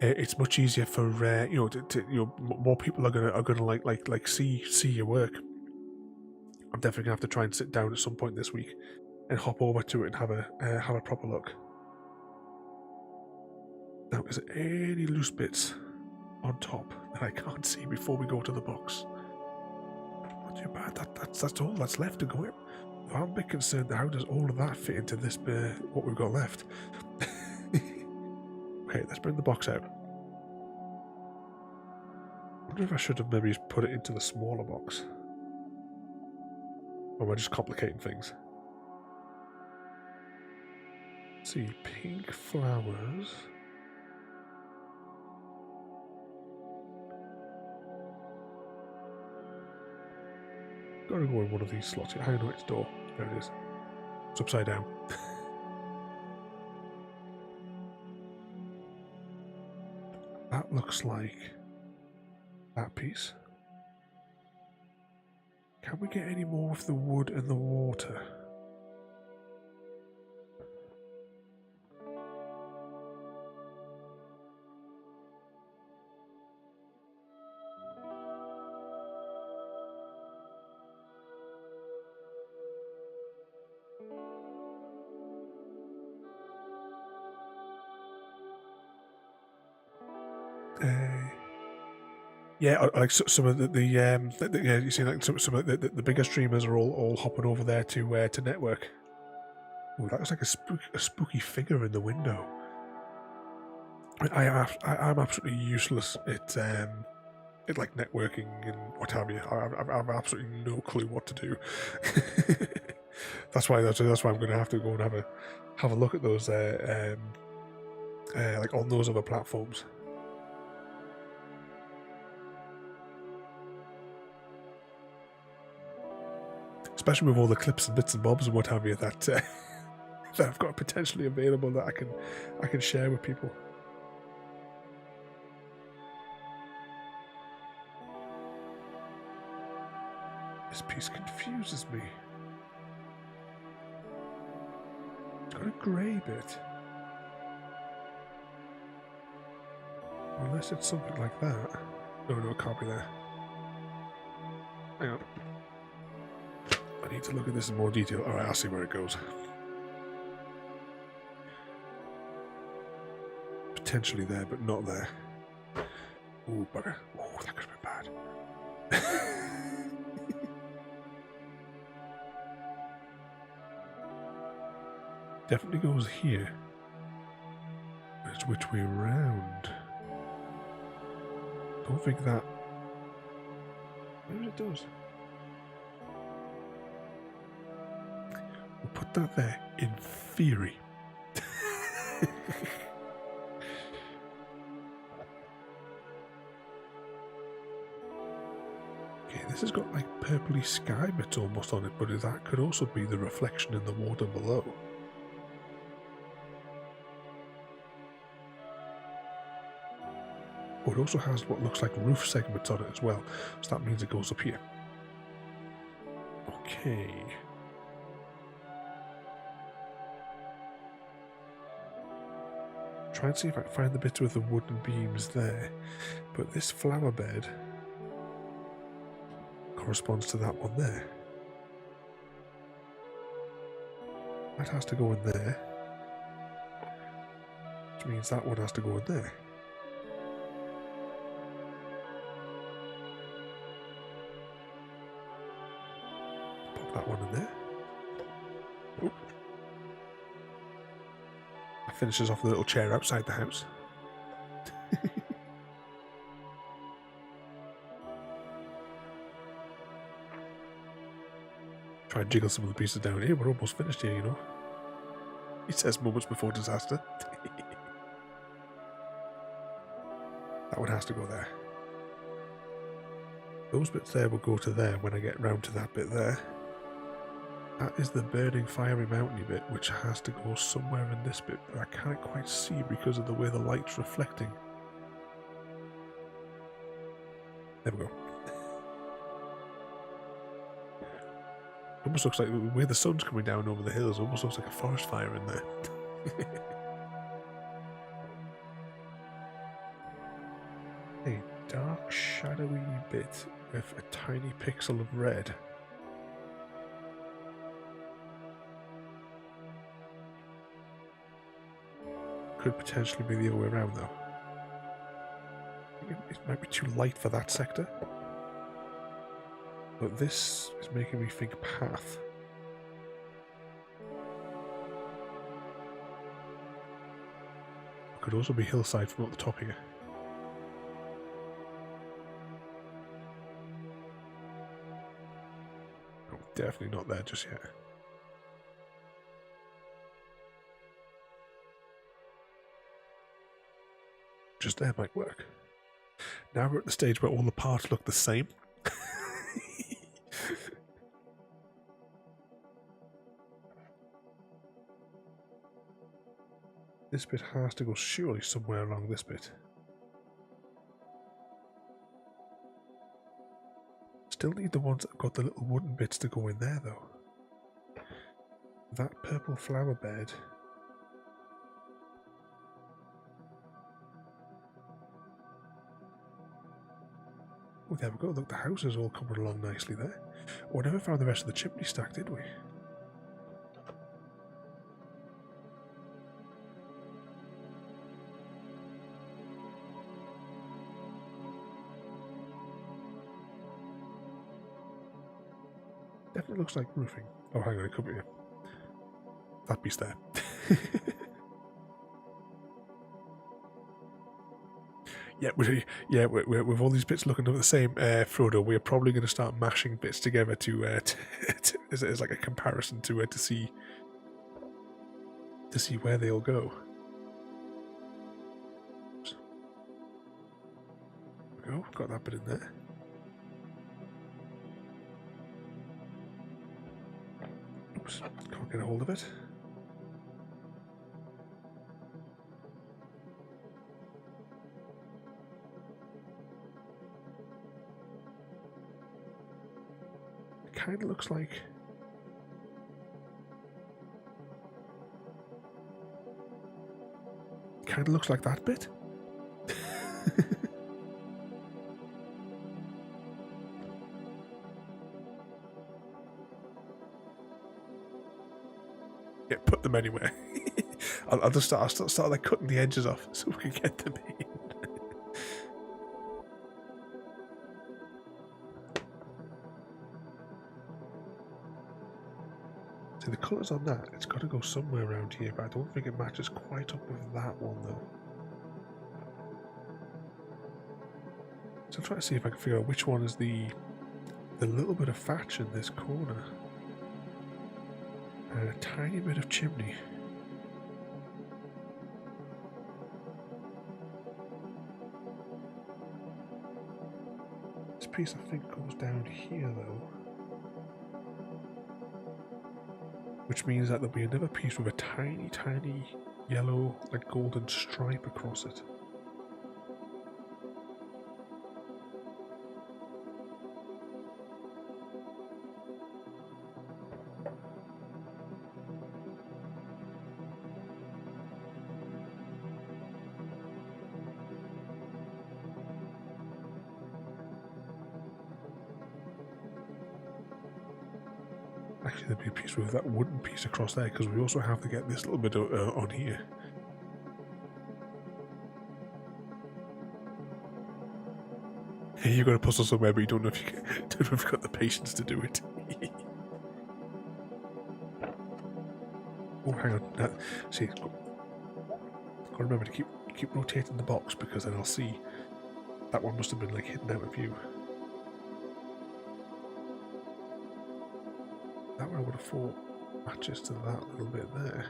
it's much easier for more people are gonna like see your work. I'm definitely gonna have to try and sit down at some point this week and hop over to it and have a proper look. Now, is there any loose bits on top that I can't see before we go to the box? Not too bad. That's all that's left to go in. I'm a bit concerned, how does all of that fit into this bit, what we've got left? Okay, let's bring the box out. I wonder if I should have maybe put it into the smaller box. Or am I just complicating things? Let's see, pink flowers. Gotta go in one of these slots here. Hang on, its door. There it is. It's upside down. That looks like that piece. Can we get any more of the wood and the water? Yeah, like some of the yeah, you see like some of the bigger streamers are all hopping over there to network. Oh, that looks like a spooky figure in the window. I'm absolutely useless at like networking and what have you. I've absolutely no clue what to do. That's why I'm going to have to go and have a look at those like on those other platforms. Especially with all the clips and bits and bobs and what have you that that I've got potentially available that I can share with people. This piece confuses me. It's got a grey bit. Unless it's something like that. No, it can't be there. Hang on. I need to look at this in more detail. Alright, I'll see where it goes. Potentially there, but not there. Ooh, bugger. Ooh, that could have been bad. Definitely goes here. But it's which way round? Don't think that... Maybe it does. We'll put that there, in theory. Okay, this has got like purpley sky bits almost on it, but that could also be the reflection in the water below. Oh, it also has what looks like roof segments on it as well, so that means it goes up here. Okay. Try and see if I can find the bits with the wooden beams there, but this flower bed corresponds to that one there. That has to go in there, which means that one has to go in there. Pop that one in there. Oop. That finishes off the little chair outside the house. Try and jiggle some of the pieces down here. We're almost finished here, you know. He says moments before disaster. That one has to go there. Those bits there will go to there when I get round to that bit there. That is the burning fiery mountainy bit, which has to go somewhere in this bit, but I can't quite see because of the way the light's reflecting. There we go. Almost looks like the way the sun's coming down over the hills, almost looks like a forest fire in there. A dark, shadowy bit with a tiny pixel of red. Could potentially be the other way around though. It might be too light for that sector. But this is making me think path. Could also be hillside from up the top here. Oh, definitely not there just yet. Just there might work. Now we're at the stage where all the parts look the same. This bit has to go surely somewhere along this bit. Still need the ones that have got the little wooden bits to go in there though. That purple flower bed. Oh, there we go. Look, the house is all coming along nicely there. Oh, we never found the rest of the chimney stack, did we? Definitely looks like roofing. Oh, hang on, it could be. That piece there. With all these bits looking the same, Frodo, we're probably going to start mashing bits together to as like a comparison to see where they'll go. we go. Got that bit in there. Oops, can't get a hold of it. It kind of looks like... Kind of looks like that bit. Yeah, put them anywhere. I'll just start like cutting the edges off so we can get them in. See, the colours on that, it's got to go somewhere around here, but I don't think it matches quite up with that one though. So I'm trying to see if I can figure out which one is the little bit of thatch in this corner. And a tiny bit of chimney. This piece I think goes down here though. Which means that there'll be another piece with a tiny, tiny yellow, like golden stripe across it. Actually, there'll be a piece with that wooden piece across there, because we also have to get this little bit on here. You've got to puzzle somewhere, but you don't know if you've got the patience to do it. Oh, hang on. See, got to remember to keep rotating the box, because then I'll see that one must have been like hidden out of view. That one I would have thought matches to that little bit there.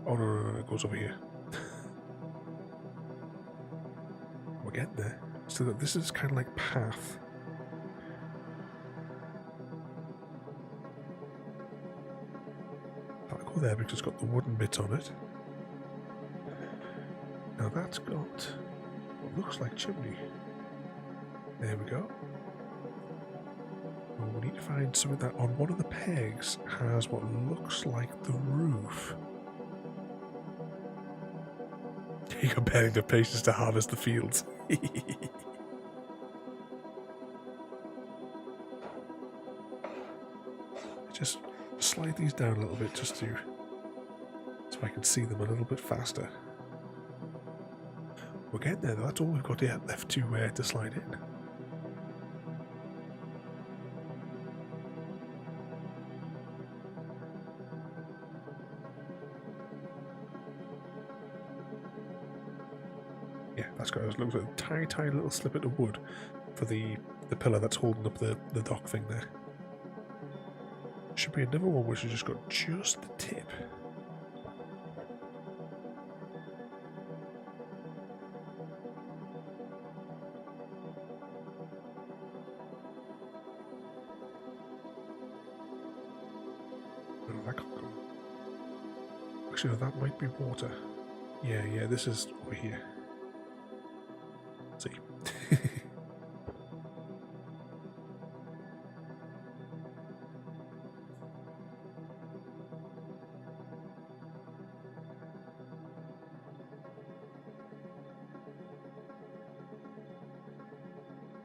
Oh no, it goes over here. We're getting there. So that this is kind of like path. That'll go there because it's got the wooden bits on it. Now that's got what looks like chimney. There we go. We need to find something that on one of the pegs has what looks like the roof. You're bearing the patience to harvest the fields. Just slide these down a little bit just so I can see them a little bit faster. We're getting there though, that's all we've got yet left to slide in. Yeah, that's got, it looks like a tiny, tiny little snippet of wood for the pillar that's holding up the dock thing there. Should be another one which has just got just the tip. No, that can't go. Actually, no, that might be water. Yeah, this is over here. Let's see.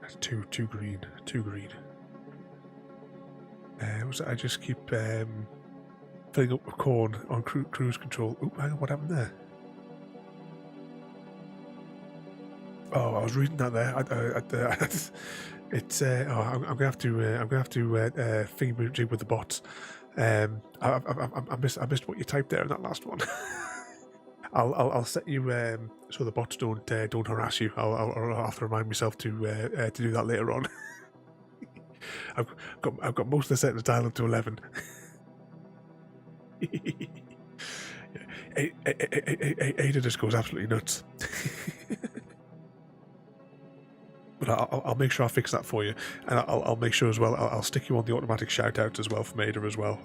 That's too green. I just keep filling up with corn on cruise control. Oop, hang on, what happened there? Oh, I was reading that there. It's I'm gonna have to finger jig with the bots. I missed what you typed there in that last one. I'll set you so the bots don't harass you. I'll have to remind myself to do that later on. I've got most of the settings dialed up to 11. Yeah. Ada just goes absolutely nuts. But I'll make sure I fix that for you, and I'll make sure as well. I'll stick you on the automatic shout outs as well from Ada as well.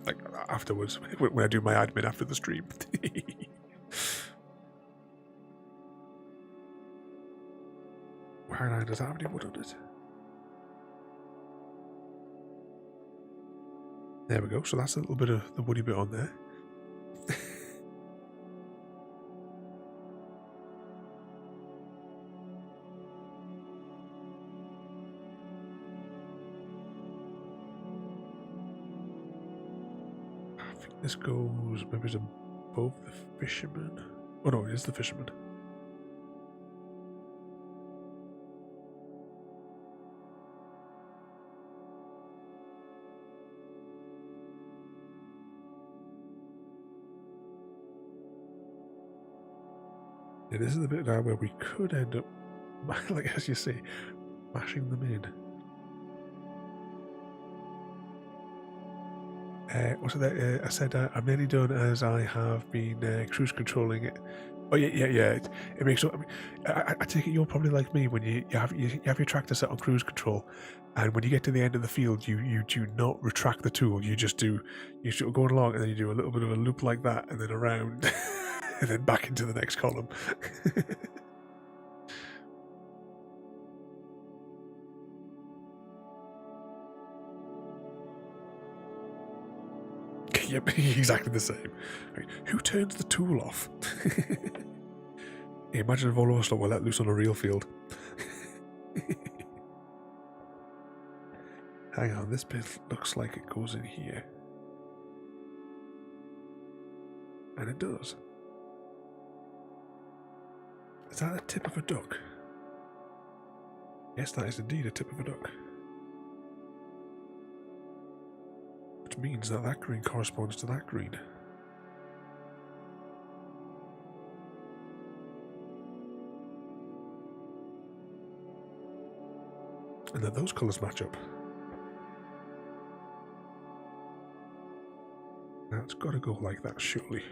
Like afterwards when I do my admin after the stream. Where does that have any wood on it? There we go. So that's a little bit of the woody bit on there. This goes maybe it's above the fisherman. Oh no, it is the fisherman. Yeah, this is the bit now where we could end up, like as you say, mashing them in. What's it? I said I'm nearly done as I have been cruise controlling it. Oh yeah. It makes up. I mean, I take it you're probably like me when you have your tractor set on cruise control, and when you get to the end of the field, you do not retract the tool. You just do. You sort of going along, and then you do a little bit of a loop like that, and then around, and then back into the next column. Yep, exactly the same. Right. Who turns the tool off? Imagine if all of us were let loose on a real field. Hang on, this bit looks like it goes in here. And it does. Is that the tip of a duck? Yes, that is indeed a tip of a duck. Which means that that green corresponds to that green. And that those colours match up. Now it's got to go like that, surely.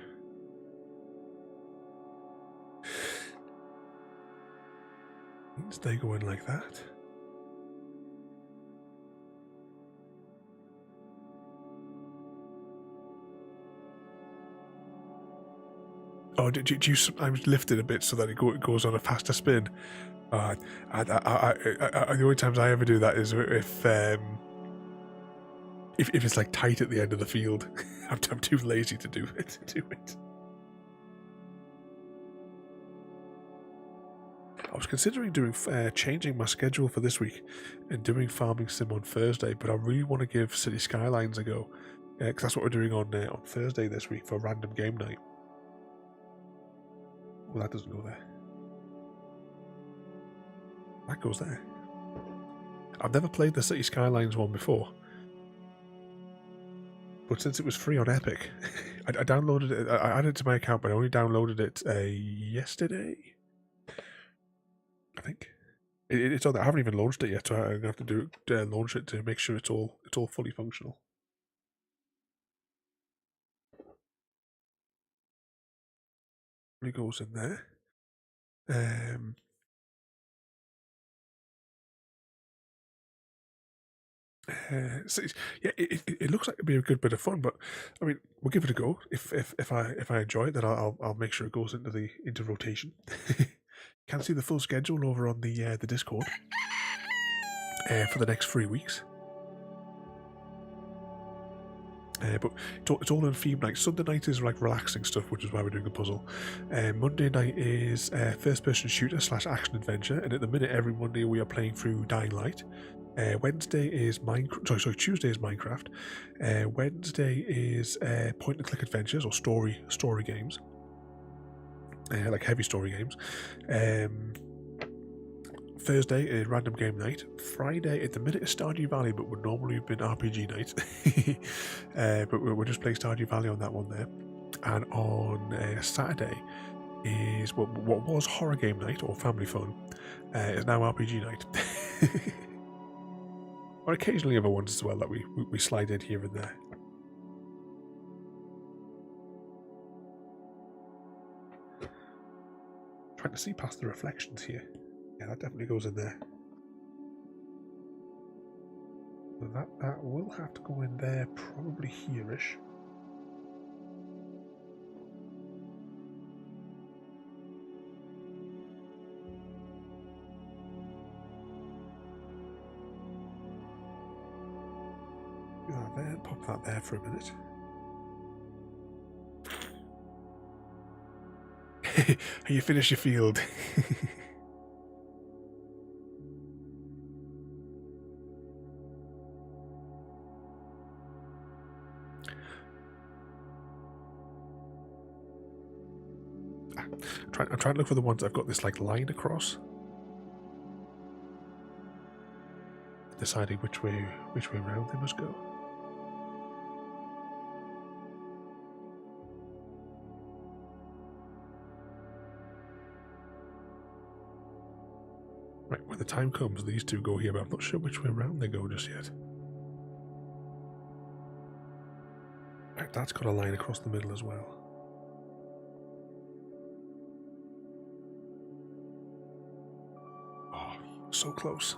Means they go in like that. Oh, did you sometimes lift it a bit so that it goes on a faster spin? The only times I ever do that is if it's like tight at the end of the field. I'm too lazy to do it. I was considering doing changing my schedule for this week and doing Farming Sim on Thursday, but I really want to give City Skylines a go because that's what we're doing on Thursday this week for random game night. Well, that doesn't go there. That goes there. I've never played the City Skylines one before. But since it was free on Epic, I downloaded it. I added it to my account, but I only downloaded it yesterday. I think. It's on there. I haven't even launched it yet, so I'm going to have to launch it to make sure it's all fully functional. It goes in there. So it looks like it'd be a good bit of fun, but I mean, we'll give it a go. If I enjoy it, then I'll make sure it goes into rotation. Can see the full schedule over on the Discord for the next 3 weeks. But it's all in theme night. Sunday night is like relaxing stuff, which is why we're doing a puzzle. Monday night is first-person shooter / action adventure, and at the minute, every Monday we are playing through Dying Light. Wednesday is Minecraft. Sorry, Tuesday is Minecraft. Wednesday is point-and-click adventures or story games, like heavy story games. Thursday is random game night. Friday at the minute is Stardew Valley, but would normally have been RPG night. But we're just playing Stardew Valley on that one there. And on Saturday is what was horror game night or family fun. Is now RPG night. Or occasionally other ones as well that we slide in here and there. Trying to see past the reflections here. Yeah, that definitely goes in there. that will have to go in there, probably here-ish. Do that there, pop that there for a minute. You finish your field. I'm trying to look for the ones I've got this like line across. Deciding which way around they must go. Right, when the time comes, these two go here, but I'm not sure which way around they go just yet. Right, that's got a line across the middle as well. Oh, so close.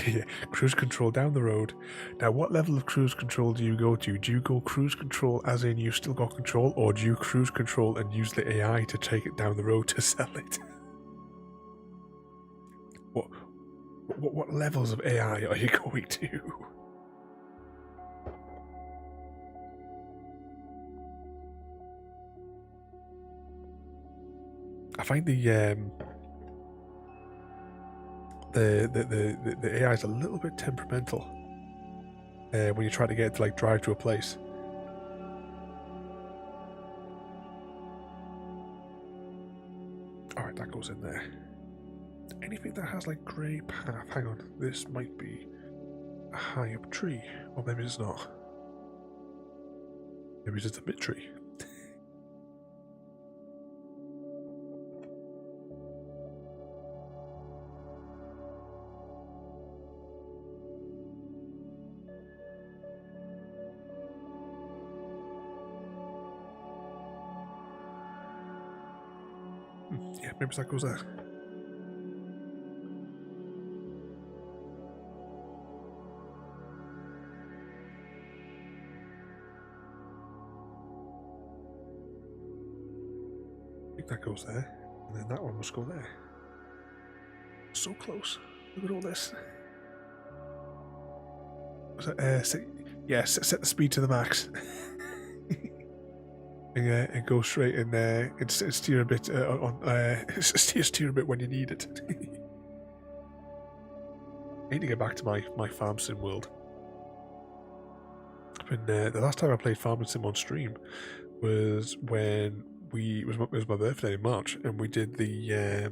Yeah, cruise control down the road. Now, what level of cruise control do you go to? Do you go cruise control as in you still got control, or do you cruise control and use the AI to take it down the road to sell it? What levels of AI are you going to? I find the AI is a little bit temperamental when you try to get it to like drive to a place. Alright, that goes in there. Anything that has like grey path, hang on, this might be a high up tree, or maybe it's not. Maybe it's just a mid tree. Yeah, maybe that goes there. I think that goes there, and then that one must go there. So close. Look at all this. Set the speed to the max. And go straight and steer a bit steer a bit when you need it. I need to get back to my farm sim world. The last time I played farm sim on stream was when it was my birthday in March, and we did the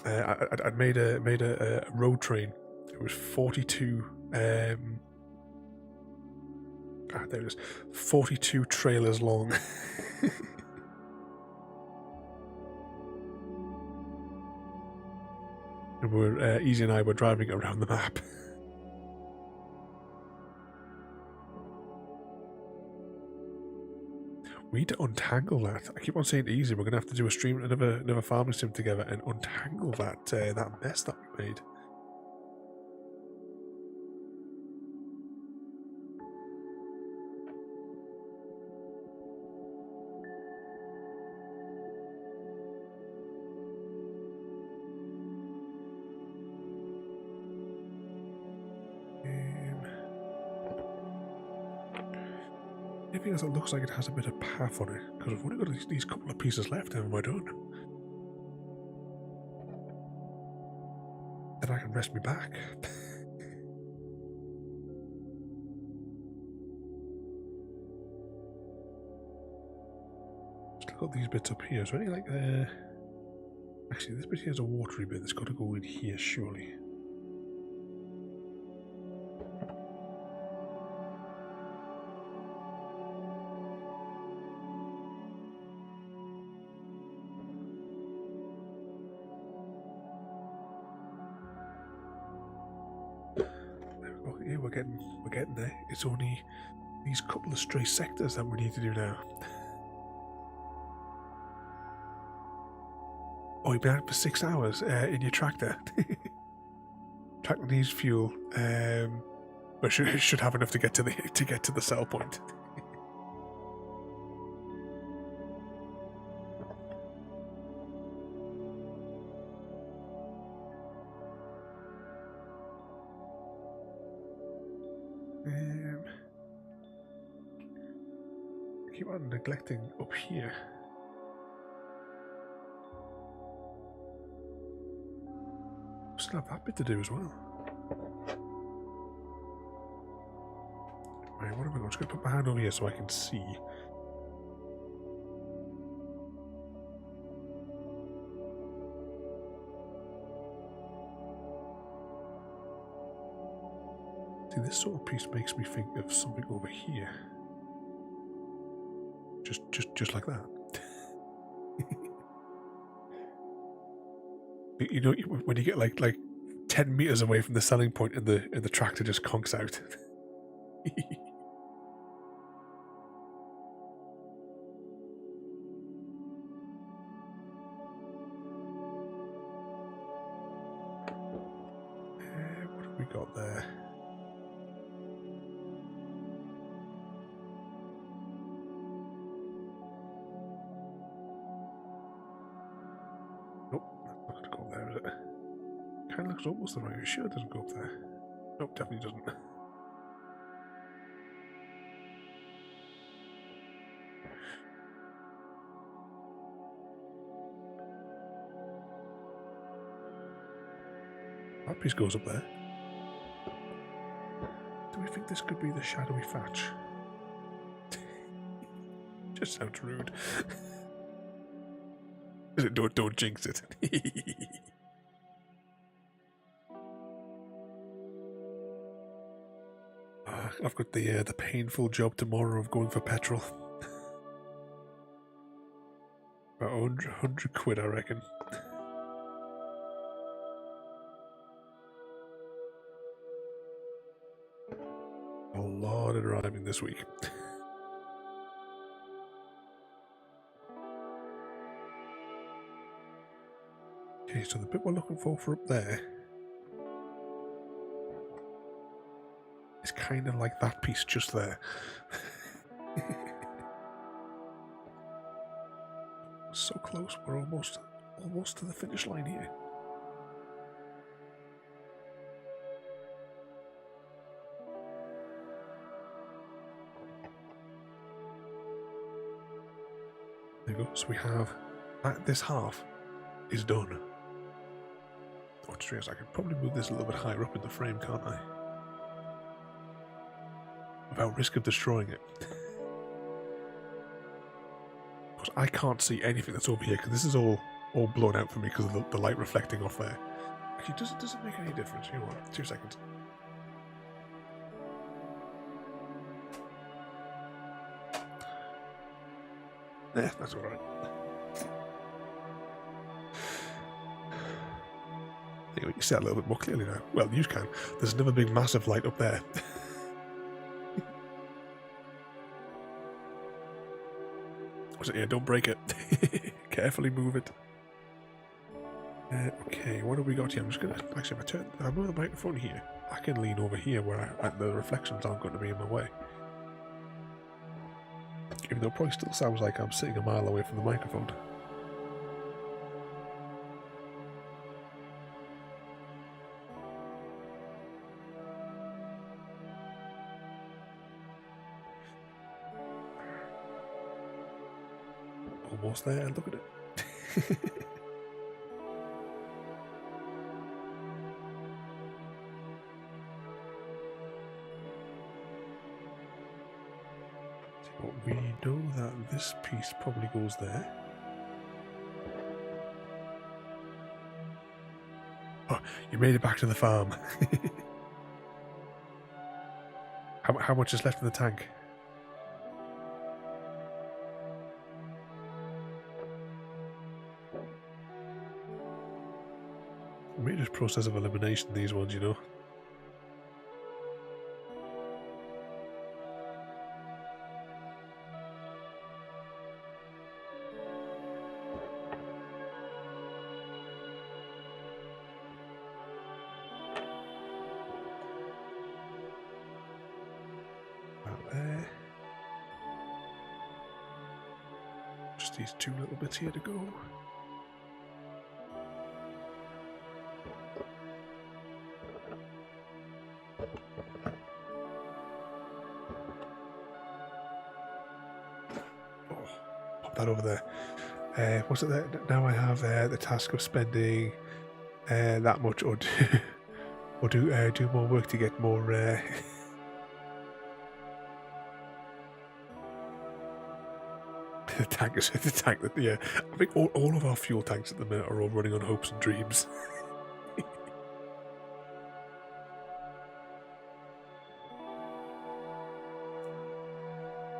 I'd made a road train. It was 42. There it is. 42 trailers long. And Easy and I were driving around the map. We need to untangle that. I keep on saying Easy, we're going to have to do a stream, another farming sim together and untangle that mess that we made. Anything else that looks like it has a bit of path on it, because we've only got these couple of pieces left and we're done. Then I can rest me back. Still got these bits up here. Is there any like actually this bit here is a watery bit that's got to go in here surely. Yeah, we're getting there. It's only these couple of stray sectors that we need to do now. Oh, you've been out for 6 hours in your tractor. Tractor needs fuel. But should have enough to get to the sell point. Keep on neglecting up here. Still have that bit to do as well. Right, what am I going? I'm just going to put my hand over here so I can see. See, this sort of piece makes me think of something over here. Just like that. You know, when you get like 10 meters away from the selling point and the tractor just conks out. What have we got there? Nope, that's not going to go up there, is it? Kind of looks almost the right way. Sure, it doesn't go up there. Nope, definitely doesn't. That piece goes up there. Do we think this could be the shadowy thatch? Just sounds rude. Don't jinx it. I've got the painful job tomorrow of going for petrol. About 100 quid, I reckon. A lot of driving this week. Okay, so the bit we're looking for up there is kind of like that piece just there. So close, we're almost to the finish line here. There we go. So we have this half is done. Oh, serious, I could probably move this a little bit higher up in the frame, can't I? Without risk of destroying it. Because I can't see anything that's over here, because this is all blown out for me because of the light reflecting off there. Actually, does it make any difference? You know what? 2 seconds. Yeah, that's alright. Anyway, you see that a little bit more clearly now. Well, you can. There's another big massive light up there. Yeah, don't break it. Carefully move it. Okay, what have we got here? I'm just gonna actually, if I move the microphone here, I can lean over here where the reflections aren't going to be in my way. Even though it probably still sounds like I'm sitting a mile away from the microphone. Almost there, look at it. So we know that this piece probably goes there. Oh, you made it back to the farm. How much is left in the tank? Maybe just process of elimination, these ones, you know. Just these two little bits here to go. Oh, pop that over there. What's it there? Now I have the task of spending that much, or do more work to get more. The tank is the tank that I think all of our fuel tanks at the minute are all running on hopes and dreams.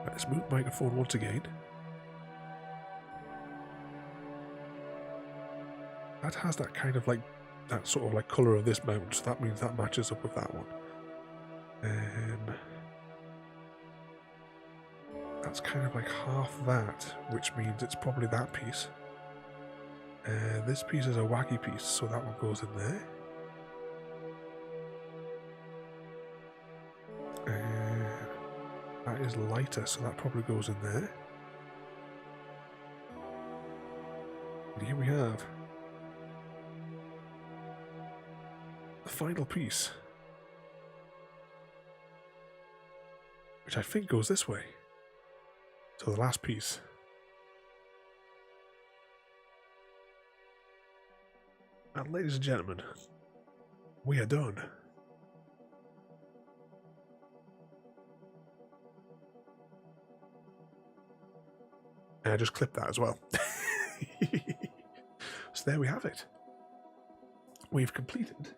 Let's move microphone once again. That has that kind of like that sort of like colour of this mount, so that means that matches up with that one. That's kind of like half that, which means it's probably that piece. This piece is a wacky piece, so that one goes in there. That is lighter, so that probably goes in there. And here we have the final piece, which I think goes this way. So the last piece. And ladies and gentlemen, we are done. And I just clipped that as well. So there we have it. We've completed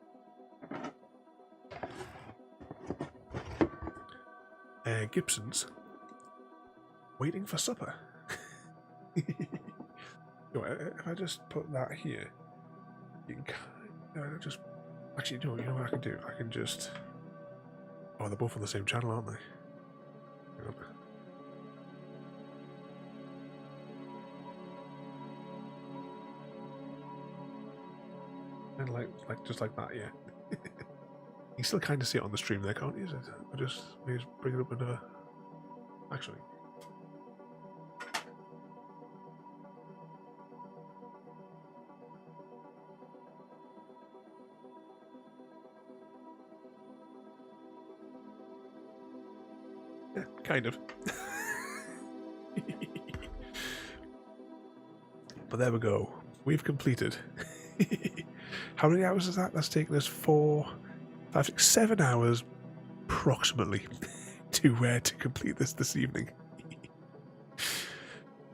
Gibsons waiting for supper. If I just put that here, you can kind of just actually you know what I can do? I can just they're both on the same channel, aren't they? Hang on. And like just like that, yeah. You can still kind of see it on the stream there, can't you? Maybe just bring it up another. Actually. Yeah, kind of. But there we go. We've completed. How many hours is that? That's taken us 4, 5, 6, 7 hours approximately to complete this evening.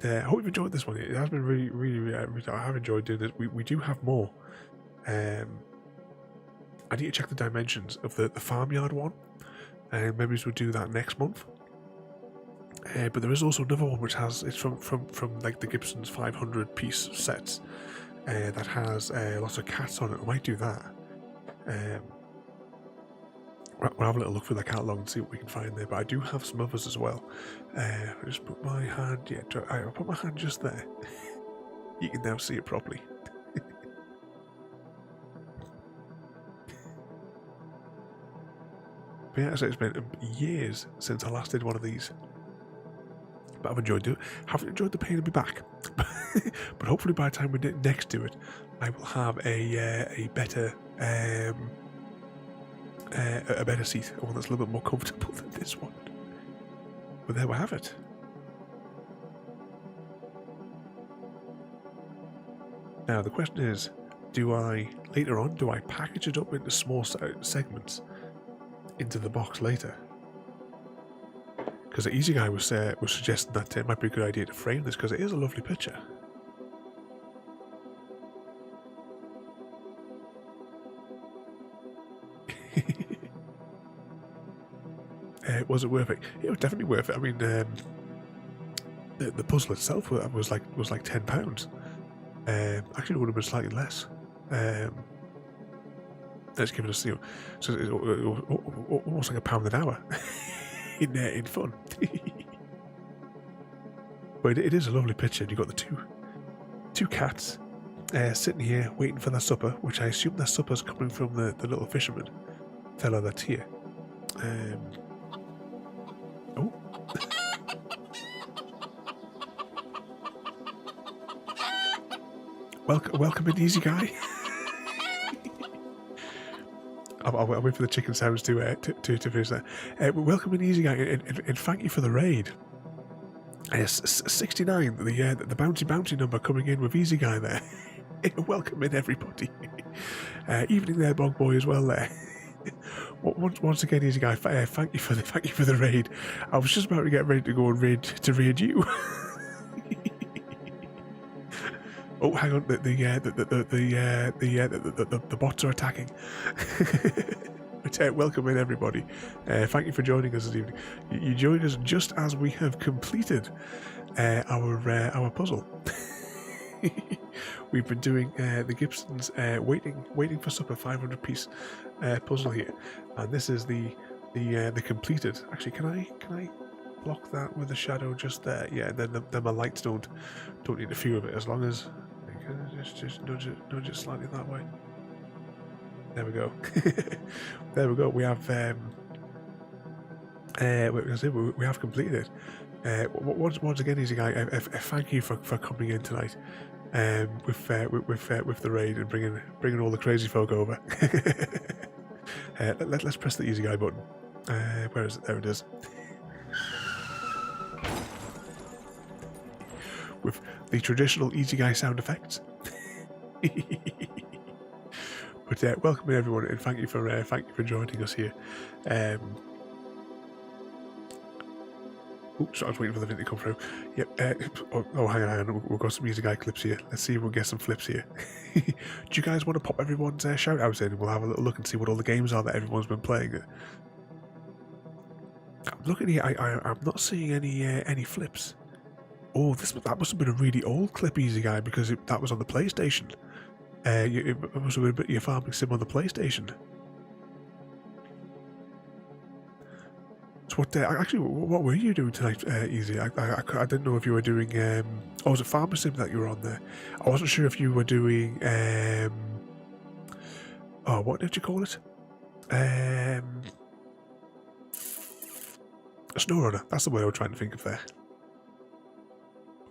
I hope you've enjoyed this one. It has been really I have enjoyed doing this. We do have more. I need to check the dimensions of the farmyard one, and maybe we'll do that next month. But there is also another one which it's from like the Gibsons 500 piece sets that has lots of cats on it. I might do that. We'll have a little look through the catalogue and see what we can find there. But I do have some others as well. I just put my hand. Yeah, I'll put my hand just there. You can now see it properly. But yeah, so it's been years since I last did one of these. But I've enjoyed it. Haven't enjoyed the pain in my back. But hopefully by the time we next do it, I will have a better seat, one that's a little bit more comfortable than this one. But there we have it. Now the question is, later on, do I package it up into small segments into the box later? Because the Easy Guy was suggesting that it might be a good idea to frame this because it is a lovely picture. Was it worth it? It was definitely worth it. I mean, the puzzle itself was like £10. Actually, it would have been slightly less. Let's give it a seal. So it's almost like £1 an hour in fun. But it is a lovely picture. You've got the two cats sitting here waiting for their supper, which I assume their supper's coming from the little fisherman fellow that's here. Oh. welcome in, Easy Guy. I'll wait for the chicken sounds to finish that. Welcome in, Easy Guy, and thank you for the raid. 69, the bounty number coming in with Easy Guy there. Welcome in, everybody. Evening there, Bog Boy, as well there. Once again, Easy Guy, thank you for the raid. I was just about to get ready to go and raid you. Oh, hang on, the bots are attacking. But welcome in, everybody. Thank you for joining us this evening. You joined us just as we have completed our puzzle. We've been doing the Gibsons waiting for supper 500-piece puzzle here, and this is the completed. Actually, can I block that with a shadow just there? Yeah, then my lights don't interfere with it, as long as just nudge it slightly that way. There we go. There we go. We have we have completed it. Once again, Easy Guy, thank you for coming in tonight with the raid and bringing all the crazy folk over. Let's press the Easy Guy button. Where is it? There it is. With the traditional Easy Guy sound effects. But welcome everyone, and thank you for joining us here. Oops, I was waiting for the video to come through. Yep. Hang on. We've got some Easy Guy clips here. Let's see if we'll get some flips here. Do you guys want to pop everyone's shout outs in? We'll have a little look and see what all the games are that everyone's been playing. I'm looking here. I'm not seeing any flips. Oh, that must have been a really old clip, Easy Guy, because that was on the PlayStation. It must have been your farming sim on the PlayStation. So what were you doing tonight, Easy? I didn't know if you were doing. Was it farming sim that you were on there? I wasn't sure if you were doing. What did you call it? A SnowRunner. That's the word I was trying to think of there.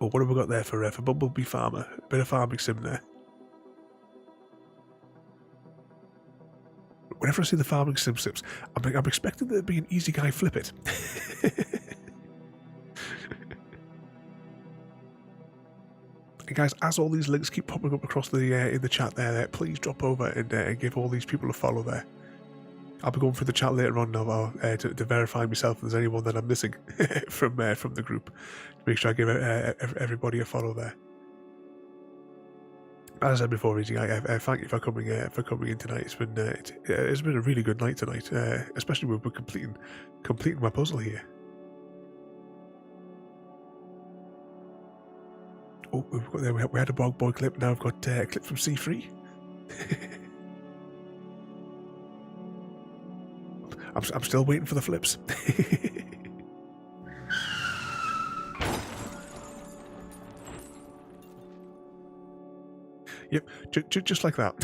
Oh, what have we got there for Bumblebee Farmer? A bit of farming sim there. Whenever I see the farming sim sips, I'm expecting there to be an Easy Guy flip it. And guys, as all these links keep popping up across the in the chat there, please drop over and give all these people a follow there. I'll be going through the chat later on now to verify myself if there's anyone that I'm missing from the group. To make sure I give everybody a follow there. As I said before, Easy Guy, thank you for coming in tonight. It's been a really good night tonight, especially with completing my puzzle here. Oh, we had a Bog Boy clip. Now I've got a clip from C3. I'm still waiting for the flips. Yep, just like that.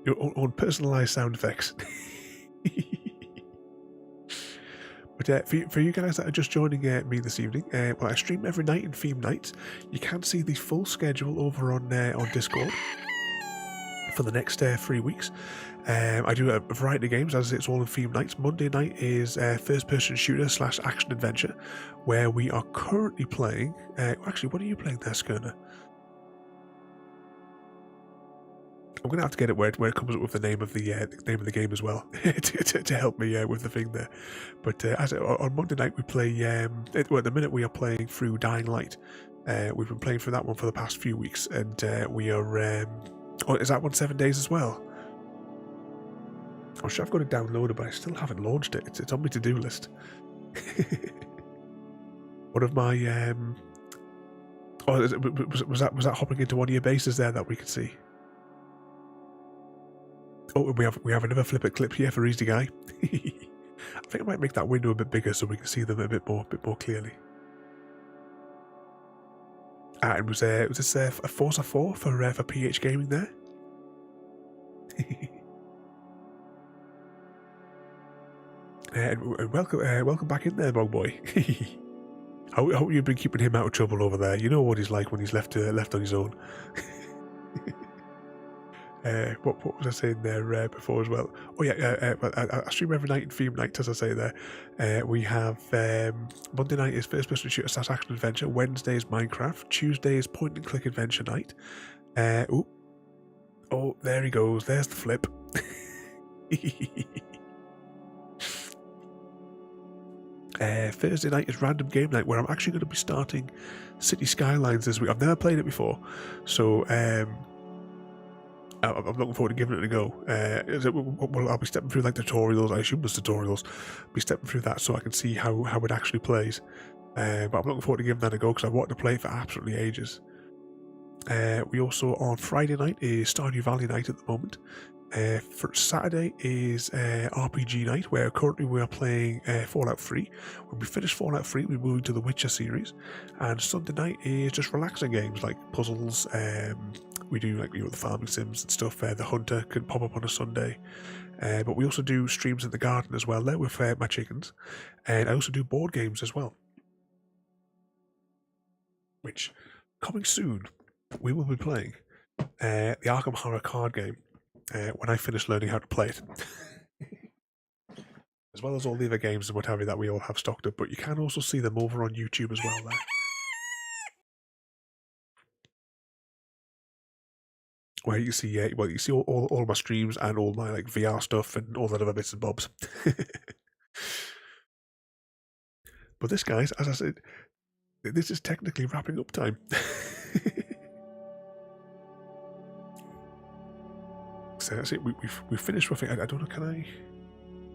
Your own personalised sound effects. But for you guys that are just joining me this evening, well, I stream every night in theme nights. You can see the full schedule over on Discord for the next 3 weeks. I do a variety of games, as it's all in theme nights. Monday night is first-person shooter / action adventure, where we are currently playing. Actually, what are you playing there, Skerner? I'm gonna have to get it where it comes up with the name of the game as well to help me with the thing there. But on Monday night we play. Well, at the minute we are playing through Dying Light. We've been playing through that one for the past few weeks, and we are. Is that one 7 days as well? I'm sure I've got it downloaded, but I still haven't launched it. It's on my to-do list. One of my was that hopping into one of your bases there that we could see? Oh, and we have another flip it clip here for Easy Guy. I think I might make that window a bit bigger so we can see them a bit more clearly. And was this a Forza 4 for PH Gaming there? And welcome back in there, Bog Boy. I hope you've been keeping him out of trouble over there. You know what he's like when he's left on his own. What was I saying there before as well? Oh yeah, I stream every night in theme nights, as I say there. We have Monday night is first person shooter / action adventure. Wednesday is Minecraft. Tuesday is point and click adventure night. Oh, there he goes. There's the flip. Thursday night is random game night, where I'm actually going to be starting City Skylines this week. I've never played it before, so I'm looking forward to giving it a go. I'll be stepping through like tutorials. I assume there's tutorials. I'll be stepping through that so I can see how it actually plays. But I'm looking forward to giving that a go because I've wanted to play it for absolutely ages. We also, on Friday night, is Stardew Valley night at the moment. For Saturday is RPG night, where currently we are playing Fallout 3. When we finish Fallout 3, we move into the Witcher series. And Sunday night is just relaxing games like puzzles. We do like the farming sims and stuff. The Hunter can pop up on a Sunday. But we also do streams in the garden as well there with my chickens. And I also do board games as well. Which, coming soon, we will be playing the Arkham Horror card game. When I finish learning how to play it. As well as all the other games and what have you that we all have stocked up, but you can also see them over on YouTube as well there. Where you see, you see all my streams and all my like VR stuff and all that other bits and bobs. But this, guys, as I said, this is technically wrapping up time. So that's it. We've finished. I think I don't know. Can I?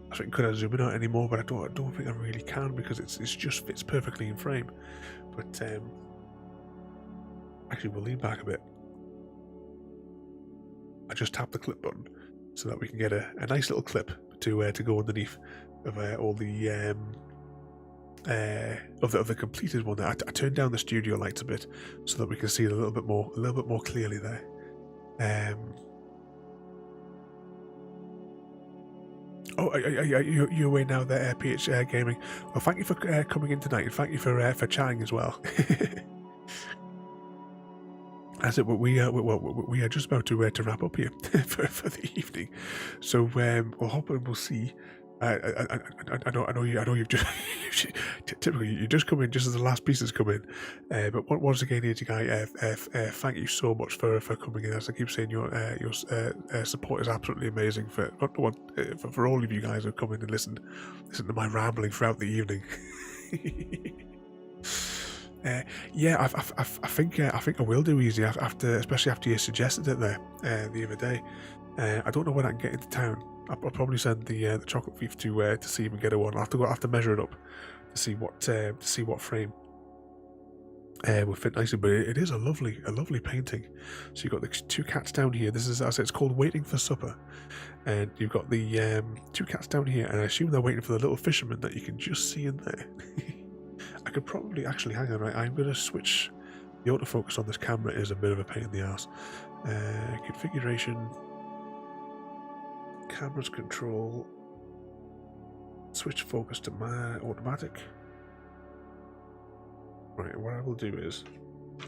I think could I zoom in out anymore? But I don't think I really can because it's just fits perfectly in frame. But actually, we'll lean back a bit. I just tap the clip button so that we can get a nice little clip to go underneath of all the of the completed one. I turned down the studio lights a bit so that we can see it a little bit more clearly there. Oh, you're away now there, PH Gaming. Well, thank you for coming in tonight, and thank you for chatting as well. As it, we are just about to wrap up here for the evening, so we'll hop and we'll see. I know you've just typically you just come in just as the last pieces come in, but once again, here, guy, thank you so much for coming in. As I keep saying, your support is absolutely amazing for all of you guys who come in and listen to my rambling throughout the evening. Yeah, I think I will do easy especially after you suggested it there the other day. I don't know when I can get into town. I'll probably send the chocolate thief to see if we can get a one. I'll have to measure it up to see what frame will fit nicely. But it is a lovely painting. So you've got the two cats down here. This is, as I said, it's called Waiting for Supper, and you've got the two cats down here, and I assume they're waiting for the little fisherman that you can just see in there. I could probably actually hang on. Right, I'm going to switch. The autofocus on this camera is a bit of a pain in the ass. Configuration. Cameras control. Switch focus to my automatic. Right, what I will do is,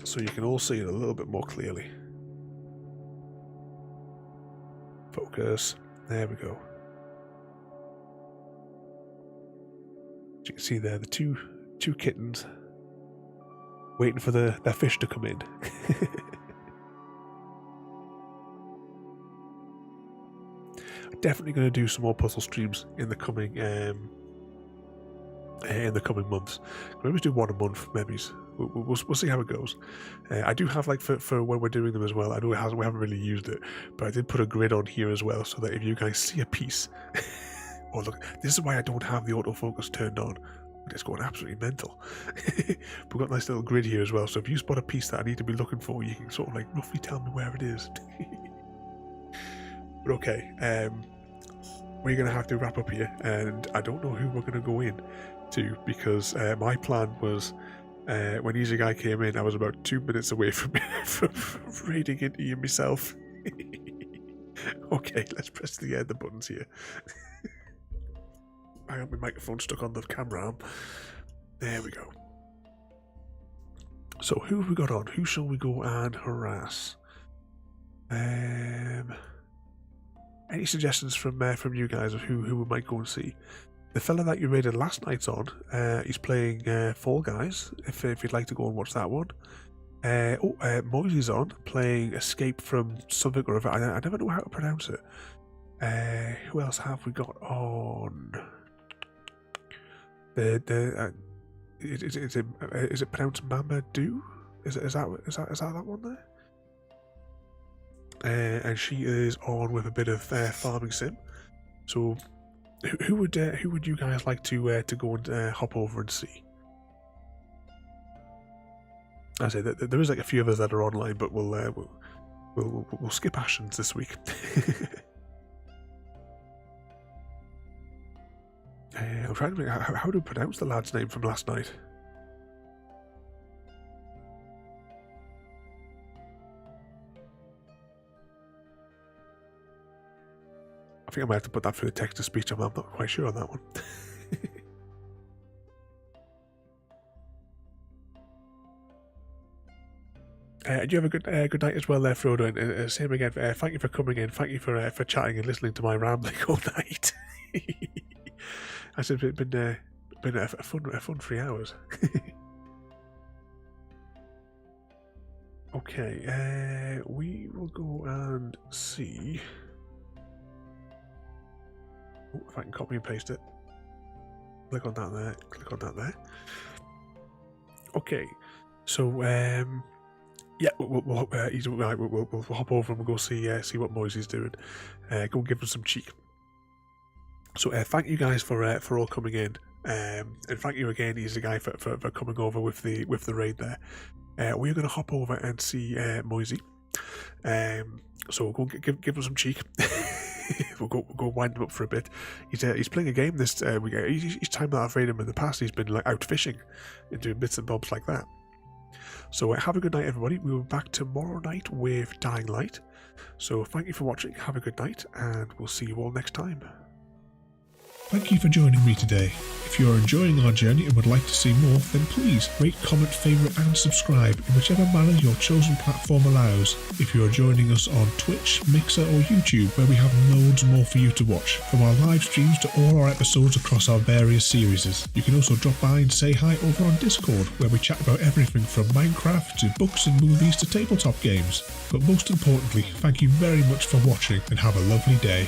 so you can all see it a little bit more clearly. Focus. There we go. As you can see there, the two kittens waiting for their fish to come in. I'm definitely going to do some more puzzle streams in the coming months. Maybe do one a month. Maybe we'll see how it goes. I do have, like, for when we're doing them as well. I know we haven't really used it, but I did put a grid on here as well, so that if you guys see a piece, oh look, this is why I don't have the autofocus turned on. It's going absolutely mental. We've got a nice little grid here as well, so if you spot a piece that I need to be looking for, you can sort of like roughly tell me where it is. But okay, we're going to have to wrap up here, and I don't know who we're going to go in to, because my plan was, when Easy Guy came in, I was about 2 minutes away from raiding into you myself. Okay, let's press the buttons here. I got my microphone stuck on the camera arm. There we go. So who have we got on? Who shall we go and harass? Any suggestions from you guys of who we might go and see? The fella that you raided last night's on. He's playing Fall Guys. If you'd like to go and watch that one. Moisey's on playing Escape from something or other. I never know how to pronounce it. Who else have we got on? Is it pronounced Mamadou? Is that one there? And she is on with a bit of farming sim. So, who would you guys like to go and hop over and see? I say that there is like a few of us that are online, but we'll skip Ashens this week. I'm trying to think how to pronounce the lad's name from last night. I think I might have to put that through the text-to-speech. I'm not quite sure on that one. Do you have a good night as well there, Frodo? And same again. Thank you for coming in. Thank you for chatting and listening to my rambling all night. I said it's been a fun 3 hours. Okay, we will go and see. Oh, if I can copy and paste it. Click on that there. Click on that there. Okay, so yeah, we'll hop over and we'll go see what Moisey's doing. Go and give him some cheek. So thank you guys for all coming in, and thank you again, Easy Guy, for coming over with the raid there. We're going to hop over and see Moisey. So we'll go give him some cheek. we'll go wind him up for a bit. He's playing a game this week. Each time that I've raided him in the past, he's been like out fishing and doing bits and bobs like that. So have a good night, everybody. We'll be back tomorrow night with Dying Light. So thank you for watching. Have a good night, and we'll see you all next time. Thank you for joining me today. If you are enjoying our journey and would like to see more, then please rate, comment, favourite and subscribe in whichever manner your chosen platform allows. If you are joining us on Twitch, Mixer or YouTube, where we have loads more for you to watch, from our live streams to all our episodes across our various series. You can also drop by and say hi over on Discord, where we chat about everything from Minecraft to books and movies to tabletop games. But most importantly, thank you very much for watching and have a lovely day.